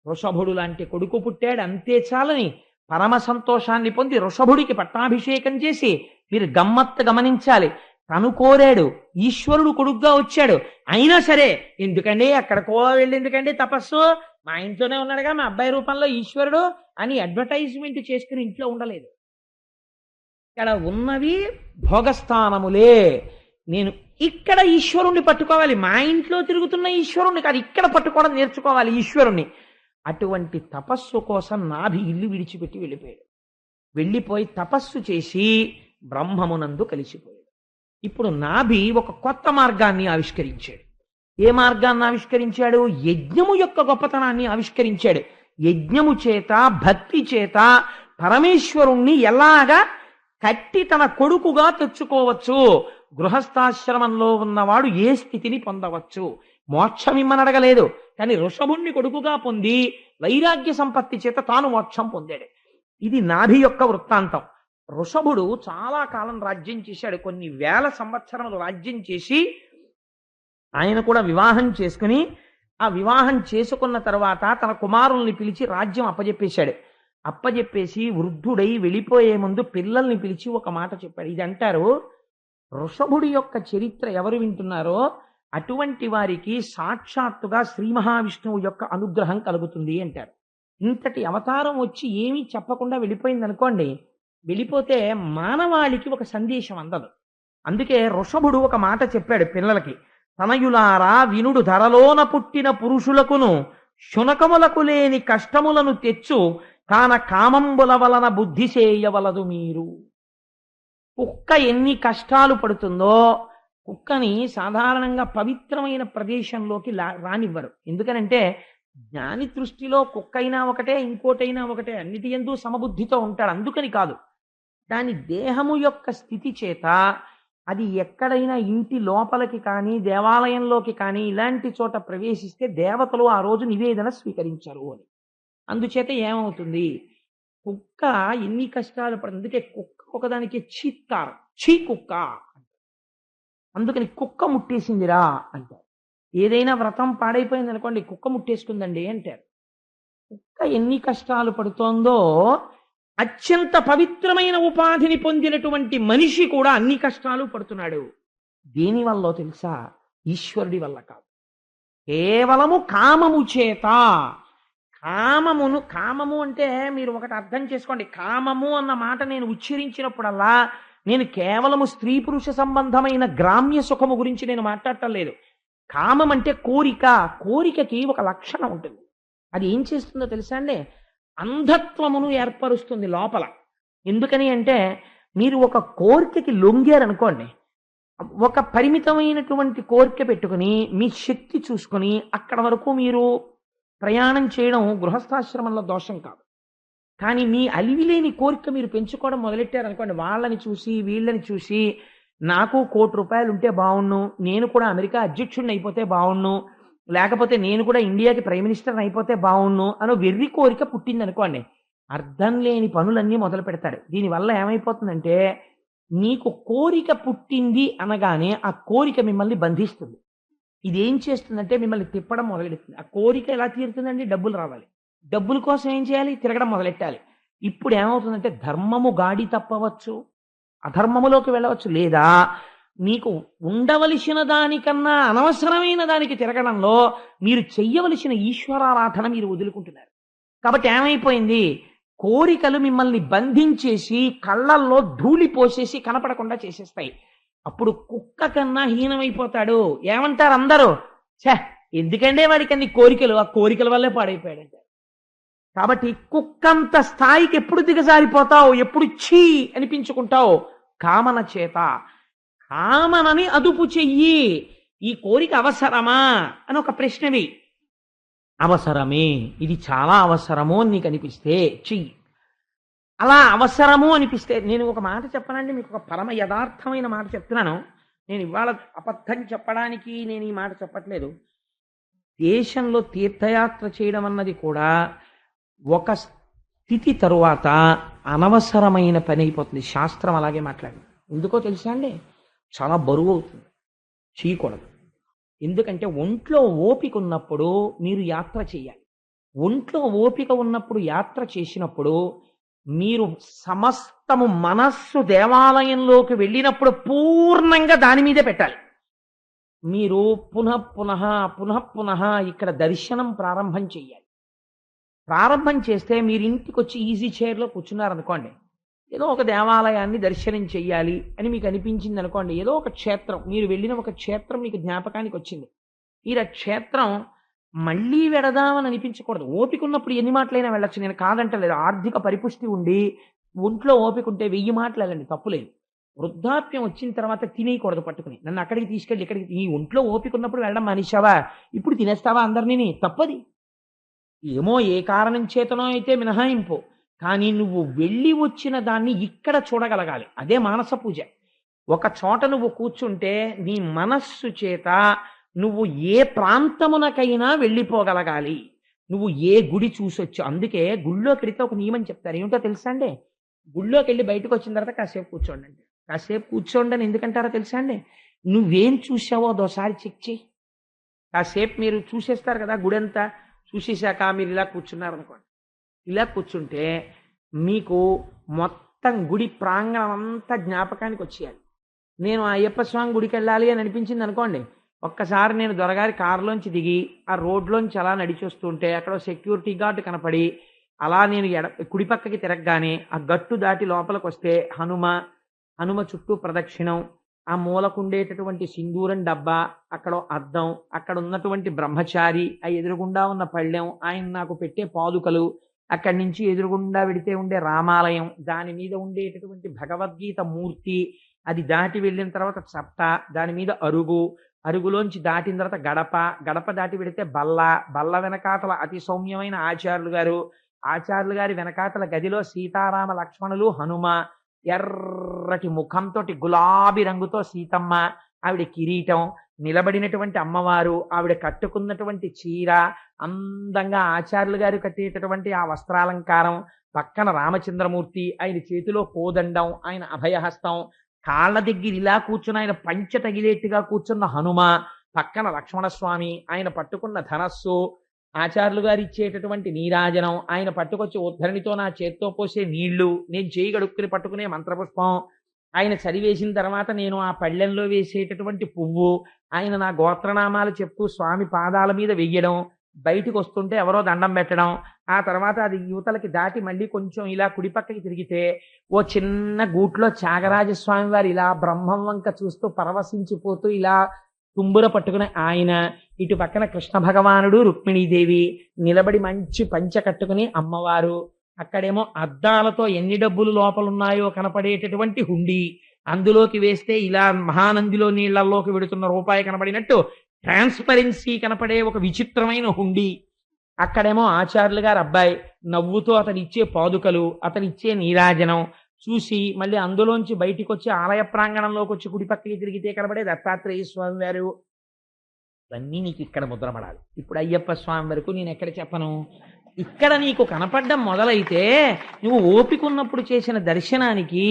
ఋషభుడు లాంటి కొడుకు పుట్టాడు, అంతే చాలని పరమ సంతోషాన్ని పొంది ఋషభుడికి పట్టాభిషేకం చేసి, మీరు గమ్మత్తు గమనించాలి, తను కోరాడు, ఈశ్వరుడు కొడుకుగా వచ్చాడు. అయినా సరే ఎందుకండి ఎక్కడికో వెళ్ళి ఎందుకండి తపస్సు, మా ఇంట్లోనే ఉన్నాడుగా మా అబ్బాయి రూపంలో ఈశ్వరుడు అని అడ్వర్టైజ్మెంట్ చేసుకుని ఇంట్లో ఉండలేదు. ఇక్కడ ఉన్నవి భోగస్థానములే. నేను ఇక్కడ ఈశ్వరుణ్ణి పట్టుకోవాలి, మా ఇంట్లో తిరుగుతున్న ఈశ్వరుణ్ణి కాదు, ఇక్కడ పట్టుకోవడం నేర్చుకోవాలి ఈశ్వరుణ్ణి. అటువంటి తపస్సు కోసం నాభి ఇల్లు విడిచిపెట్టి వెళ్ళిపోయాడు. వెళ్ళిపోయి తపస్సు చేసి బ్రహ్మమునందు కలిసిపోయాడు. ఇప్పుడు నాభి ఒక కొత్త మార్గాన్ని ఆవిష్కరించాడు. ఏ మార్గాన్ని ఆవిష్కరించాడు? యజ్ఞము యొక్క గొప్పతనాన్ని ఆవిష్కరించాడు. యజ్ఞము చేత, భక్తి చేత పరమేశ్వరుణ్ణి ఎలాగా కట్టి తన కొడుకుగా తెచ్చుకోవచ్చు, గృహస్థాశ్రమంలో ఉన్నవాడు ఏ స్థితిని పొందవచ్చు. మోక్షం ఇమ్మనడగలేదు, కానీ ఋషభుణ్ణి కొడుకుగా పొంది వైరాగ్య సంపత్తి చేత తాను మోక్షం పొందాడు. ఇది నాభి యొక్క వృత్తాంతం. ఋషభుడు చాలా కాలం రాజ్యం చేశాడు, కొన్ని వేల సంవత్సరములు రాజ్యం చేసి ఆయన కూడా వివాహం చేసుకుని, ఆ వివాహం చేసుకున్న తర్వాత తన కుమారుల్ని పిలిచి రాజ్యం అప్పజెప్పేశాడు. అప్పజెప్పేసి వృద్ధుడై వెళ్ళిపోయే ముందు పిల్లల్ని పిలిచి ఒక మాట చెప్పాడు. ఇది అంటారు, ఋషభుడి యొక్క చరిత్ర ఎవరు వింటున్నారో అటువంటి వారికి సాక్షాత్తుగా శ్రీ మహావిష్ణువు యొక్క అనుగ్రహం కలుగుతుంది అంటారు. ఇంతటి అవతారం వచ్చి ఏమీ చెప్పకుండా వెళ్ళిపోయింది అనుకోండి, వెళ్ళిపోతే మానవాళికి ఒక సందేశం అందదు. అందుకే ఋషభుడు ఒక మాట చెప్పాడు పిల్లలకి, తనయులారా వినుడు ధరలోన పుట్టిన పురుషులకును శునకములకు లేని కష్టములను తెచ్చు కాన కామంబుల వలన బుద్ధి చేయవలదు మీరు. కుక్క ఎన్ని కష్టాలు పడుతుందో కుక్కని సాధారణంగా పవిత్రమైన ప్రదేశంలోకి రానివ్వరు. ఎందుకనంటే జ్ఞాని దృష్టిలో కుక్క అయినా ఒకటే, ఇంకోటైనా ఒకటే, అన్నిటి యందు సమబుద్ధితో ఉంటాడు. అందుకని కాదు, దాని దేహము యొక్క స్థితి చేత అది ఎక్కడైనా ఇంటి లోపలికి కానీ దేవాలయంలోకి కానీ ఇలాంటి చోట ప్రవేశిస్తే దేవతలు ఆ రోజు నివేదన స్వీకరించరు అని. అందుచేత ఏమవుతుంది, కుక్క ఎన్ని కష్టాలు పడుతుంది. అందుకే కుక్క ఒకదానికి చీత్కారం, చీ కుక్క. అందుకని కుక్క ముట్టేసిందిరా అంటారు. ఏదైనా వ్రతం పాడైపోయింది అనుకోండి, కుక్క ముట్టేసుకుందండి అంటారు. కుక్క ఎన్ని కష్టాలు పడుతోందో అత్యంత పవిత్రమైన ఉపాధిని పొందినటువంటి మనిషి కూడా అన్ని కష్టాలు పడుతున్నాడు. దేనివల్ల తెలుసా? ఈశ్వరుడి వల్ల కాదు, కేవలము కామము చేత. కామము అంటే మీరు ఒకటి అర్థం చేసుకోండి. కామము అన్న మాట నేను ఉచ్చరించినప్పుడల్లా నేను కేవలము స్త్రీ పురుష సంబంధమైన గ్రామ్య సుఖము గురించి నేను మాట్లాడటం లేదు. కామం అంటే కోరిక. కోరికకి ఒక లక్షణం ఉంటుంది. అది ఏం చేస్తుందో తెలుసా అండి? అంధత్వమును ఏర్పరుస్తుంది లోపల. ఎందుకని అంటే మీరు ఒక కోరికకి లొంగారనుకోండి, ఒక పరిమితమైనటువంటి కోరిక పెట్టుకుని మీ శక్తి చూసుకుని అక్కడ వరకు మీరు ప్రయాణం చేయడం గృహస్థాశ్రమంలో దోషం కాదు. కానీ మీ అలివిలేని కోరిక మీరు పెంచుకోవడం మొదలెట్టారనుకోండి, వాళ్ళని చూసి వీళ్ళని చూసి నాకు ₹1,00,00,000 ఉంటే బాగుండు, నేను కూడా అమెరికా అధ్యక్షుడిని అయిపోతే బాగుండు, లేకపోతే నేను కూడా ఇండియాకి ప్రైమ్ మినిస్టర్ అయిపోతే బాగుండు అని వెర్రి కోరిక పుట్టింది అనుకోండి, అర్థం లేని పనులన్నీ మొదలు పెడతాడు. దీనివల్ల ఏమైపోతుందంటే నీకు కోరిక పుట్టింది అనగానే ఆ కోరిక మిమ్మల్ని బంధిస్తుంది. ఇదేం చేస్తుందంటే మిమ్మల్ని తిప్పడం మొదలెడుతుంది. ఆ కోరిక ఎలా తీరుతుందండి? డబ్బులు రావాలి. డబ్బుల కోసం ఏం చేయాలి? తిరగడం మొదలెట్టాలి. ఇప్పుడు ఏమవుతుందంటే ధర్మము గాడి తప్పవచ్చు, అధర్మములోకి వెళ్ళవచ్చు, లేదా మీకు ఉండవలసిన దానికన్నా అనవసరమైన దానికి తిరగడంలో మీరు చెయ్యవలసిన ఈశ్వరారాధన మీరు వదులుకుంటున్నారు. కాబట్టి ఏమైపోయింది? కోరికలు మిమ్మల్ని బంధించేసి కళ్ళల్లో ధూళి పోసేసి కనపడకుండా చేసేస్తాయి. అప్పుడు కుక్క కన్నా హీనమైపోతాడు. ఏమంటారు అందరూ? ఛే, ఎందుకంటే వాడికి అన్ని కోరికలు, ఆ కోరికల వల్లే పాడైపోయాడంట. కాబట్టి కుక్కంత స్థాయికి ఎప్పుడు దిగజారిపోతావు, ఎప్పుడు ఛీ అనిపించుకుంటావు? కామన చేత. కామనని అదుపు చెయ్యి. ఈ కోరిక అవసరమా అని ఒక ప్రశ్నవి. అవసరమే, ఇది చాలా అవసరము అని నీకు అనిపిస్తే చెయ్యి. అలా అవసరము అనిపిస్తే, నేను ఒక మాట చెప్పనండి, మీకు ఒక పరమ యథార్థమైన మాట చెప్తున్నాను. నేను ఇవాళ అబద్ధం చెప్పడానికి నేను ఈ మాట చెప్పట్లేదు. దేశంలో తీర్థయాత్ర చేయడం అన్నది కూడా ఒక స్థితి తరువాత అనవసరమైన పని అయిపోతుంది. శాస్త్రం అలాగే మాట్లాడింది. ఎందుకో తెలుసా అండి? చాలా బరువు అవుతుంది, చేయకూడదు. ఎందుకంటే ఒంట్లో ఓపిక ఉన్నప్పుడు మీరు యాత్ర చేయాలి. ఒంట్లో ఓపిక ఉన్నప్పుడు యాత్ర చేసినప్పుడు మీరు సమస్తము మనస్సు దేవాలయంలోకి వెళ్ళినప్పుడు పూర్ణంగా దాని మీదే పెట్టాలి. మీరు పునః ఇక్కడ దర్శనం ప్రారంభం చెయ్యాలి. ప్రారంభం చేస్తే మీరు ఇంటికి వచ్చి ఈజీ చైర్లో కూర్చున్నారనుకోండి, ఏదో ఒక దేవాలయాన్ని దర్శనం చెయ్యాలి అని మీకు అనిపించింది అనుకోండి, ఏదో ఒక క్షేత్రం, మీరు వెళ్ళిన ఒక క్షేత్రం మీకు జ్ఞాపకానికి వచ్చింది. మీరు ఆ క్షేత్రం మళ్ళీ వెడదామని అనిపించకూడదు. ఓపిక ఉన్నప్పుడు ఎన్ని మాటలైనా వెళ్ళచ్చు, నేను కాదంటలేదు. ఆర్థిక పరిపుష్టి ఉండి ఒంట్లో ఓపిక ఉంటే 1000 మాటలు వెళ్ళండి, తప్పులేదు. వృద్ధాప్యం వచ్చిన తర్వాత తినేయకూడదు పట్టుకుని. నన్ను అక్కడికి తీసుకెళ్ళి ఇక్కడికి, ఈ ఒంట్లో ఓపిక ఉన్నప్పుడు వెళ్ళడం మనిషావా, ఇప్పుడు తినేస్తావా అందరినీ? తప్పది. ఏమో ఏ కారణం చేతనో అయితే మినహాయింపు, కానీ నువ్వు వెళ్ళి వచ్చిన దాన్ని ఇక్కడ చూడగలగాలి. అదే మానస పూజ. ఒక చోట నువ్వు కూర్చుంటే నీ మనస్సు చేత నువ్వు ఏ ప్రాంతమునకైనా వెళ్ళిపోగలగాలి. నువ్వు ఏ గుడి చూసొచ్చు. అందుకే గుళ్ళోకి వెళితే ఒక నియమం చెప్తారు. ఏమిటో తెలుసా అండి? గుళ్ళోకి వెళ్ళి బయటకు వచ్చిన తర్వాత కాసేపు కూర్చోండి అండి. కాసేపు కూర్చోండి అని ఎందుకంటారో తెలుసా అండి? నువ్వేం చూసావో అదోసారి చెక్ చేయి. కాసేపు మీరు చూసేస్తారు కదా, గుడి అంతా చూసేశాక మీరు ఇలా కూర్చున్నారనుకోండి, ఇలా కూర్చుంటే మీకు మొత్తం గుడి ప్రాంగణం అంతా జ్ఞాపకానికి వచ్చేయాలి. నేను అయ్యప్ప స్వామి గుడికి వెళ్ళాలి అని అనిపించింది అనుకోండి, ఒక్కసారి నేను దొరగారి కారులోంచి దిగి ఆ రోడ్లోంచి అలా నడిచొస్తుంటే అక్కడ సెక్యూరిటీ గార్డు కనపడి అలా నేను కుడి పక్కకి తిరగగానే ఆ గట్టు దాటి లోపలికి వస్తే హనుమ చుట్టూ ప్రదక్షిణం, ఆ మూలకుండేటటువంటి సింధూరం డబ్బా, అక్కడ అద్దం, అక్కడ ఉన్నటువంటి బ్రహ్మచారి, ఆ ఎదురుగుండా ఉన్న పళ్ళెం, ఆయన నాకు పెట్టే పాదుకలు, అక్కడి నుంచి ఎదురుగుండా వెడితే ఉండే రామాలయం, దాని మీద ఉండేటటువంటి భగవద్గీత మూర్తి, అది దాటి వెళ్ళిన తర్వాత చట్ట, దాని మీద అరుగు, అరుగులోంచి దాటిన తర్వాత గడప, గడప దాటి వెడితే బల్ల, బల్ల వెనకాతల అతి సౌమ్యమైన ఆచార్యులు గారు, ఆచార్యులు గారి వెనకాతల గదిలో సీతారామ లక్ష్మణులు, హనుమ, ఎర్రటి ముఖంతో గులాబీ రంగుతో సీతమ్మ, ఆవిడ కిరీటం, నిలబడినటువంటి అమ్మవారు, ఆవిడ కట్టుకున్నటువంటి చీర, అందంగా ఆచార్యులు గారు కట్టేటటువంటి ఆ వస్త్రాలంకారం, పక్కన రామచంద్రమూర్తి, ఆయన చేతిలో కోదండం, ఆయన అభయహస్తం, కాళ్ళ దగ్గర ఇలా కూర్చుని ఆయన పంచె తగిలేట్టుగా కూర్చున్న హనుమ, పక్కన లక్ష్మణస్వామి, ఆయన పట్టుకున్న ధనస్సు, ఆచార్యులు గారు ఇచ్చేటటువంటి నీరాజనం, ఆయన పట్టుకొచ్చి ఉద్ధరణితో నా చేత్తో పోసే నీళ్లు, నేను చేయి గడుక్కుని పట్టుకునే మంత్రపుష్పం, ఆయన చదివేసిన తర్వాత నేను ఆ పళ్ళెంలో వేసేటటువంటి పువ్వు, ఆయన నా గోత్రనామాలు చెప్తూ స్వామి పాదాల మీద వెయ్యడం, బయటికి వస్తుంటే ఎవరో దండం పెట్టడం, ఆ తర్వాత అది యువతలకి దాటి మళ్ళీ కొంచెం ఇలా కుడిపక్కకి తిరిగితే ఓ చిన్న గూట్లో త్యాగరాజస్వామి వారు ఇలా బ్రహ్మం వంక చూస్తూ పరవశించిపోతూ ఇలా తుంబుర పట్టుకుని ఆయన, ఇటు పక్కన కృష్ణ భగవానుడు, రుక్మిణీదేవి నిలబడి మంచి పంచె కట్టుకుని అమ్మవారు, అక్కడేమో అద్దాలతో ఎన్ని డబ్బులు లోపలున్నాయో కనపడేటటువంటి హుండీ, అందులోకి వేస్తే ఇలా మహానందిలో నీళ్లలోకి వెడుతున్న రూపాయి కనపడినట్టు ట్రాన్స్పరెన్సీ కనపడే ఒక విచిత్రమైన హుండీ, అక్కడేమో ఆచార్యులు గారు అబ్బాయి నవ్వుతూ అతను ఇచ్చే పాదుకలు, అతను ఇచ్చే నీరాజనం చూసి మళ్ళీ అందులోంచి బయటికి వచ్చి ఆలయ ప్రాంగణంలోకి వచ్చి కుడి పక్కకి తిరిగితే కనబడే దత్తాత్రేయ స్వామి వారు, ఇవన్నీ నీకు ఇక్కడ ముద్రపడాలి. ఇప్పుడు అయ్యప్ప స్వామి వరకు నేను ఎక్కడ చెప్పను, ఇక్కడ నీకు కనపడ్డం మొదలైతే నువ్వు ఓపిక ఉన్నప్పుడు చేసిన దర్శనానికి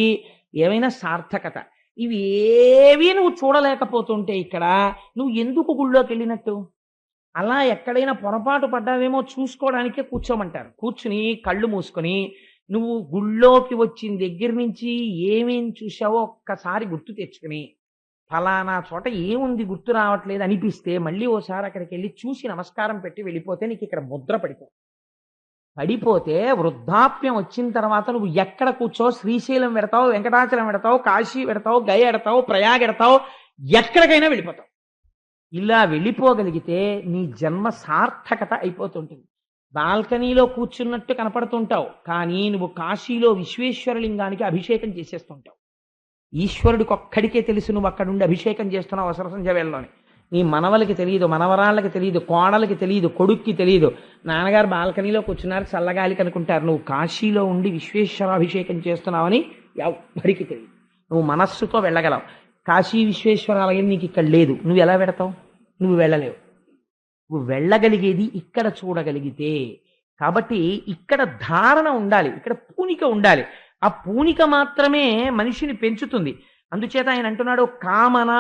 ఏమైనా సార్థకత, ఇవి ఏవి నువ్వు చూడలేకపోతుంటే ఇక్కడ నువ్వు ఎందుకు గుళ్ళోకి వెళ్ళినట్టు? అలా ఎక్కడైనా పొరపాటు పడ్డావేమో చూసుకోవడానికే కూర్చోమంటారు. కూర్చుని కళ్ళు మూసుకొని నువ్వు గుళ్ళోకి వచ్చిన దగ్గర నుంచి ఏమేం చూసావో ఒక్కసారి గుర్తు తెచ్చుకుని, ఫలానా చోట ఏముంది గుర్తు రావట్లేదు అనిపిస్తే మళ్ళీ ఓసారి అక్కడికి వెళ్ళి చూసి నమస్కారం పెట్టి వెళ్ళిపోతే నీకు ఇక్కడ ముద్ర పడిపోతే వృద్ధాప్యం వచ్చిన తర్వాత నువ్వు ఎక్కడ కూర్చో, శ్రీశైలం పెడతావు, వెంకటాచలం పెడతావు, కాశీ పెడతావు, గయ ఎడతావు, ప్రయాగ ఎడతావు, ఎక్కడికైనా వెళ్ళిపోతావు. ఇలా వెళ్ళిపోగలిగితే నీ జన్మ సార్థకత అయిపోతుంటుంది. బాల్కనీలో కూర్చున్నట్టు కనపడుతుంటావు, కానీ నువ్వు కాశీలో విశ్వేశ్వరలింగానికి అభిషేకం చేసేస్తుంటావు. ఈశ్వరుడికి ఒక్కడికే తెలుసు నువ్వు అక్కడుండి అభిషేకం చేస్తున్నావు అవసర సంధ్య వేళలోని. నీ మనవలకి తెలియదు, మనవరాళ్ళకి తెలియదు, కోడలకి తెలియదు, కొడుక్కి తెలియదు. నాన్నగారు బాల్కనీలో కూర్చున్నారు చల్లగాలికి అనుకుంటారు, నువ్వు కాశీలో ఉండి విశ్వేశ్వరాభిషేకం చేస్తున్నావని ఎవ్వరికి తెలియదు. నువ్వు మనస్సుతో వెళ్ళగలవు. కాశీ విశ్వేశ్వరాలయం నీకు ఇక్కడ లేదు, నువ్వు ఎలా పెడతావు? నువ్వు వెళ్ళలేవు. నువ్వు వెళ్ళగలిగేది ఇక్కడ చూడగలిగితే. కాబట్టి ఇక్కడ ధారణ ఉండాలి, ఇక్కడ పూనిక ఉండాలి. ఆ పూనిక మాత్రమే మనిషిని పెంచుతుంది. అందుచేత ఆయన అంటున్నాడు కామన,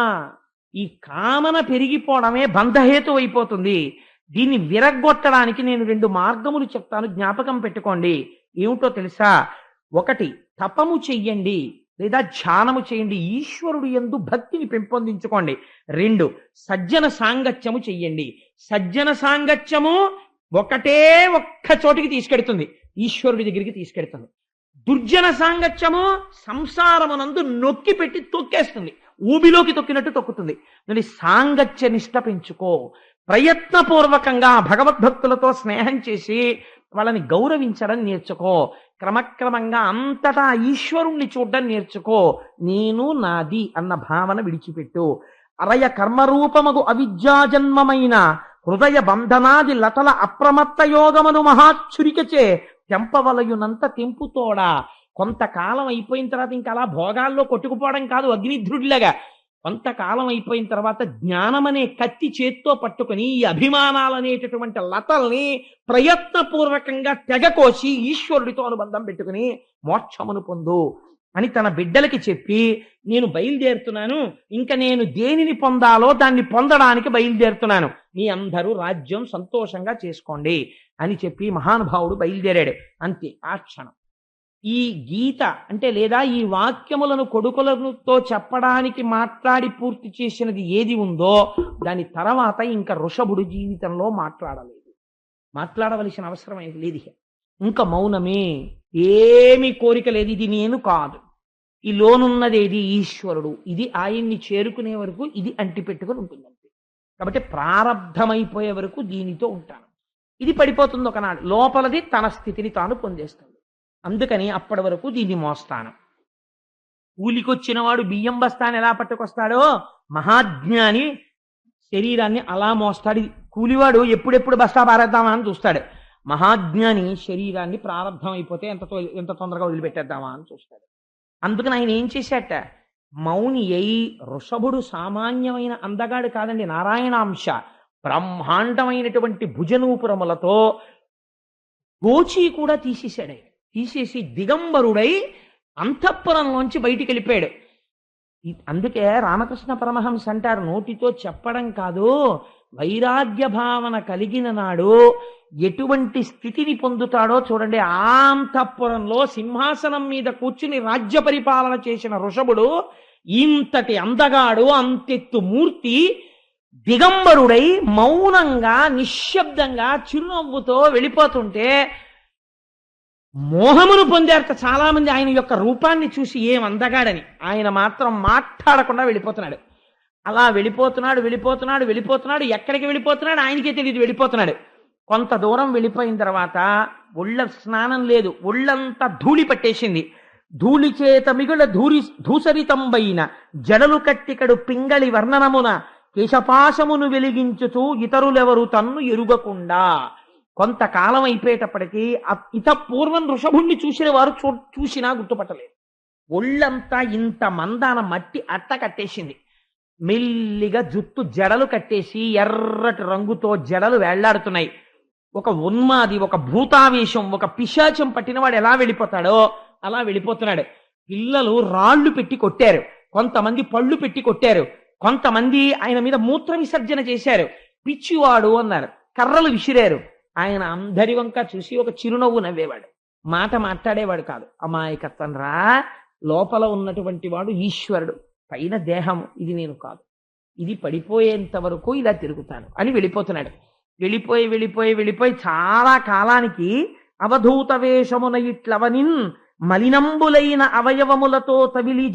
ఈ కామన పెరిగిపోవడమే బంధహేతు అయిపోతుంది. దీన్ని విరగ్గొట్టడానికి నేను 2 మార్గములు చెప్తాను, జ్ఞాపకం పెట్టుకోండి. ఏమిటో తెలుసా? 1 తపము చెయ్యండి లేదా ధ్యానము చేయండి, ఈశ్వరుడు యందు భక్తిని పెంపొందించుకోండి. 2 సజ్జన సాంగత్యము చెయ్యండి. సజ్జన సాంగత్యము ఒక్క చోటికి తీసుకెడుతుంది, ఈశ్వరుడి దగ్గరికి తీసుకెడుతుంది. దుర్జన సాంగత్యము సంసారమునందు నొక్కి పెట్టి తొక్కేస్తుంది, ఊబిలోకి తొక్కినట్టు తొక్కుతుంది. నువ్వు సాంగత్య నిష్ట పెంచుకో. ప్రయత్నపూర్వకంగా భగవద్భక్తులతో స్నేహం చేసి వాళ్ళని గౌరవించడం నేర్చుకో. క్రమక్రమంగా అంతటా ఈశ్వరుణ్ణి చూడడం నేర్చుకో. నేను నాది అన్న భావన విడిచిపెట్టు. అరయ కర్మరూపమగు అవిద్యాజన్మమైన హృదయ బంధనాది లతల అప్రమత్త యోగమను మహాచురికచే తెంపవలయునంత తెంపుతోడా. కొంతకాలం అయిపోయిన తర్వాత ఇంకా అలా భోగాల్లో కొట్టుకుపోవడం కాదు, అగ్నిధ్రుడిలాగా కొంతకాలం అయిపోయిన తర్వాత జ్ఞానం అనే కత్తి చేత్తో పట్టుకుని ఈ అభిమానాలనేటటువంటి లతల్ని ప్రయత్నపూర్వకంగా తెగకోసి ఈశ్వరుడితో అనుబంధం పెట్టుకుని మోక్షమును పొందు అని తన బిడ్డలకి చెప్పి, నేను బయలుదేరుతున్నాను, ఇంకా నేను దేనిని పొందాలో దాన్ని పొందడానికి బయలుదేరుతున్నాను, మీ అందరూ రాజ్యం సంతోషంగా చేసుకోండి అని చెప్పి మహానుభావుడు బయలుదేరాడు. అంతే, ఆ క్షణం ఈ గీత అంటే లేదా ఈ వాక్యములను కొడుకులతో చెప్పడానికి మాట్లాడి పూర్తి చేసినది ఏది ఉందో దాని తర్వాత ఇంకా వృషభుడు జీవితంలో మాట్లాడవలసిన అవసరం లేదు. ఇంకా మౌనమే, ఏమీ కోరిక లేదు, ఇది నేను కాదు. ఈ లోనున్నదేది ఈశ్వరుడు. ఇది ఆయన్ని చేరుకునే వరకు ఇది అంటిపెట్టుకుని ఉంటుందంటే. కాబట్టి ప్రారబ్ధమైపోయే వరకు దీనితో ఉంటాను. ఇది పడిపోతుంది ఒకనాడు, లోపలది తన స్థితిని తాను పొందేస్తుంది. అందుకని అప్పటి వరకు దీన్ని మోస్తాను. కూలికొచ్చిన వాడు బియ్యం బస్తాన్ని ఎలా పట్టుకొస్తాడో మహాజ్ఞాని శరీరాన్ని అలా మోస్తాడు. కూలివాడు ఎప్పుడెప్పుడు బస్తా పారేద్దామా అని చూస్తాడు. మహాజ్ఞాని శరీరాన్ని ప్రారంభం అయిపోతే ఎంత తొందరగా వదిలిపెట్టేద్దామా అని చూస్తాడు. అందుకని ఆయన ఏం చేశాట, మౌని అయి వృషభుడు సామాన్యమైన అందగాడు కాదండి, నారాయణాంశ, బ్రహ్మాండమైనటువంటి భుజనూపురములతో గోచి కూడా తీసేశాడు. తీసేసి దిగంబరుడై అంతఃపురంలోంచి బయటికి వెళ్ళిపోయాడు. అందుకే రామకృష్ణ పరమహంస అంటారు, నోటితో చెప్పడం కాదు, వైరాగ్య భావన కలిగిన నాడు ఎటువంటి స్థితిని పొందుతాడో చూడండి. ఆ అంతఃపురంలో సింహాసనం మీద కూర్చుని రాజ్య పరిపాలన చేసిన వృషభుడు ఇంతటి అందగాడు, అంతెత్తు మూర్తి, దిగంబరుడై మౌనంగా నిశ్శబ్దంగా చిరునవ్వుతో వెళ్ళిపోతుంటే మోహమును పొందారట చాలా మంది. ఆయన యొక్క రూపాన్ని చూసి ఏం అందగాడని. ఆయన మాత్రం మాట్లాడకుండా వెళ్ళిపోతున్నాడు. అలా వెళ్ళిపోతున్నాడు. ఎక్కడికి వెళ్ళిపోతున్నాడు ఆయనకే తెలియదు, వెళ్ళిపోతున్నాడు. కొంత దూరం వెళ్ళిపోయిన తర్వాత ఒళ్ళ స్నానం లేదు, ఒళ్ళంతా ధూళి పట్టేసింది. ధూళి చేత మిగుల ధూసరితంబైన జడలు కట్టికడు పింగళి వర్ణనమున కేశపాశమును వెలిగించుతూ ఇతరులెవరు తన్ను ఎరుగకుండా. కొంతకాలం అయిపోయేటప్పటికీ పూర్వం వృషభుణ్ణి చూసిన వారు చూసినా గుర్తుపట్టలేదు. ఒళ్ళంతా ఇంత మందాన మట్టి అట్ట కట్టేసింది. మెల్లిగా జుట్టు జడలు కట్టేసి ఎర్రటి రంగుతో జడలు వేళ్లాడుతున్నాయి. ఒక ఉన్మాది, ఒక భూతావేశం, ఒక పిశాచం పట్టినవాడు ఎలా వెళ్ళిపోతాడో అలా వెళ్ళిపోతున్నాడు. పిల్లలు రాళ్లు పెట్టి కొట్టారు, కొంతమంది పళ్ళు పెట్టి కొట్టారు, కొంతమంది ఆయన మీద మూత్ర విసర్జన చేశారు. పిచ్చివాడు అన్నారు, కర్రలు విసిరారు. ఆయన అందరి వంక చూసి ఒక చిరునవ్వు నవ్వేవాడు, మాట మాట్లాడేవాడు కాదు. అమాయకత్వం రా, లోపల ఉన్నటువంటి వాడు ఈశ్వరుడు, పైన దేహము, ఇది నేను కాదు, ఇది పడిపోయేంత వరకు ఇలా తిరుగుతాను అని వెళ్ళిపోతున్నాడు. వెళ్ళిపోయి చాలా కాలానికి అవధూత వేషమున ఇట్లవనిన్ మలినంబులైన అవయవములతో తవిలి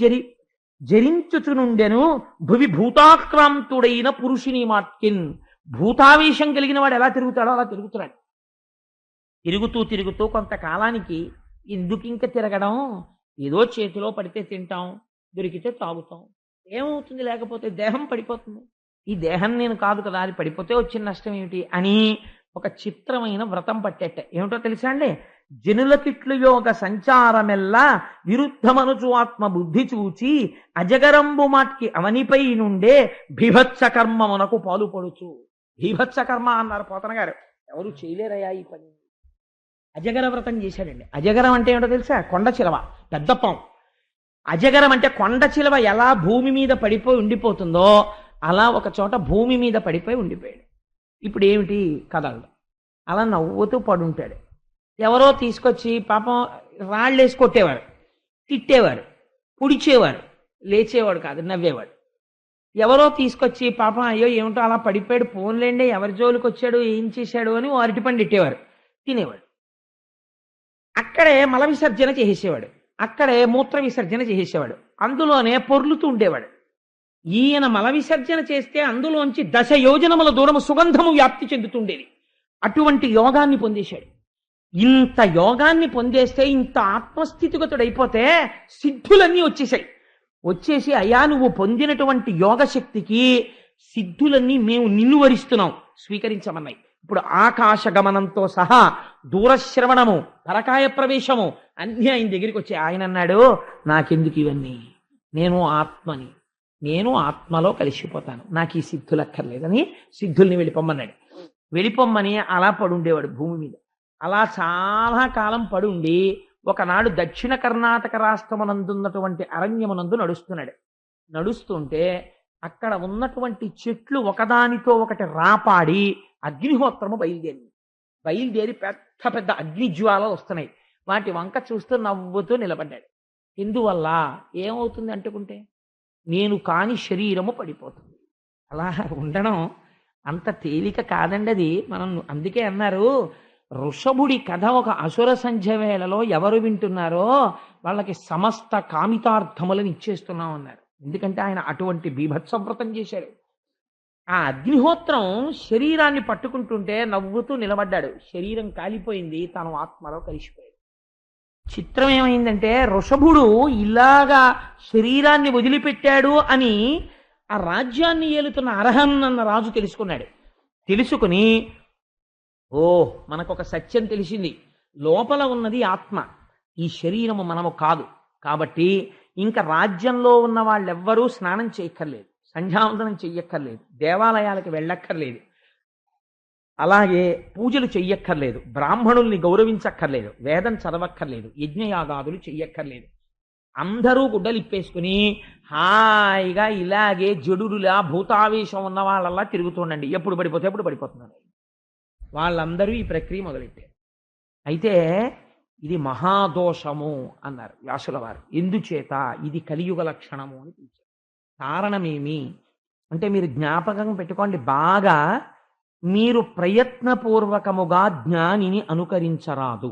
జరించుచునుండెను భువి భూతాక్రాంతుడైన పురుషుని మాట్కిన్. భూతావేశం కలిగిన వాడు ఎలా తిరుగుతాడో అలా తిరుగుతున్నాడు. తిరుగుతూ కొంతకాలానికి ఎందుకు ఇంక తిరగడం, ఏదో చేతిలో పడితే తింటాం, దొరికితే తాగుతాం, ఏమవుతుంది, లేకపోతే దేహం పడిపోతుంది, ఈ దేహం నేను కాదు కదా, అది పడిపోతే వచ్చిన నష్టం ఏమిటి అని ఒక చిత్రమైన వ్రతం పట్టేట. ఏమిటో తెలుసా అండి, జనులకిట్లు యోగ సంచారమెల్లా విరుద్ధమనుచు ఆత్మ బుద్ధి చూచి అజగరంబు మాట్కి అవనిపై నుండే బీభత్స కర్మమునకు పాలుపడుచు. బీభత్స కర్మ అన్నారు పోతన గారు, ఎవరు చేయలేరయ్యా ఈ పని. అజగర వ్రతం చేశాడండి. అజగరం అంటే ఏమిటో తెలుసా, కొండ చిలవ, పెద్ద పాము. అజగరం అంటే కొండ చిలవ ఎలా భూమి మీద పడిపోయి ఉండిపోతుందో అలా ఒక చోట భూమి మీద పడిపోయి ఉండిపోయాడు. ఇప్పుడు ఏమిటి కదలడు, అలా నవ్వుతూ పడుంటాడు. ఎవరో తీసుకొచ్చి పాపం రాళ్ళేసి కొట్టేవారు, తిట్టేవారు, పుడిచేవారు, లేచేవాడు కాదు, నవ్వేవాడు. ఎవరో తీసుకొచ్చి పాపం అయ్యో ఏమిటో అలా పడిపోయాడు, పోన్లేండి ఎవరి జోలికి వచ్చాడు, ఏం చేశాడు అని అరటిపండు ఇట్టేవారు, తినేవాడు. అక్కడే మల విసర్జన చేసేవాడు, అక్కడే మూత్ర విసర్జన చేసేవాడు, అందులోనే పొర్లుతూ ఉండేవాడు. ఈయన మల విసర్జన చేస్తే అందులోంచి 10 యోజనముల దూరము సుగంధము వ్యాప్తి చెందుతుండేది. అటువంటి యోగాన్ని పొందేశాడు. ఇంత యోగాన్ని పొందేస్తే, ఇంత ఆత్మస్థితిగతుడైపోతే సిద్ధులన్నీ వచ్చేసి అయ్యా నువ్వు పొందినటువంటి యోగ శక్తికి సిద్ధులన్నీ మేము నిన్ను వరిస్తున్నాం, స్వీకరించమన్నాయి. ఇప్పుడు ఆకాశ గమనంతో సహా దూరశ్రవణము, పరకాయ ప్రవేశము అన్నీ ఆయన దగ్గరికి వచ్చాయి. ఆయన అన్నాడు, నాకెందుకు ఇవన్నీ, నేను ఆత్మని, నేను ఆత్మలో కలిసిపోతాను, నాకు ఈ సిద్ధులు అక్కర్లేదని సిద్ధుల్ని వెళ్ళిపోమ్మని అలా పడుండేవాడు భూమి మీద. అలా చాలా కాలం పడుండి ఒకనాడు దక్షిణ కర్ణాటక రాష్ట్రమునందున్నటువంటి అరణ్యమునందు నడుస్తుంటే అక్కడ ఉన్నటువంటి చెట్లు ఒకదానితో ఒకటి రాపాడి అగ్నిహోత్రము బయలుదేరి పెద్ద పెద్ద అగ్నిజ్వాలలు వస్తున్నాయి. వాటి వంక చూస్తూ నవ్వుతూ నిలబడ్డాడు. ఎందువల్ల, ఏమవుతుంది అంటుకుంటే, నేను కాని శరీరము పడిపోతుంది. అలా ఉండడం అంత తేలిక కాదండి అది. మనం అందుకే అన్నారు, వృషభుడి కథ ఒక అసుర సంధ్య వేళలో ఎవరు వింటున్నారో వాళ్ళకి సమస్త కామితార్థములను ఇచ్చేస్తున్నాం అన్నారు. ఎందుకంటే ఆయన అటువంటి బీభత్సవ్రతం చేశాడు. ఆ అగ్నిహోత్రం శరీరాన్ని పట్టుకుంటుంటే నవ్వుతూ నిలబడ్డాడు. శరీరం కాలిపోయింది, తను ఆత్మలో కలిసిపోయాడు. చిత్రం ఏమైందంటే వృషభుడు ఇలాగా శరీరాన్ని వదిలిపెట్టాడు అని ఆ రాజ్యాన్ని ఏలుతున్న అర్హన్ అన్న రాజు తెలుసుకున్నాడు. తెలుసుకుని, ఓ మనకొక సత్యం తెలిసింది, లోపల ఉన్నది ఆత్మ, ఈ శరీరము మనము కాదు. కాబట్టి ఇంకా రాజ్యంలో ఉన్న వాళ్ళెవ్వరూ స్నానం చేయక్కర్లేదు, సంధ్యావందనం చెయ్యక్కర్లేదు, దేవాలయాలకు వెళ్ళక్కర్లేదు, అలాగే పూజలు చెయ్యక్కర్లేదు, బ్రాహ్మణుల్ని గౌరవించక్కర్లేదు, వేదం చదవక్కర్లేదు, యజ్ఞయాగాదులు చెయ్యక్కర్లేదు. అందరూ గుడ్డలిప్పేసుకుని హాయిగా ఇలాగే జడులులా భూతావేశం ఉన్న వాళ్ళలా తిరుగుతుండండి. ఎప్పుడు పడిపోతే ఎప్పుడు పడిపోతున్నారు. వాళ్ళందరూ ఈ ప్రక్రియ మొదలెట్టారు. అయితే ఇది మహాదోషము అన్నారు వ్యాసుల వారు. ఎందుచేత? ఇది కలియుగ లక్షణము అని పిలిచారు. కారణమేమి అంటే మీరు జ్ఞాపకం పెట్టుకోండి బాగా, మీరు ప్రయత్నపూర్వకముగా జ్ఞానిని అనుకరించరాదు.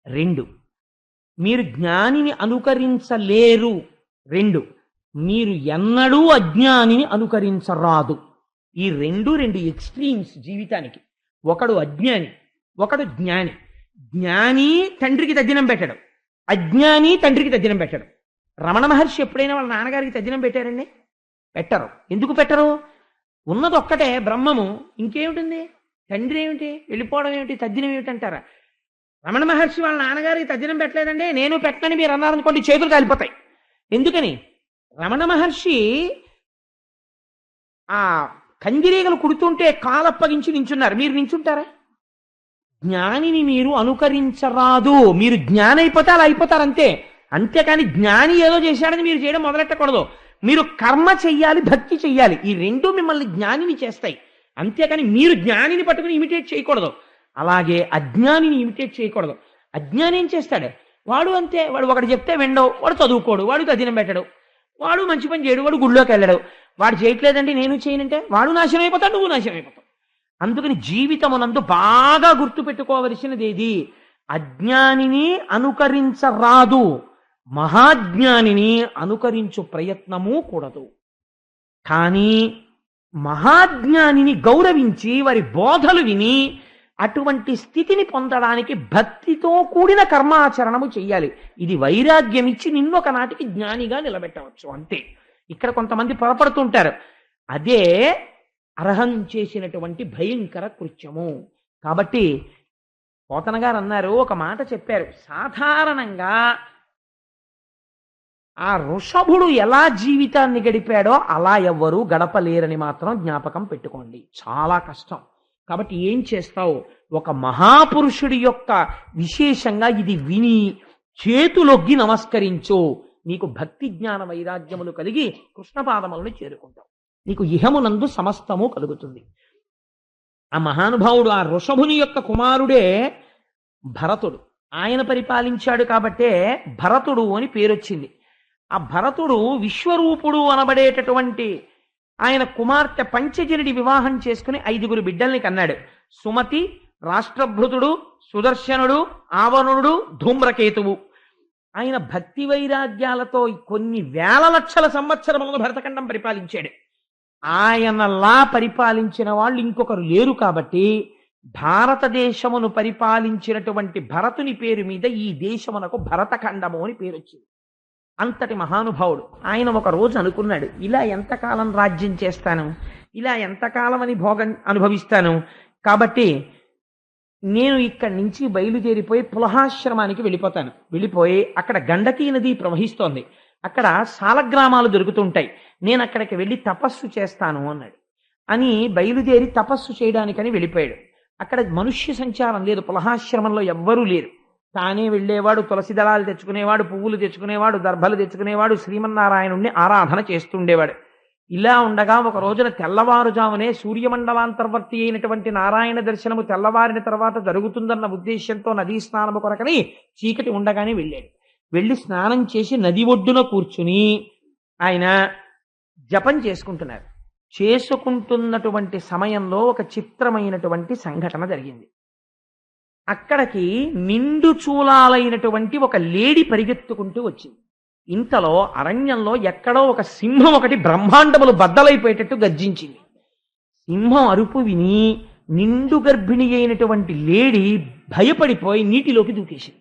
2, మీరు జ్ఞానిని అనుకరించలేరు. 2, మీరు ఎన్నడూ అజ్ఞానిని అనుకరించరాదు. ఈ రెండు ఎక్స్ట్రీమ్స్ జీవితానికి. ఒకడు అజ్ఞాని, ఒకడు జ్ఞాని. జ్ఞాని తండ్రికి తద్దినం పెట్టడం, అజ్ఞాని తండ్రికి తద్దినం పెట్టడం. రమణ మహర్షి ఎప్పుడైనా వాళ్ళ నాన్నగారికి తద్దినం పెట్టారండి? పెట్టరు. ఎందుకు పెట్టరు? ఉన్నది ఒక్కటే బ్రహ్మము, ఇంకేమిటింది? తండ్రి ఏమిటి, వెళ్ళిపోవడం ఏమిటి, తద్దినం ఏమిటి అంటారా? రమణ మహర్షి వాళ్ళ నాన్నగారికి తద్దినం పెట్టలేదండి, నేను పెట్టనని మీరు అన్నారనుకోండి, చేతులు కాలిపోతాయి. ఎందుకని? రమణ మహర్షి ఆ కందిరీగలు కుడుతుంటే కాలప్పగించి నించున్నారు, మీరు నించుంటారా? జ్ఞానిని మీరు అనుకరించరాదు. మీరు జ్ఞాని అయిపోతే అలా అయిపోతారంతే. అంతేకాని జ్ఞాని ఏదో చేశాడని మీరు చేయడం మొదలెట్టకూడదు. మీరు కర్మ చెయ్యాలి, భక్తి చెయ్యాలి. ఈ రెండు మిమ్మల్ని జ్ఞానిని చేస్తాయి. అంతేకాని మీరు జ్ఞానిని పట్టుకుని ఇమిటేట్ చేయకూడదు. అలాగే అజ్ఞానిని ఇమిటేట్ చేయకూడదు. అజ్ఞాని ఏం చేస్తాడు? వాడు అంతే, వాడు ఒకటి చెప్తే వినడు, వాడు చదువుకోడు, వాడు తదినం పెట్టడు, వాడు మంచి పని చేయడు, వాడు గుళ్ళోకి వెళ్ళడు. వాడు చేయట్లేదండి నేను చేయనంటే వాడు నాశనం అయిపోతాడు, నువ్వు నాశనం అయిపోతావు. అందుకని జీవితమునందు బాగా గుర్తుపెట్టుకోవలసినది ఏది? అజ్ఞానిని అనుకరించరాదు, మహాజ్ఞానిని అనుకరించు ప్రయత్నము కూడదు. కానీ మహాజ్ఞానిని గౌరవించి వారి బోధలు విని అటువంటి స్థితిని పొందడానికి భక్తితో కూడిన కర్మాచరణము చెయ్యాలి. ఇది వైరాగ్యం ఇచ్చి నిన్నొక నాటికి జ్ఞానిగా నిలబెట్టవచ్చు అంతే. ఇక్కడ కొంతమంది పొరపడుతుంటారు. అదే అర్హం చేసినటువంటి భయంకర కృత్యము. కాబట్టి పోతన గారు అన్నారు, ఒక మాట చెప్పారు. సాధారణంగా ఆ వృషభుడు ఎలా జీవితాన్ని గడిపాడో అలా ఎవ్వరూ గడపలేరని మాత్రం జ్ఞాపకం పెట్టుకోండి. చాలా కష్టం. కాబట్టి ఏం చేస్తావు? ఒక మహాపురుషుడి యొక్క విశేషంగా ఇది విని చేతులొగ్గి నమస్కరించు. నీకు భక్తి జ్ఞాన వైరాగ్యములు కలిగి కృష్ణపాదములను చేరుకుంటావు. నీకు ఇహమునందు సమస్తము కలుగుతుంది. ఆ మహానుభావుడు ఆ వృషభుని యొక్క కుమారుడే భరతుడు. ఆయన పరిపాలించాడు కాబట్టే భరతుడు అని పేరొచ్చింది. ఆ భరతుడు విశ్వరూపుడు అనబడేటటువంటి ఆయన కుమార్తె పంచజనుడి వివాహం చేసుకుని 5 బిడ్డల్ని కన్నాడు. సుమతి, రాష్ట్రభృతుడు, సుదర్శనుడు, ఆవరుణుడు, ధూమ్రకేతువు. ఆయన భక్తి వైరాగ్యాలతో కొన్ని వేల లక్షల సంవత్సరములను భరతఖండం పరిపాలించాడు. ఆయనలా పరిపాలించిన వాళ్ళు ఇంకొకరు లేరు. కాబట్టి భారతదేశమును పరిపాలించినటువంటి భరతుని పేరు మీద ఈ దేశమునకు భరతఖండము అని పేరు వచ్చింది. అంతటి మహానుభావుడు. ఆయన ఒక రోజు అనుకున్నాడు, ఇలా ఎంతకాలం రాజ్యం చేస్తాను, ఇలా ఎంతకాలం అని భోగం అనుభవిస్తాను, కాబట్టి నేను ఇక్కడి నుంచి బయలుదేరిపోయి పులహాశ్రమానికి వెళ్ళిపోతాను. వెళ్ళిపోయి అక్కడ గండకీ నది ప్రవహిస్తోంది, అక్కడ సాలగ్రామాలు దొరుకుతుంటాయి, నేను అక్కడికి వెళ్ళి తపస్సు చేస్తాను అన్నాడు. అని బయలుదేరి తపస్సు చేయడానికని వెళ్ళిపోయాడు. అక్కడ మనుష్య సంచారం లేదు, పులహాశ్రమంలో ఎవ్వరూ లేరు. తానే వెళ్ళేవాడు, తులసి దళాలు తెచ్చుకునేవాడు, పువ్వులు తెచ్చుకునేవాడు, దర్భలు తెచ్చుకునేవాడు, శ్రీమన్నారాయణుణ్ణి ఆరాధన చేస్తుండేవాడు. ఇలా ఉండగా ఒక రోజున తెల్లవారుజామునే సూర్యమండలాంతర్వర్తి అయినటువంటి నారాయణ దర్శనము తెల్లవారిన తర్వాత జరుగుతుందన్న ఉద్దేశ్యంతో నదీ స్నానము కొరకని చీకటి ఉండగానే వెళ్ళాడు. వెళ్ళి స్నానం చేసి నది ఒడ్డున కూర్చుని ఆయన జపం చేసుకుంటున్నారు. చేసుకుంటున్నటువంటి సమయంలో ఒక చిత్రమైనటువంటి సంఘటన జరిగింది. అక్కడికి నిండు చూలాలైనటువంటి ఒక లేడి పరిగెత్తుకుంటూ వచ్చింది. ఇంతలో అరణ్యంలో ఎక్కడో ఒక సింహం ఒకటి బ్రహ్మాండములు బద్దలైపోయేటట్టు గర్జించింది. సింహం అరుపు విని నిండు గర్భిణి అయినటువంటి లేడి భయపడిపోయి నీటిలోకి దూకేసింది.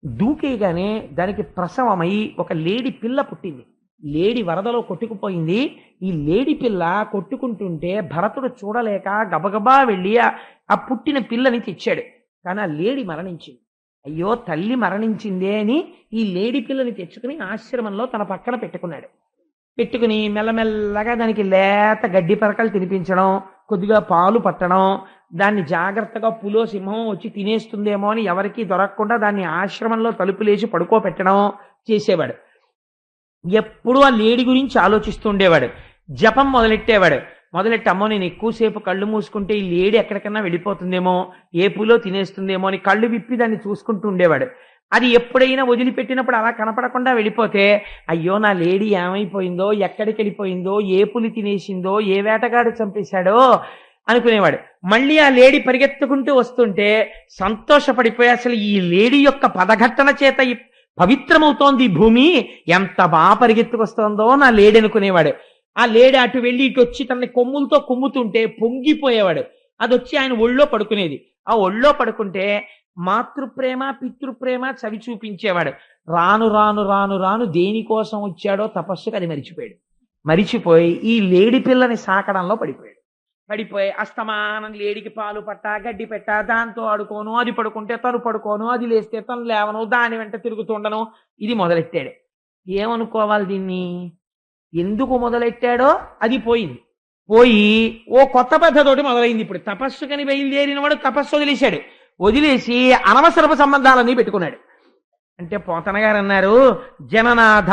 దూకేయగానే దానికి ప్రసవమై ఒక లేడి పిల్ల పుట్టింది. లేడి వరదలో కొట్టుకుపోయింది. ఈ లేడి పిల్ల కొట్టుకుంటుంటే భరతుడు చూడలేక గబగబా వెళ్ళి ఆ పుట్టిన పిల్లని తెచ్చాడు. కానీ ఆ లేడి మరణించింది. అయ్యో తల్లి మరణించిందే అని ఈ లేడి పిల్లని తెచ్చుకుని ఆశ్రమంలో తన పక్కన పెట్టుకుని మెల్లమెల్లగా దానికి లేత గడ్డి పరకలు తినిపించడం, కొద్దిగా పాలు పట్టడం, దాన్ని జాగ్రత్తగా పులో సింహం వచ్చి తినేస్తుందేమో అని ఎవరికీ దొరకకుండా దాన్ని ఆశ్రమంలో తలుపులేసి పడుకోబెట్టడం చేసేవాడు. ఎప్పుడూ ఆ లేడి గురించి ఆలోచిస్తూ ఉండేవాడు. జపం మొదలెట్టి అమ్మో నేను ఎక్కువసేపు కళ్ళు మూసుకుంటే ఈ లేడి ఎక్కడికన్నా వెళ్ళిపోతుందేమో, ఏ పులో తినేస్తుందేమో అని కళ్ళు విప్పి దాన్ని చూసుకుంటూ ఉండేవాడు. అది ఎప్పుడైనా వదిలిపెట్టినప్పుడు అలా కనపడకుండా వెళ్ళిపోతే అయ్యో నా లేడీ ఏమైపోయిందో, ఎక్కడికి వెళ్ళిపోయిందో, ఏ పులి తినేసిందో, ఏ వేటగాడు చంపేశాడో అనుకునేవాడు. మళ్ళీ ఆ లేడీ పరిగెత్తుకుంటూ వస్తుంటే సంతోషపడిపోయి అసలు ఈ లేడీ యొక్క పదఘట్టన చేత ఈ పవిత్రమవుతోంది ఈ భూమి, ఎంత బాగా పరిగెత్తుకొస్తోందో నా లేడీ అనుకునేవాడు. ఆ లేడీ అటు వెళ్ళి ఇటు వచ్చి తనని కొమ్ములతో కొమ్ముతుంటే పొంగిపోయేవాడు. అది వచ్చి ఆయన ఒళ్ళో పడుకునేది. ఆ ఒళ్ళో పడుకుంటే మాతృప్రేమ పితృప్రేమ చవి చూపించేవాడు. రాను రాను రాను రాను దేనికోసం వచ్చాడో తపస్సుకు అది మరిచిపోయి ఈ లేడి పిల్లని సాకడంలో పడిపోయి అస్తమానం లేడికి పాలు పట్టా గడ్డి పెట్టా, దాంతో ఆడుకోను, అది పడుకుంటే తను పడుకోను, అది లేస్తే తను లేవను, దాని వెంట తిరుగుతుండను. ఇది మొదలెట్టాడు. ఏమనుకోవాలి దీన్ని? ఎందుకు మొదలెట్టాడో అది పోయి ఓ కొత్త పద్ధతోటి మొదలైంది. ఇప్పుడు తపస్సుకని బయలుదేరిన వాడు తపస్సు వదిలేసి అనవసరపు సంబంధాలన్నీ పెట్టుకున్నాడు. అంటే పోతన గారు అన్నారు, జననాథ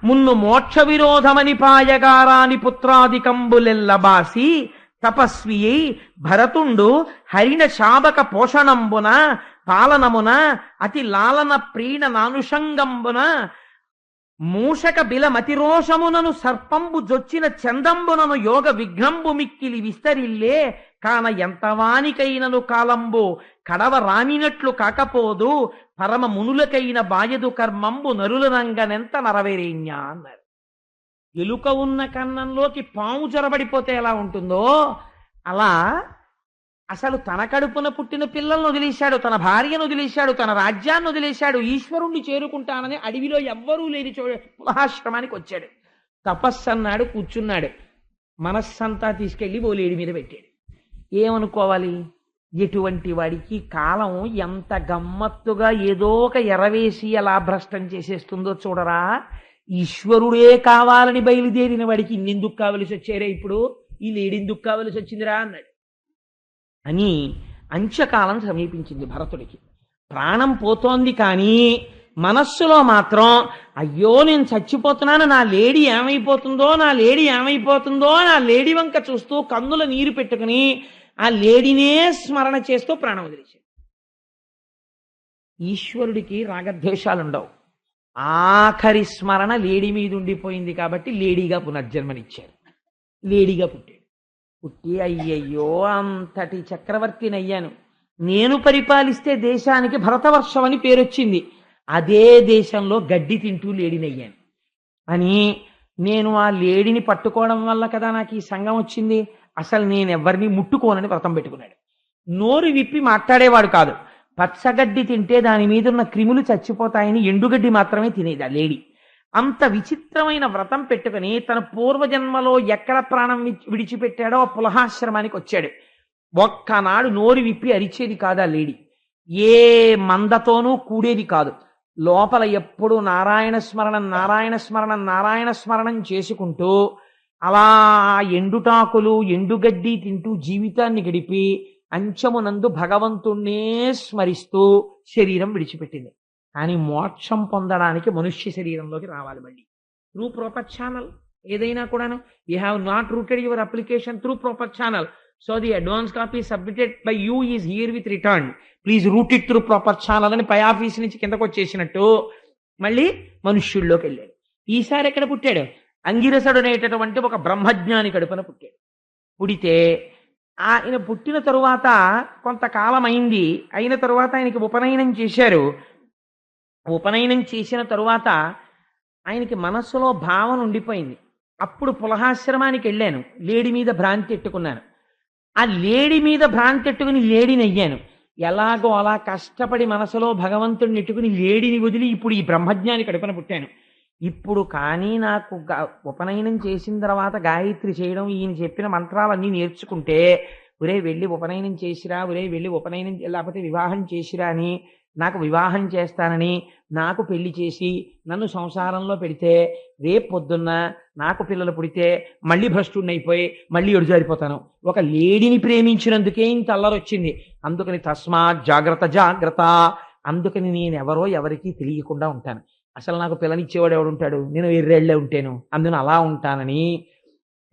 మున్ను మోక్ష విరోధమని పాయగారాని పుత్రాదికంబులెల్లబాసి తపస్వి భరతుండు హరిణ శాబక పోషణంబున పాలనమున అతి లాలన ప్రీణ నానుషంగంబున మూషక బిల మతిరోషమునను సర్పంబు జొచ్చిన చందంబునను యోగ విఘ్నంబు మిక్కిలి విస్తరిల్లే కాన ఎంతవానికైనను కాలంబు కడవ రామినట్లు కాకపోదు పరమ మునులకైన బాయదు కర్మంబు నరులనంగనెంత నరవేరేణ్యా అన్నారు. ఎలుక ఉన్న కన్నంలోకి పాము జొరబడిపోతే ఎలా ఉంటుందో అలా అసలు తన కడుపున పుట్టిన పిల్లలను వదిలేశాడు, తన భార్యను వదిలేశాడు, తన రాజ్యాన్ని వదిలేశాడు, ఈశ్వరుణ్ణి చేరుకుంటానని అడవిలో ఎవ్వరూ లేని పులహాశ్రమానికి వచ్చాడు. తపస్సు అన్నాడు, కూర్చున్నాడు. మనస్సంతా తీసుకెళ్లి ఓ లేడి మీద పెట్టాడు. ఏమనుకోవాలి? ఎటువంటి వాడికి కాలం ఎంత గమ్మత్తుగా ఏదో ఒక ఎరవేసి అలా భ్రష్టం చేసేస్తుందో చూడరా. ఈశ్వరుడే కావాలని బయలుదేరిన వాడికి ఇన్నెందుకు కావలసి వచ్చారే, ఇప్పుడు ఈ లేడెందుకు కావలసి వచ్చిందిరా అన్నాడు. అని అంత్యకాలం సమీపించింది భరతుడికి. ప్రాణం పోతోంది కానీ మనస్సులో మాత్రం అయ్యో నేను చచ్చిపోతున్నాను, నా లేడీ ఏమైపోతుందో, నా లేడీ వంక చూస్తూ కన్నుల నీరు పెట్టుకుని ఆ లేడీనే స్మరణ చేస్తూ ప్రాణం వదిలేశాడు. ఈశ్వరుడికి రాగద్వేషాలుండవు. ఆఖరి స్మరణ లేడీ మీద ఉండిపోయింది కాబట్టి లేడీగా పునర్జన్మనిచ్చారు. లేడీగా పుట్టి అయ్యయ్యో అంతటి చక్రవర్తినయ్యాను, నేను పరిపాలిస్తే దేశానికి భరతవర్షం అని పేరొచ్చింది, అదే దేశంలో గడ్డి తింటూ లేడినయ్యాను అని నేను ఆ లేడిని పట్టుకోవడం వల్ల కదా నాకు ఈ సంఘం వచ్చింది, అసలు నేను ఎవరిని ముట్టుకోనని వ్రతం పెట్టుకున్నాడు. నోరు విప్పి మాట్లాడేవాడు కాదు. పచ్చగడ్డి తింటే దాని మీద ఉన్న క్రిములు చచ్చిపోతాయని ఎండుగడ్డి మాత్రమే తినేది ఆ లేడి. అంత విచిత్రమైన వ్రతం పెట్టుకుని తన పూర్వజన్మలో ఎక్కడ ప్రాణం విడిచిపెట్టాడో ఆ పులహాశ్రమానికి వచ్చాడు. ఒక్కనాడు నోరు విప్పి అరిచేది కాదు ఆ లేడి, ఏ మందతోనూ కూడేది కాదు. లోపల ఎప్పుడు నారాయణ స్మరణం చేసుకుంటూ అలా ఎండుటాకులు ఎండుగడ్డి తింటూ జీవితాన్ని గడిపి అంచమునందు భగవంతుణ్ణే స్మరిస్తూ శరీరం విడిచిపెట్టింది. కానీ మోక్షం పొందడానికి మనుష్య శరీరంలోకి రావాలి మళ్ళీ త్రూ ప్రాపర్ ఛానల్. ఏదైనా కూడాను you have not routed your application through proper channel, so the advance copy submitted by you is here with return, please route it through proper channel అని పై ఆఫీస్ నుంచి కిందకు వచ్చేసినట్టు మళ్ళీ మనుష్యుల్లోకి వెళ్ళాడు. ఈసారి ఎక్కడ పుట్టాడు? అంగిరసుడు అనేటటువంటి ఒక బ్రహ్మజ్ఞాని కడుపున పుట్టాడు. పుడితే ఆయన పుట్టిన తరువాత కొంతకాలం అయింది. అయిన తరువాత ఆయనకి ఉపనయనం చేశారు. ఉపనయనం చేసిన తరువాత ఆయనకి మనస్సులో భావన ఉండిపోయింది. అప్పుడు పులహాశ్రమానికి వెళ్ళాను. లేడి మీద భ్రాంతి ఎట్టుకున్నాను. ఆ లేడి మీద భ్రాంతి ఎట్టుకుని లేడిని అయ్యాను. ఎలాగో అలా కష్టపడి మనసులో భగవంతుడిని ఎట్టుకుని లేడిని వదిలి ఇప్పుడు ఈ బ్రహ్మజ్ఞాని కడుపున పుట్టాను. ఇప్పుడు కానీ నాకు ఉపనయనం చేసిన తర్వాత గాయత్రి చేయడం, ఈయన చెప్పిన మంత్రాలన్నీ నేర్చుకుంటే, ఒరే వెళ్ళి ఉపనయనం చేసిరా, ఒరే వెళ్ళి ఉపనయనం లేకపోతే వివాహం చేసిరా అని, నాకు వివాహం చేస్తానని, నాకు పెళ్లి చేసి నన్ను సంసారంలో పెడితే రేపు పొద్దున్న నాకు పిల్లలు పుడితే మళ్ళీ భ్రష్టుడిని అయిపోయి మళ్ళీ ఎడుజారిపోతాను. ఒక లేడిని ప్రేమించినందుకే ఇంత అల్లరొచ్చింది. అందుకని తస్మాత్ జాగ్రత్త జాగ్రత్త. అందుకని నేను ఎవరో ఎవరికీ తెలియకుండా ఉంటాను. అసలు నాకు పిల్లనిచ్చేవాడు ఎవడుంటాడు, నేను ఎర్రెళ్ళే ఉంటాను, అందున అలా ఉంటానని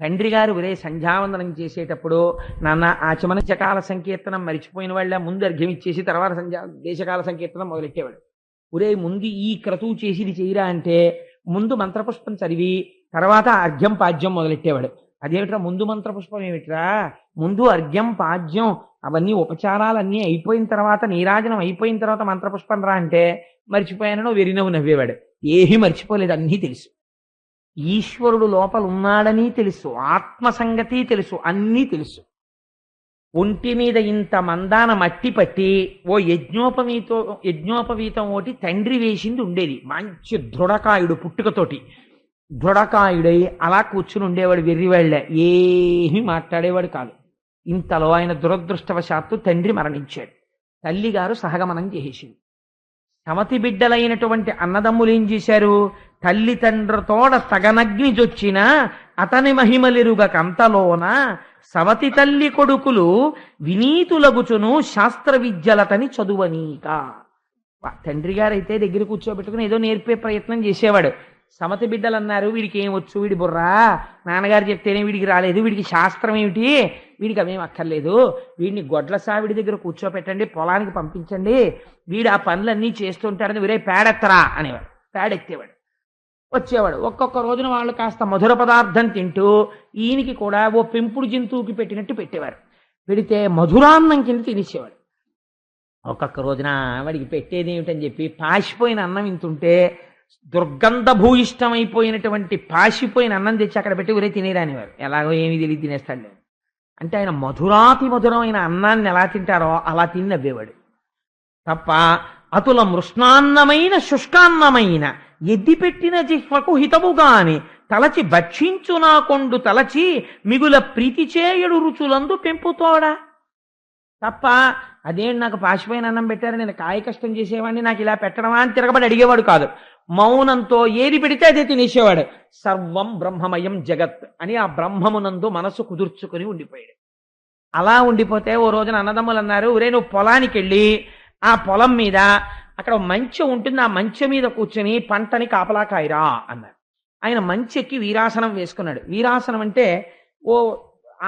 తండ్రి గారు ఒరే సంధ్యావందనం చేసేటప్పుడు నాన్న ఆచమన చకాల సంకీర్తనం మరిచిపోయిన వాళ్ళ ముందు అర్ఘ్యం ఇచ్చేసి తర్వాత దేశకాల సంకీర్తనం మొదలెట్టేవాడు. ఒరే ముందు ఈ క్రతువు చేసి ఇది చేయరా అంటే ముందు మంత్రపుష్పం చదివి తర్వాత అర్ఘ్యం పాద్యం మొదలెట్టేవాడు. అదేమిట్రా ముందు మంత్రపుష్పం ఏమిట్రా, ముందు అర్ఘ్యం పాద్యం అవన్నీ ఉపచారాలన్నీ అయిపోయిన తర్వాత నీరాజనం అయిపోయిన తర్వాత మంత్రపుష్పం రా అంటే మర్చిపోయానో వెరినవ్వు నవ్వేవాడు. ఏమీ మర్చిపోలేదు, అన్నీ తెలుసు. ఈశ్వరుడు లోపల ఉన్నాడని తెలుసు, ఆత్మ సంగతి తెలుసు, అన్నీ తెలుసు. ఒంటి మీద ఇంత మందాన మట్టి పట్టి ఓ యజ్ఞోపవీతం ఒకటి తండ్రి వేసింది ఉండేది. మంచి దృఢకాయుడు, పుట్టుకతోటి దృఢకాయుడై అలా కూర్చుని ఉండేవాడు. వెర్రివాళ్ళే, ఏమీ మాట్లాడేవాడు కాదు. ఇంతలో ఆయన దురదృష్టవశాత్తు తండ్రి మరణించాడు. తల్లిగారు సహగమనం చేసేసింది. సమతి బిడ్డలైనటువంటి అన్నదమ్ములు ఏం చేశారు, తల్లిదండ్రుతోడ తగనగ్ని జొచ్చిన అతని మహిమలిరుగ కంతలోన సవతి తల్లి కొడుకులు వినీతులగుచును శాస్త్ర విద్యలతని చదువనీక. తండ్రి గారైతే దగ్గర కూర్చోబెట్టుకుని ఏదో నేర్పే ప్రయత్నం చేసేవాడు. సమతి బిడ్డలు అన్నారు, వీడికి ఏం వచ్చు, వీడి బుర్రా, నాన్నగారు చెప్తేనే వీడికి రాలేదు, వీడికి శాస్త్రం ఏమిటి, వీడికి అవేం అక్కర్లేదు, వీడిని గొడ్ల సావిడి దగ్గర కూర్చోపెట్టండి, పొలానికి పంపించండి, వీడు ఆ పనులన్నీ చేస్తుంటాడని వీరే పేడెత్తరా అనేవాడు. పేడెత్తేవాడు. వచ్చేవాడు. ఒక్కొక్క రోజున వాళ్ళు కాస్త మధుర పదార్థం తింటూ ఈయనకి కూడా ఓ పెంపుడు జంతువుకి పెట్టినట్టు పెట్టేవారు. పెడితే మధురాన్నం కింద తినేసేవాడు. ఒక్కొక్క రోజున వాడికి పెట్టేది ఏమిటని చెప్పి పాసిపోయిన అన్నం ఇంతుంటే దుర్గంధ భూయిష్టమైపోయినటువంటి పాసిపోయిన అన్నం తెచ్చి అక్కడ పెట్టి ఊరే తినేరానివారు. ఎలాగో ఏమీ తెలియదు తినేస్తాడు అంటే ఆయన మధురాతి మధురమైన అన్నాన్ని ఎలా తింటారో అలా తిని నవ్వేవాడు తప్ప అతుల మృష్ణాన్నమైన శుష్కాన్నమైన ఎద్దిపెట్టిన జిహ్వకు హితముగాని తలచి భక్షించు నా కొండు తలచి మిగుల ప్రీతి చేయడు రుచులందు పెంపుతోడా. తప్ప అదేంటి నాకు పాసిపోయిన అన్నం పెట్టారు, నేను కాయ కష్టం చేసేవాడిని, నాకు ఇలా పెట్టడమా అని తిరగబడి అడిగేవాడు కాదు. మౌనంతో ఏది పెడితే అదే తినేసేవాడు. సర్వం బ్రహ్మమయం జగత్ అని ఆ బ్రహ్మమునందు మనసు కుదుర్చుకుని ఉండిపోయాడు. అలా ఉండిపోతే ఓ రోజున అన్నదమ్ములు అన్నారు, ఒరే నువ్వు పొలానికి వెళ్ళి ఆ పొలం మీద అక్కడ మంచె ఉంటుంది, ఆ మంచె మీద కూర్చొని పంటని కాపలా కాయరా అన్నారు. ఆయన మంచెక్కి వీరాసనం వేసుకున్నాడు. వీరాసనం అంటే ఓ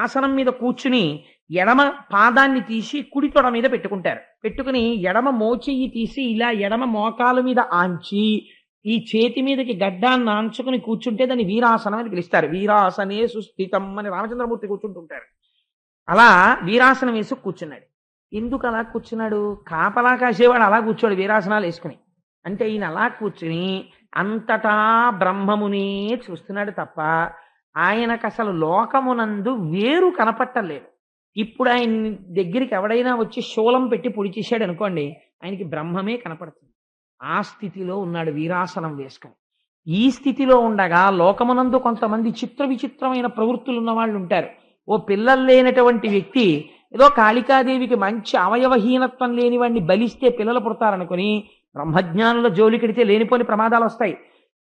ఆసనం మీద కూర్చుని ఎడమ పాదాన్ని తీసి కుడి తొడ మీద పెట్టుకుంటారు. పెట్టుకుని ఎడమ మోచెయ్యి తీసి ఇలా ఎడమ మోకాల మీద ఆంచి ఈ చేతి మీదకి గడ్డాన్ని ఆంచుకుని కూర్చుంటే దాన్ని వీరాసనం అని పిలుస్తారు. వీరాసనే సుస్థితం అని రామచంద్రమూర్తి కూర్చుంటుంటారు. అలా వీరాసనం వేసి కూర్చున్నాడు. ఎందుకు అలా కూర్చున్నాడు? కాపలా కాసేవాడు అలా కూర్చోడు వీరాసనాలు వేసుకుని. అంటే ఈయన అలా కూర్చుని అంతటా బ్రహ్మమునే చూస్తున్నాడు తప్ప ఆయనకు అసలు లోకమునందు వేరు కనపట్టలేదు. ఇప్పుడు ఆయన దగ్గరికి ఎవడైనా వచ్చి శూలం పెట్టి పొడి చేశాడు అనుకోండి, ఆయనకి బ్రహ్మమే కనపడుతుంది. ఆ స్థితిలో ఉన్నాడు వీరాసనం వేసుకుని. ఈ స్థితిలో ఉండగా లోకమునందు కొంతమంది చిత్ర విచిత్రమైన ప్రవృత్తులు ఉన్న వాళ్ళు ఉంటారు. ఓ పిల్లలు లేనటువంటి వ్యక్తి ఏదో కాళికాదేవికి మంచి అవయవహీనత్వం లేని వాడిని బలిస్తే పిల్లలు పుడతారనుకుని బ్రహ్మజ్ఞానుల జోలికెడితే లేనిపోని ప్రమాదాలు వస్తాయి.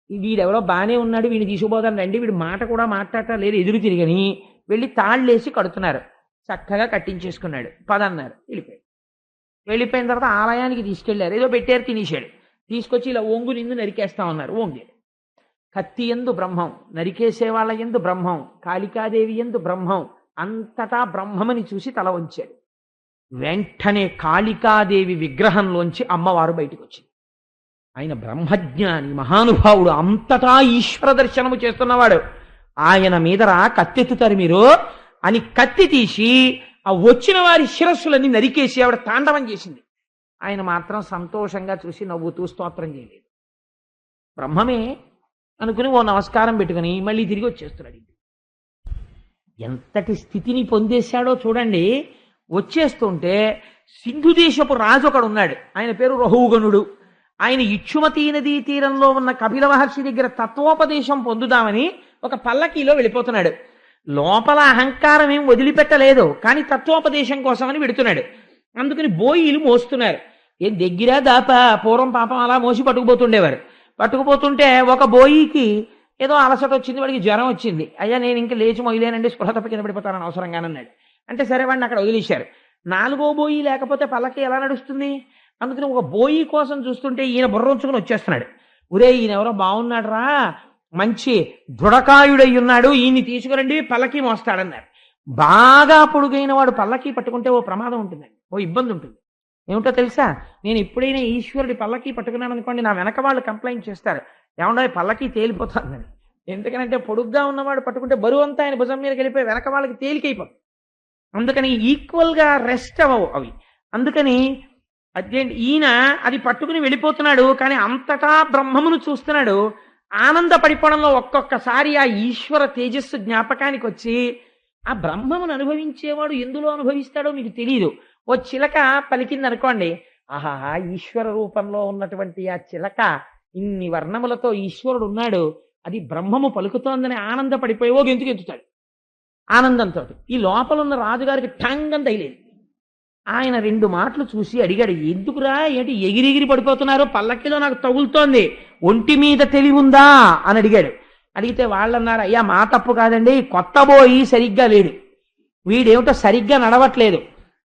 వీడెవడో బాగానే ఉన్నాడు, వీడిని తీసుకుపోదాను రండి, వీడి మాట కూడా మాట్లాడటం లేదు, ఎదురు తిరిగని వెళ్ళి తాళ్ళేసి కడుతున్నారు. చక్కగా కట్టించేసుకున్నాడు. పదన్నారు, వెళ్ళిపోయిన తర్వాత ఆలయానికి తీసుకెళ్లారు. ఏదో పెట్టారు, తినేశాడు. తీసుకొచ్చి ఇలా ఒంగు నిందు నరికేస్తా ఉన్నారు. ఒంగాడు. కత్తి ఎందు బ్రహ్మం, నరికేసే వాళ్ళ ఎందు బ్రహ్మం, కాళికాదేవి ఎందు బ్రహ్మం, అంతటా బ్రహ్మమని చూసి తల వంచాడు. వెంటనే కాళికాదేవి విగ్రహంలోంచి అమ్మవారు బయటకు వచ్చింది. ఆయన బ్రహ్మజ్ఞాని, మహానుభావుడు, అంతటా ఈశ్వర దర్శనము చేస్తున్నవాడు. ఆయన మీదరా కత్తెత్తుతారు మీరు, అని కత్తి తీసి ఆ వచ్చిన వారి శిరస్సులన్నీ నరికేసి ఆవిడ తాండవం చేసింది. ఆయన మాత్రం సంతోషంగా చూసి నవ్వుతూ స్తోత్రం చేయలేదు. బ్రహ్మమే అనుకుని ఓ నమస్కారం పెట్టుకుని మళ్ళీ తిరిగి వచ్చేస్తున్నాడు. ఎంతటి స్థితిని పొందేశాడో చూడండి. వచ్చేస్తుంటే సింధు దేశపు రాజు ఒకడు ఉన్నాడు. ఆయన పేరు రహుగణుడు. ఆయన ఇచ్చుమతీ నదీ తీరంలో ఉన్న కపిల మహర్షి దగ్గర తత్వోపదేశం పొందుదామని ఒక పల్లకీలో వెళ్ళిపోతున్నాడు. లోపల అహంకారం ఏం వదిలిపెట్టలేదు, కానీ తత్వోపదేశం కోసమని వెడుతున్నాడు. అందుకని బోయిలు మోస్తున్నారు. ఏం దగ్గర దాపా పూర్వం పాపం అలా మోసి పట్టుకుపోతుండేవారు. పట్టుకుపోతుంటే ఒక బోయికి ఏదో అలసట వచ్చింది, వాడికి జ్వరం వచ్చింది. అయ్యా నేను ఇంకా లేచి మొయ్యలేనండి, స్పృహ తప్ప కింద పడిపోతానని అవసరంగానన్నాడు. అంటే సరే వాడిని అక్కడ వదిలేశారు. 4వ బోయి లేకపోతే పల్లకి ఎలా నడుస్తుంది? అందుకని ఒక బోయి కోసం చూస్తుంటే ఈయన బుర్ర ఉంచుకుని వచ్చేస్తున్నాడు. ఒరే ఈయన ఎవరో బాగున్నాడు రా, మంచి దృఢకాయుడై ఉన్నాడు, ఈయన్ని తీసుకురండి పల్లకి మోస్తాడన్నారు. బాగా పొడుగైన వాడు పల్లకి పట్టుకుంటే ఓ ప్రమాదం ఉంటుందండి, ఓ ఇబ్బంది ఉంటుంది. ఏమిటో తెలుసా? నేను ఎప్పుడైనా ఈశ్వరుడి పల్లకి పట్టుకున్నాను అనుకోండి, నా వెనక వాళ్ళు కంప్లైంట్ చేస్తారు, ఏమన్నా పల్లకి తేలిపోతుందని. ఎందుకనంటే పొడుగ్గా ఉన్నవాడు పట్టుకుంటే బరువు అంతా ఆయన భుజం మీదకి వెళ్ళిపోయి వెనక వాళ్ళకి తేలికైపోతుంది. అందుకని ఈక్వల్గా రెస్ట్ అవ్వవు అవి. అందుకని అదేంటి ఈయన అది పట్టుకుని వెళ్ళిపోతున్నాడు, కానీ అంతటా బ్రహ్మమును చూస్తున్నాడు. ఆనందపడిపోవడంలో ఒక్కొక్కసారి ఆ ఈశ్వర తేజస్సు జ్ఞాపకానికి వచ్చి ఆ బ్రహ్మమును అనుభవించేవాడు ఎందులో అనుభవిస్తాడో మీకు తెలియదు. ఓ చిలక పలికింది అనుకోండి, ఆహా ఈశ్వర రూపంలో ఉన్నటువంటి ఆ చిలక ఇన్ని వర్ణములతో ఈశ్వరుడు ఉన్నాడు, అది బ్రహ్మము పలుకుతోందని ఆనందపడిపోయి ఓ గెంతుకు ఎత్తుతాడు ఆనందంతో. ఈ లోపల ఉన్న రాజుగారికి ఠంగం తగిలేదు. ఆయన 2 మాటలు చూసి అడిగాడు, ఎందుకురా ఏంటి ఎగిరిగిరి పడిపోతున్నారు, పల్లకిలో నాకు తగులుతోంది, ఒంటి మీద తెలివుందా అని అడిగాడు. అడిగితే వాళ్ళన్నారు, అయ్యా మా తప్పు కాదండి, కొత్త బోయి సరిగ్గా లేడు, వీడేమిటో సరిగ్గా నడవట్లేదు,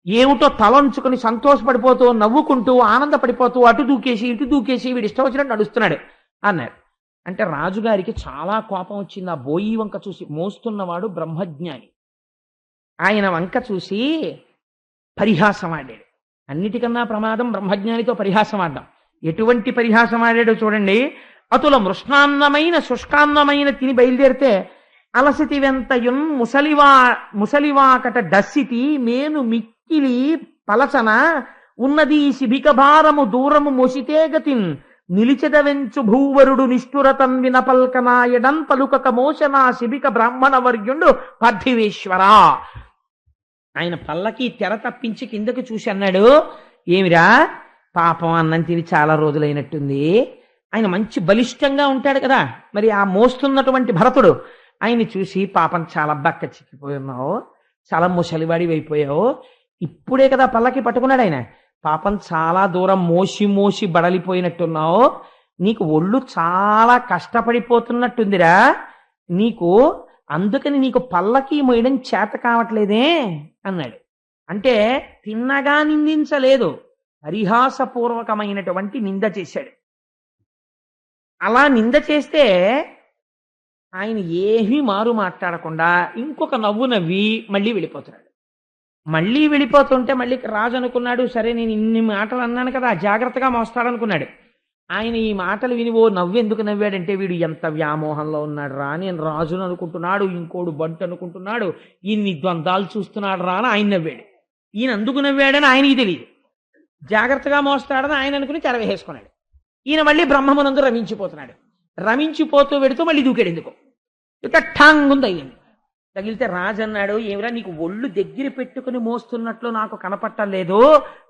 ఏమిటో తలంచుకుని సంతోషపడిపోతూ నవ్వుకుంటూ ఆనందపడిపోతూ అటు దూకేసి ఇటు దూకేసి వీడు ఇష్టం వచ్చినట్టు నడుస్తున్నాడు అన్నారు. అంటే రాజుగారికి చాలా కోపం వచ్చింది. ఆ బోయి వంక చూసి, మోస్తున్నవాడు బ్రహ్మజ్ఞాని, ఆయన వంక చూసి పరిహాసం ఆడాడు. అన్నిటికన్నా ప్రమాదం బ్రహ్మజ్ఞానితో పరిహాసం ఆడడం. ఎటువంటి పరిహాసం ఆడాడో చూడండి. అతుల మృష్ణాన్నమైన శుష్కాన్నమైన తిని బయలుదేరితే అలసితి వెంతయున్ ముసలివాకట డస్సితి మేను మిక్కిలి పలసన ఉన్నది శిబిక భారము దూరము మొసితే గతిన్ నిలిచెద వెంచు భూవరుడు నిష్ఠురతన్ వినపల్కనాయడన్ పలుకక మోసనా శిబిక బ్రాహ్మణ వర్యుండు పార్థివేశ్వరా. ఆయన పల్లకి తెర తప్పించి కిందకి చూసి అన్నాడు, ఏమిరా పాపం అన్నం తిని చాలా రోజులైనట్టుంది. ఆయన మంచి బలిష్టంగా ఉంటాడు కదా, మరి ఆ మోస్తున్నటువంటి భరతుడు ఆయన్ని చూసి, పాపం చాలా బక్క చిక్కిపోయి ఉన్నావు, చాలా ముసలివాడి అయిపోయావు, ఇప్పుడే కదా పల్లకి పట్టుకున్నాడు ఆయన, పాపం చాలా దూరం మోసి మోసి బడలిపోయినట్టున్నావు, నీకు ఒళ్ళు చాలా కష్టపడిపోతున్నట్టుందిరా నీకు, అందుకని నీకు పల్లకి మోయడం చేత కావట్లేదే అన్నాడు. అంటే తిన్నగా నిందించలేదు, పరిహాసపూర్వకమైనటువంటి నింద చేశాడు. అలా నింద చేస్తే ఆయన ఏమీ మారు మాట్లాడకుండా ఇంకొక నవ్వు నవ్వి మళ్ళీ వెళ్ళిపోతున్నాడు. మళ్ళీ వెళ్ళిపోతుంటే మళ్ళీ రాజు అనుకున్నాడు, సరే నేను ఇన్ని మాటలు అన్నాను కదా, జాగ్రత్తగా మోస్తాడనుకున్నాడు. ఆయన ఈ మాటలు విని ఓ నవ్వు ఎందుకు నవ్వాడంటే, వీడు ఎంత వ్యామోహంలో ఉన్నాడు రా, నేను రాజును అనుకుంటున్నాడు, ఇంకోడు బంటు అనుకుంటున్నాడు, ఇన్ని ద్వంద్వాలు చూస్తున్నాడు రా అని ఆయన నవ్వాడు. ఈయన అందుకు నవ్వాడని ఆయనకి తెలియదు, జాగ్రత్తగా మోస్తాడని ఆయన అనుకుని తెరవేసుకున్నాడు. ఈయన మళ్ళీ బ్రహ్మమునందు రమించిపోతున్నాడు. రమించిపోతూ వెడుతూ మళ్ళీ దూకాడు. ఎందుకు ఇక ఠాంగుంది అయ్యింది. తగిలితే రాజు అన్నాడు, ఏమిరా నీకు ఒళ్ళు దగ్గర పెట్టుకుని మోస్తున్నట్లు నాకు కనపట్టలేదు,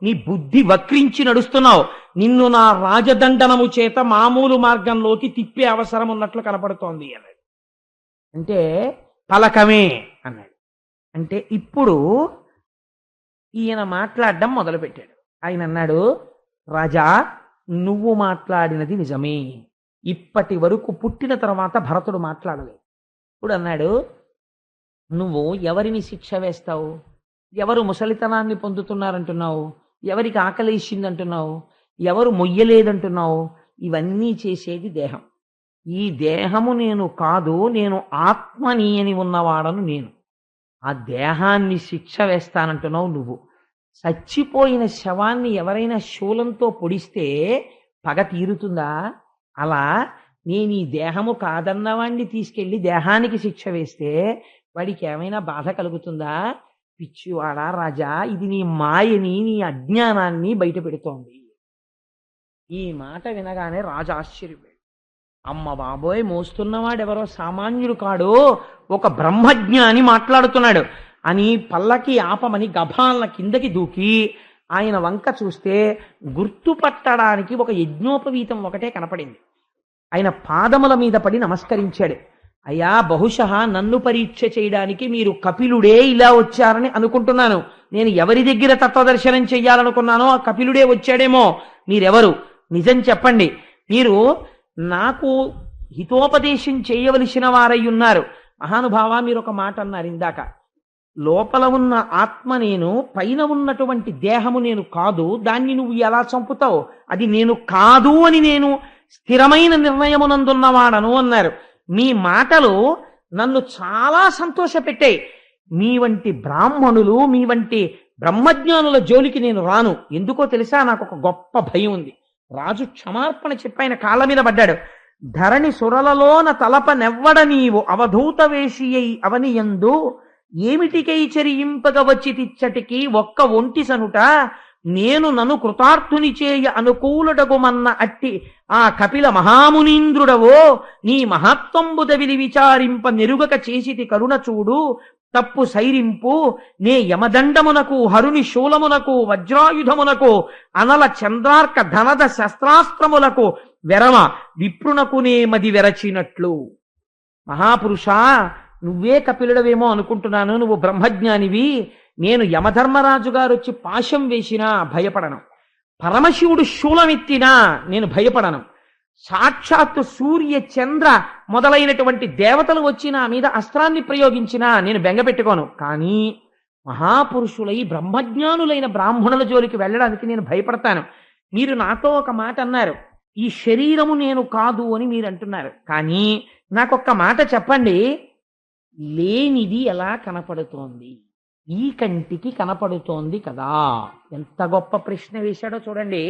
నీ బుద్ధి వక్రించి నడుస్తున్నావు, నిన్ను నా రాజదండనము చేత మామూలు మార్గంలోకి తిప్పే అవసరం ఉన్నట్లు కనపడుతోంది అన్నాడు. అంటే పలకమే అన్నాడు. అంటే ఇప్పుడు ఈయన మాట్లాడడం మొదలుపెట్టాడు. ఆయన అన్నాడు, రాజా నువ్వు మాట్లాడినది నిజమే, ఇప్పటి వరకు పుట్టిన తర్వాత భరతుడు మాట్లాడలేదు. ఇప్పుడు అన్నాడు, నువ్వు ఎవరిని శిక్ష వేస్తావు, ఎవరు ముసలితనాన్ని పొందుతున్నారంటున్నావు, ఎవరికి ఆకలేసిందంటున్నావు, ఎవరు మొయ్యలేదంటున్నావు, ఇవన్నీ చేసేది దేహం. ఈ దేహము నేను కాదు, నేను ఆత్మని అని ఉన్నవాడను నేను. ఆ దేహాన్ని శిక్ష వేస్తానంటున్నావు నువ్వు. చచ్చిపోయిన శవాన్ని ఎవరైనా శూలంతో పొడిస్తే పగ తీరుతుందా? అలా నేను ఈ దేహము కాదన్నవాణ్ణి తీసుకెళ్లి దేహానికి శిక్ష వేస్తే వాడికి ఏమైనా బాధ కలుగుతుందా? పిచ్చివాడా రాజా, ఇది నీ మాయని, నీ అజ్ఞానాన్ని బయట పెడుతోంది. ఈ మాట వినగానే రాజు ఆశ్చర్యపోయాడు. అమ్మ బాబోయ్, మోస్తున్నవాడెవరో సామాన్యుడు కాడు, ఒక బ్రహ్మజ్ఞాని మాట్లాడుతున్నాడు అని పల్లకి ఆపమని గభాల కిందకి దూకి ఆయన వంక చూస్తే గుర్తుపట్టడానికి ఒక యజ్ఞోపవీతం ఒకటే కనపడింది. ఆయన పాదముల మీద పడి నమస్కరించాడు. అయ్యా, బహుశः నన్ను పరీక్ష చేయడానికి మీరు కపిలుడే ఇలా వచ్చారని అనుకుంటున్నాను. నేను ఎవరి దగ్గర తత్వదర్శనం చెయ్యాలనుకున్నానో ఆ కపిలుడే వచ్చాడేమో. మీరెవరు? నిజం చెప్పండి. మీరు నాకు హితోపదేశం చేయవలసిన వారై ఉన్నారు. మహానుభావ, మీరు ఒక మాట అన్నారు ఇందాక, లోపల ఉన్న ఆత్మ నేను, పైన ఉన్నటువంటి దేహము నేను కాదు, దాన్ని నువ్వు ఎలా చంపుతావు? అది నేను కాదు అని నేను స్థిరమైన నిర్ణయమునందున్నవాడను అన్నారు. మీ మాటలు నన్ను చాలా సంతోషపెట్టాయి. మీ వంటి బ్రాహ్మణులు, మీ వంటి బ్రహ్మజ్ఞానుల జోలికి నేను రాను. ఎందుకో తెలుసా? నాకు ఒక గొప్ప భయం ఉంది. రాజు క్షమార్పణ చెప్పి ఆయన కాళ్ళ మీద పడ్డాడు. ధరణి సురలలోన తలప నెవ్వడ నీవు అవధూత వేషి అయి అవనియందు ఏమిటికై చరింపగ వచ్చి తిచ్చటికి ఒక్క ఒంటి సనుట నేను నన్ను కృతార్థుని చేయ అనుకూలడగుమన్న అట్టి ఆ కపిల మహామునీంద్రుడవో నీ మహత్వంబుదవిలి విచారింప నెరుగక చేసితి కరుణ చూడు తప్పు సైరింపు నే యమదండమునకు హరుని శూలమునకు వజ్రాయుధమునకు అనల చంద్రార్క ధనద శస్త్రాస్త్రములకు వెరమ విప్రునకునే మది వెరచినట్లు. మహాపురుషా, నువ్వే కపిలుడవేమో అనుకుంటున్నాను. నువ్వు బ్రహ్మజ్ఞానివి. నేను యమధర్మరాజు గారు వచ్చి పాశం వేసినా భయపడను. పరమశివుడు శూలమెత్తినా నేను భయపడను. సాక్షాత్తు సూర్య చంద్ర మొదలైనటువంటి దేవతలు వచ్చి నా మీద అస్త్రాన్ని ప్రయోగించినా నేను బెంగపెట్టుకోను. కానీ మహాపురుషులై బ్రహ్మజ్ఞానులైన బ్రాహ్మణుల జోలికి వెళ్ళడానికి నేను భయపడతాను. మీరు నాతో ఒక మాట అన్నారు, ఈ శరీరము నేను కాదు అని మీరు అంటున్నారు. కానీ నాకొక్క మాట చెప్పండి, లేనిది ఎలా కనపడుతోంది? ఈ కంటికి కనపడుతోంది కదా. ఎంత గొప్ప ప్రశ్న వేశాడో చూడండి.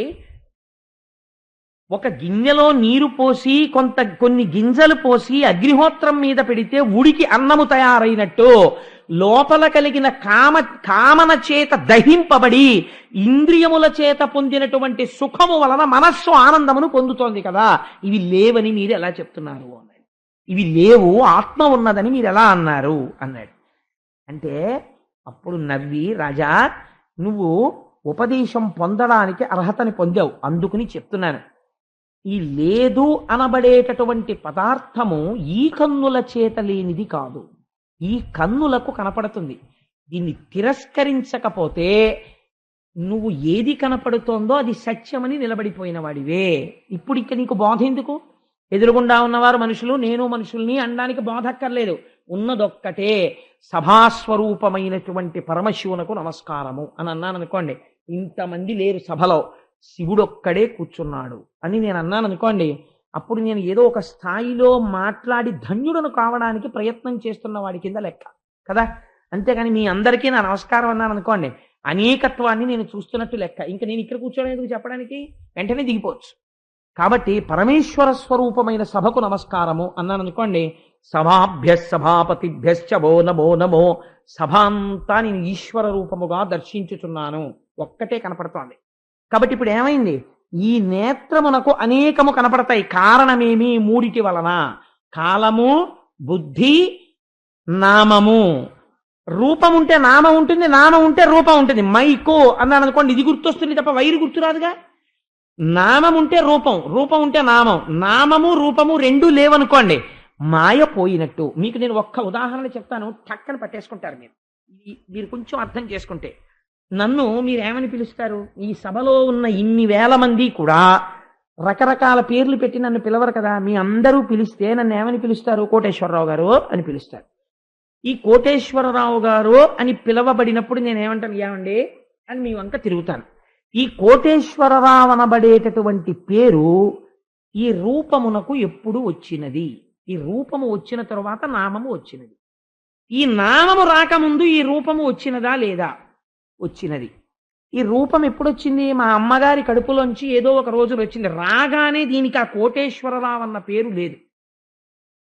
ఒక గిన్నెలో నీరు పోసి కొన్ని గింజలు పోసి అగ్నిహోత్రం మీద పెడితే ఉడికి అన్నము తయారైనట్టు లోపల కలిగిన కామన చేత దహింపబడి ఇంద్రియముల చేత పొందినటువంటి సుఖము వలన మనస్సు ఆనందమును పొందుతోంది కదా. ఇవి లేవని మీరు ఎలా చెప్తున్నారు అన్నాడు. ఇవి లేవు, ఆత్మ ఉన్నదని మీరు ఎలా అన్నారు అన్నాడు. అంటే అప్పుడు నవ్వి, రాజా, నువ్వు ఉపదేశం పొందడానికి అర్హతని పొందావు, అందుకుని చెప్తున్నాను. ఈ లేదు అనబడేటటువంటి పదార్థము ఈ కన్నుల చేత లేనిది కాదు, ఈ కన్నులకు కనపడుతుంది. దీన్ని తిరస్కరించకపోతే నువ్వు ఏది కనపడుతోందో అది సత్యమని నిలబడిపోయిన వాడివే. ఇప్పుడు ఇక నీకు బోధ ఎందుకు? ఎదురుగుండా ఉన్నవారు మనుషులు, నేను మనుషుల్ని అనడానికి బోధ అక్కర్లేదు. ఉన్నదొక్కటే, సభాస్వరూపమైనటువంటి పరమశివునకు నమస్కారము అని అన్నాను అనుకోండి. ఇంతమంది లేరు సభలో, శివుడొక్కడే కూర్చున్నాడు అని నేను అన్నాను అనుకోండి. అప్పుడు నేను ఏదో ఒక స్థాయిలో మాట్లాడి ధన్యుడను కావడానికి ప్రయత్నం చేస్తున్న వాడి కింద లెక్క కదా. అంతేగాని మీ అందరికీ నా నమస్కారం అన్నాను అనుకోండి, అనేకత్వాన్ని నేను చూస్తున్నట్టు లెక్క. ఇంకా నేను ఇక్కడ కూర్చోడం ఎందుకు చెప్పడానికి? వెంటనే దిగిపోవచ్చు. కాబట్టి పరమేశ్వర స్వరూపమైన సభకు నమస్కారము అన్నాను అనుకోండి, సభాభ్య సభాపతిభ్యశ్చ వో నమో నమో. సభ అంతా నేను ఈశ్వర రూపముగా దర్శించుచున్నాను, ఒక్కటే కనపడుతోంది. కాబట్టి ఇప్పుడు ఏమైంది? ఈ నేత్రమునకు అనేకము కనపడతాయి. కారణమేమి? మూడిటి వలన. కాలము, బుద్ధి, నామము. రూపం ఉంటే నామం ఉంటుంది, నామం ఉంటే రూపం ఉంటుంది. మైకో అన్నాను అనుకోండి, ఇది గుర్తొస్తుంది తప్ప వైరు గుర్తురాదుగా. నామం ఉంటే రూపం, రూపం ఉంటే నామం. నామము రూపము రెండూ లేవనుకోండి, మాయ పోయినట్టు. మీకు నేను ఒక్క ఉదాహరణ చెప్తాను, టక్కన పట్టేసుకుంటారు మీరు. మీరు కొంచెం అర్థం చేసుకుంటే. నన్ను మీరేమని పిలుస్తారు? ఈ సభలో ఉన్న ఇన్ని వేల మంది కూడా రకరకాల పేర్లు పెట్టి నన్ను పిలవరు కదా. మీ అందరూ పిలిస్తే నన్ను ఏమని పిలుస్తారు? కోటేశ్వరరావు గారు అని పిలుస్తారు. ఈ కోటేశ్వరరావు గారు అని పిలవబడినప్పుడు నేనేమంటాను? ఏమండి అని మీ వంక తిరుగుతాను. ఈ కోటేశ్వరరావు అనబడేటటువంటి పేరు ఈ రూపమునకు ఎప్పుడు వచ్చినది? ఈ రూపము వచ్చిన తరువాత నామము వచ్చినది. ఈ నామము రాకముందు ఈ రూపము వచ్చినదా లేదా? వచ్చినది. ఈ రూపం ఎప్పుడొచ్చింది? మా అమ్మగారి కడుపులోంచి ఏదో ఒక రోజు వచ్చింది. రాగానే దీనికి ఆ కోటేశ్వరరావు అన్న పేరు లేదు.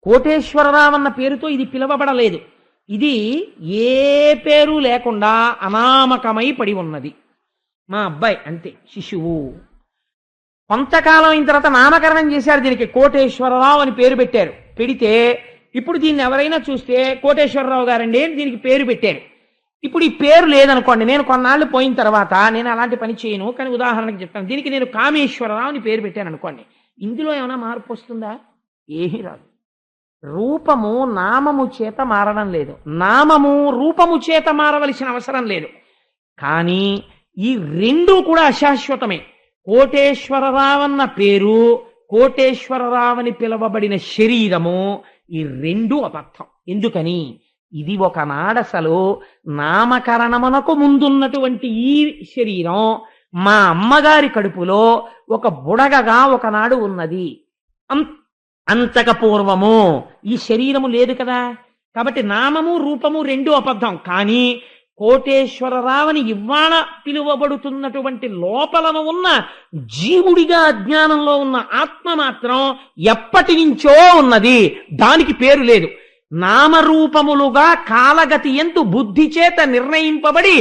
కోటేశ్వరరావు అన్న పేరుతో ఇది పిలవబడలేదు. ఇది ఏ పేరు లేకుండా అనామకమై పడి ఉన్నది. మా అబ్బాయి అంతే, శిశువు. కొంతకాలం అయిన తర్వాత నామకరణం చేశారు, దీనికి కోటేశ్వరరావు అని పేరు పెట్టారు. పెడితే ఇప్పుడు దీన్ని ఎవరైనా చూస్తే కోటేశ్వరరావు గారండి అని దీనికి పేరు పెట్టారు. ఇప్పుడు ఈ పేరు లేదనుకోండి, నేను కొన్నాళ్ళు పోయిన తర్వాత నేను అలాంటి పని చేయను, కానీ ఉదాహరణకు చెప్తాను, దీనికి నేను కామేశ్వరరావు అని పేరు పెట్టాను అనుకోండి, ఇందులో ఏమైనా మార్పు వస్తుందా? ఏమీ రాదు. రూపము నామము చేత మారడం లేదు, నామము రూపము చేత మారవలసిన అవసరం లేదు. కానీ ఈ రెండూ కూడా అశాశ్వతమే. కోటేశ్వరరావన్న పేరు, కోటేశ్వరరావని పిలువబడిన శరీరము, ఈ రెండూ అబద్ధం. ఎందుకని? ఇది ఒకనాడసలు నామకరణమునకు ముందున్నటువంటి ఈ శరీరం మా అమ్మగారి కడుపులో ఒక బుడగగా ఒకనాడు ఉన్నది. అంతక పూర్వము ఈ శరీరము లేదు కదా. కాబట్టి నామము రూపము రెండూ అబద్ధం. కానీ కోటేశ్వరరావని ఇవాళ పిలువబడుతున్నటువంటి లోపలను ఉన్న జీవుడిగా అజ్ఞానంలో ఉన్న ఆత్మ మాత్రం ఎప్పటి నుంచో ఉన్నది, దానికి పేరు లేదు. నామరూపములుగా కాలగతి ఎందు బుద్ధి చేత నిర్ణయింపబడి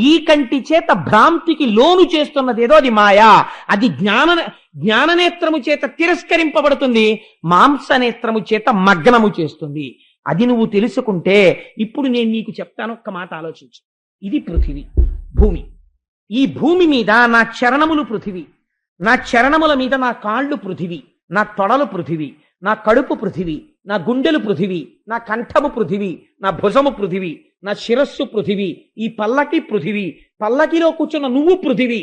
ఈ కంటి చేత భ్రాంతికి లోను చేస్తున్నది ఏదో అది మాయా. అది జ్ఞాననేత్రము చేత తిరస్కరింపబడుతుంది, మాంసనేత్రము చేత మగ్నము చేస్తుంది. అది నువ్వు తెలుసుకుంటే, ఇప్పుడు నేను నీకు చెప్తాను, ఒక్క మాట ఆలోచించు. ఇది పృథివీ, భూమి. ఈ భూమి మీద నా చరణములు పృథివీ, నా చరణముల మీద నా కాళ్ళు పృథివీ, నా తొడలు పృథివీ, నా కడుపు పృథివీ, నా గుండెలు పృథివీ, నా కంఠము పృథివీ, నా భుజము పృథివీ, నా శిరస్సు పృథివీ, ఈ పల్లకి పృథివీ, పల్లకిలో కూర్చున్న నువ్వు పృథివీ.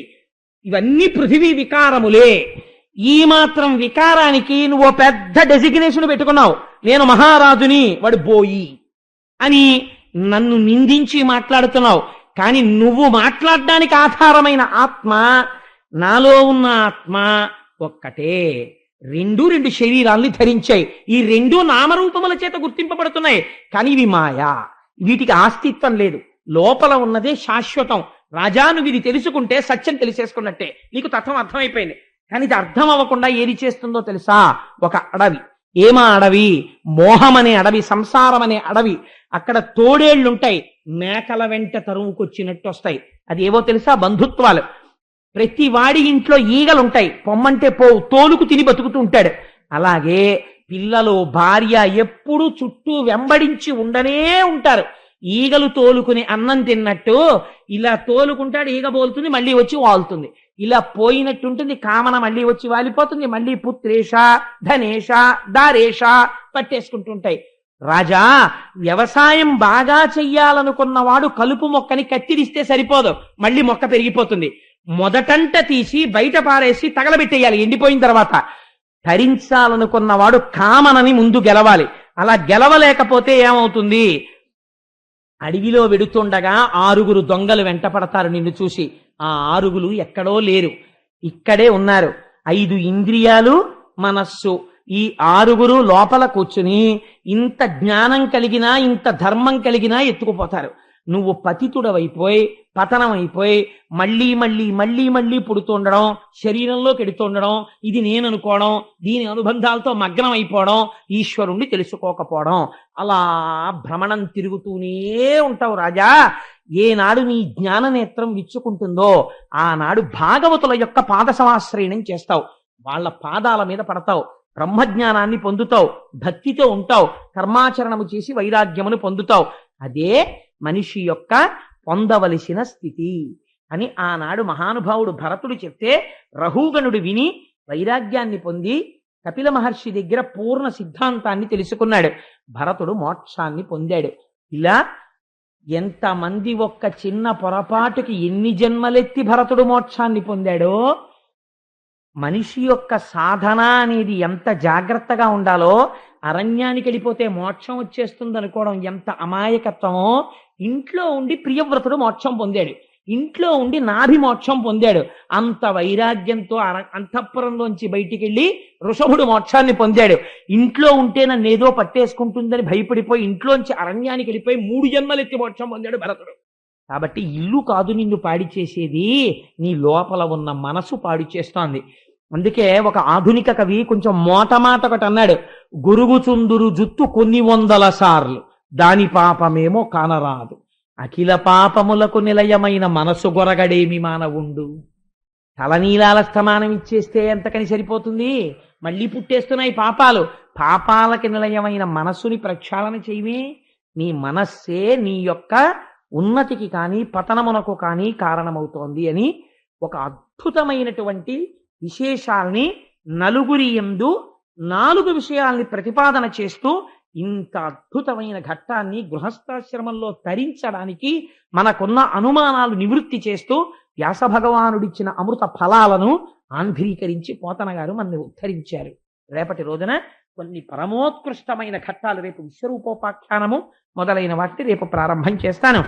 ఇవన్నీ పృథివీ వికారములే. ఈ మాత్రం వికారానికి నువ్వు పెద్ద డెసిగ్నేషన్ పెట్టుకున్నావు, నేను మహారాజుని, వాడు బోయి అని నన్ను నిందించి మాట్లాడుతున్నావు. కానీ నువ్వు మాట్లాడడానికి ఆధారమైన ఆత్మ, నాలో ఉన్న ఆత్మ ఒక్కటే. రెండు శరీరాల్ని ధరించాయి. ఈ రెండు నామరూపముల చేత గుర్తింపబడుతున్నాయి, కానీ ఇవి మాయా. వీటికి ఆస్తిత్వం లేదు. లోపల ఉన్నదే శాశ్వతం. రాజా, నువ్వు ఇది తెలుసుకుంటే సత్యం తెలిసేసుకున్నట్టే, నీకు తత్వం అర్థమైపోయింది. కానీ ఇది అర్థం అవ్వకుండా ఏది చేస్తుందో తెలుసా? ఒక అడవి. ఏమా అడవి? మోహం అనే అడవి, సంసారం అనే అడవి. అక్కడ తోడేళ్లుంటాయి, మేకల వెంట తరువుకొచ్చినట్టు వస్తాయి. అది ఏవో తెలుసా? బంధుత్వాలు. ప్రతి వాడి ఇంట్లో ఈగలుంటాయి, పొమ్మంటే పోవు, తోలుకు తిని బతుకుతూ ఉంటాడు. అలాగే పిల్లలు, భార్య ఎప్పుడూ చుట్టూ వెంబడించి ఉండనే ఉంటారు. ఈగలు తోలుకుని అన్నం తిన్నట్టు ఇలా తోలుకుంటాడు, ఈగ బోలుతుంది, మళ్ళీ వచ్చి వాలుతుంది. ఇలా పోయినట్టుంటుంది, కామన మళ్ళీ వచ్చి వాలిపోతుంది, మళ్ళీ పుత్రేష ధనేష దారేష పట్టేసుకుంటుంటాయి. రాజా, వ్యవసాయం బాగా చెయ్యాలనుకున్నవాడు కలుపు మొక్కని కత్తిరిస్తే సరిపోదు, మళ్ళీ మొక్క పెరిగిపోతుంది. మొదటంట తీసి బయట పారేసి తగలబెట్టేయాలి ఎండిపోయిన తర్వాత. ధరించాలనుకున్నవాడు కామనని ముందు గెలవాలి. అలా గెలవలేకపోతే ఏమవుతుంది? అడవిలో వెడుతుండగా 6 దొంగలు వెంట పడతారు నిన్ను చూసి. ఆ 6 ఎక్కడో లేరు, ఇక్కడే ఉన్నారు. 5 ఇంద్రియాలు, మనస్సు. ఈ 6 లోపల కూర్చుని ఇంత జ్ఞానం కలిగినా, ఇంత ధర్మం కలిగినా ఎత్తుకుపోతారు. నువ్వు పతితుడవైపోయి, పతనం అయిపోయి, మళ్ళీ మళ్ళీ మళ్ళీ మళ్ళీ పుడుతుండడం, శరీరంలోకి ఎడుతుండడం, ఇది నేను అనుకోవడం, దీని అనుబంధాలతో మగ్నం అయిపోవడం, ఈశ్వరుణ్ణి తెలుసుకోకపోవడం, అలా భ్రమణం తిరుగుతూనే ఉంటావు రాజా. ఏనాడు నీ జ్ఞాననేత్రం విచ్చుకుంటుందో ఆనాడు భాగవతుల యొక్క పాద సమాశ్రయణం చేస్తావు, వాళ్ళ పాదాల మీద పడతావు, బ్రహ్మజ్ఞానాన్ని పొందుతావు, భక్తితో ఉంటావు, కర్మాచరణము చేసి వైరాగ్యమును పొందుతావు. అదే మనిషి యొక్క పొందవలసిన స్థితి అని ఆనాడు మహానుభావుడు భరతుడు చెప్తే రహూగణుడు విని వైరాగ్యాన్ని పొంది కపిల మహర్షి దగ్గర పూర్ణ సిద్ధాంతాన్ని తెలుసుకున్నాడు. భరతుడు మోక్షాన్ని పొందాడు. ఇలా ఎంతమంది ఒక్క చిన్న పొరపాటుకి ఎన్ని జన్మలెత్తి భరతుడు మోక్షాన్ని పొందాడో, మనిషి యొక్క సాధన అనేది ఎంత జాగ్రత్తగా ఉండాలో, అరణ్యానికి వెళ్ళిపోతే మోక్షం వచ్చేస్తుంది అనుకోవడం ఎంత అమాయకత్వమో. ఇంట్లో ఉండి ప్రియవ్రతుడు మోక్షం పొందాడు, ఇంట్లో ఉండి నాభి మోక్షం పొందాడు. అంత వైరాగ్యంతో అంతఃపురంలోంచి బయటికి వెళ్ళి వృషభుడు మోక్షాన్ని పొందాడు. ఇంట్లో ఉంటే నన్ను ఏదో పట్టేసుకుంటుందని భయపడిపోయి ఇంట్లోంచి అరణ్యానికి వెళ్ళిపోయి 3 జన్మలెత్తి మోక్షం పొందాడు భరతుడు. కాబట్టి ఇల్లు కాదు నిన్ను పాడి చేసేది, నీ లోపల ఉన్న మనసు పాడు చేస్తోంది. అందుకే ఒక ఆధునిక కవి కొంచెం మాట ఒకటి అన్నాడు, గురుగుచుందురు జుత్తు కొన్ని 100 సార్లు దాని పాపమేమో కానరాదు. అఖిల పాపములకు నిలయమైన మనసు గొరగడేమి మానవుండు. తలనీలాల స్థమానం ఇచ్చేస్తే ఎంతకని సరిపోతుంది? మళ్ళీ పుట్టేస్తున్నాయి పాపాలు. పాపాలకి నిలయమైన మనస్సుని ప్రక్షాళన చేయమే. నీ మనస్సే నీ యొక్క ఉన్నతికి కానీ పతనమునకు కానీ కారణమవుతోంది అని ఒక అద్భుతమైనటువంటి విశేషాల్ని నలుగురి యందు 4 విషయాల్ని ప్రతిపాదన చేస్తూ ఇంత అద్భుతమైన ఘట్టాన్ని గృహస్థాశ్రమంలో తరించడానికి మనకున్న అనుమానాలు నివృత్తి చేస్తూ వ్యాస భగవానుడిచ్చిన అమృత ఫలాలను ఆంధ్రీకరించి పోతన గారు మనల్ని ఉద్ధరించారు. రేపటి రోజున కొన్ని పరమోత్కృష్టమైన ఘట్టాలు, రేపు విశ్వరూపోపాఖ్యానము మొదలైన వాటిని రేపు ప్రారంభం చేస్తాను.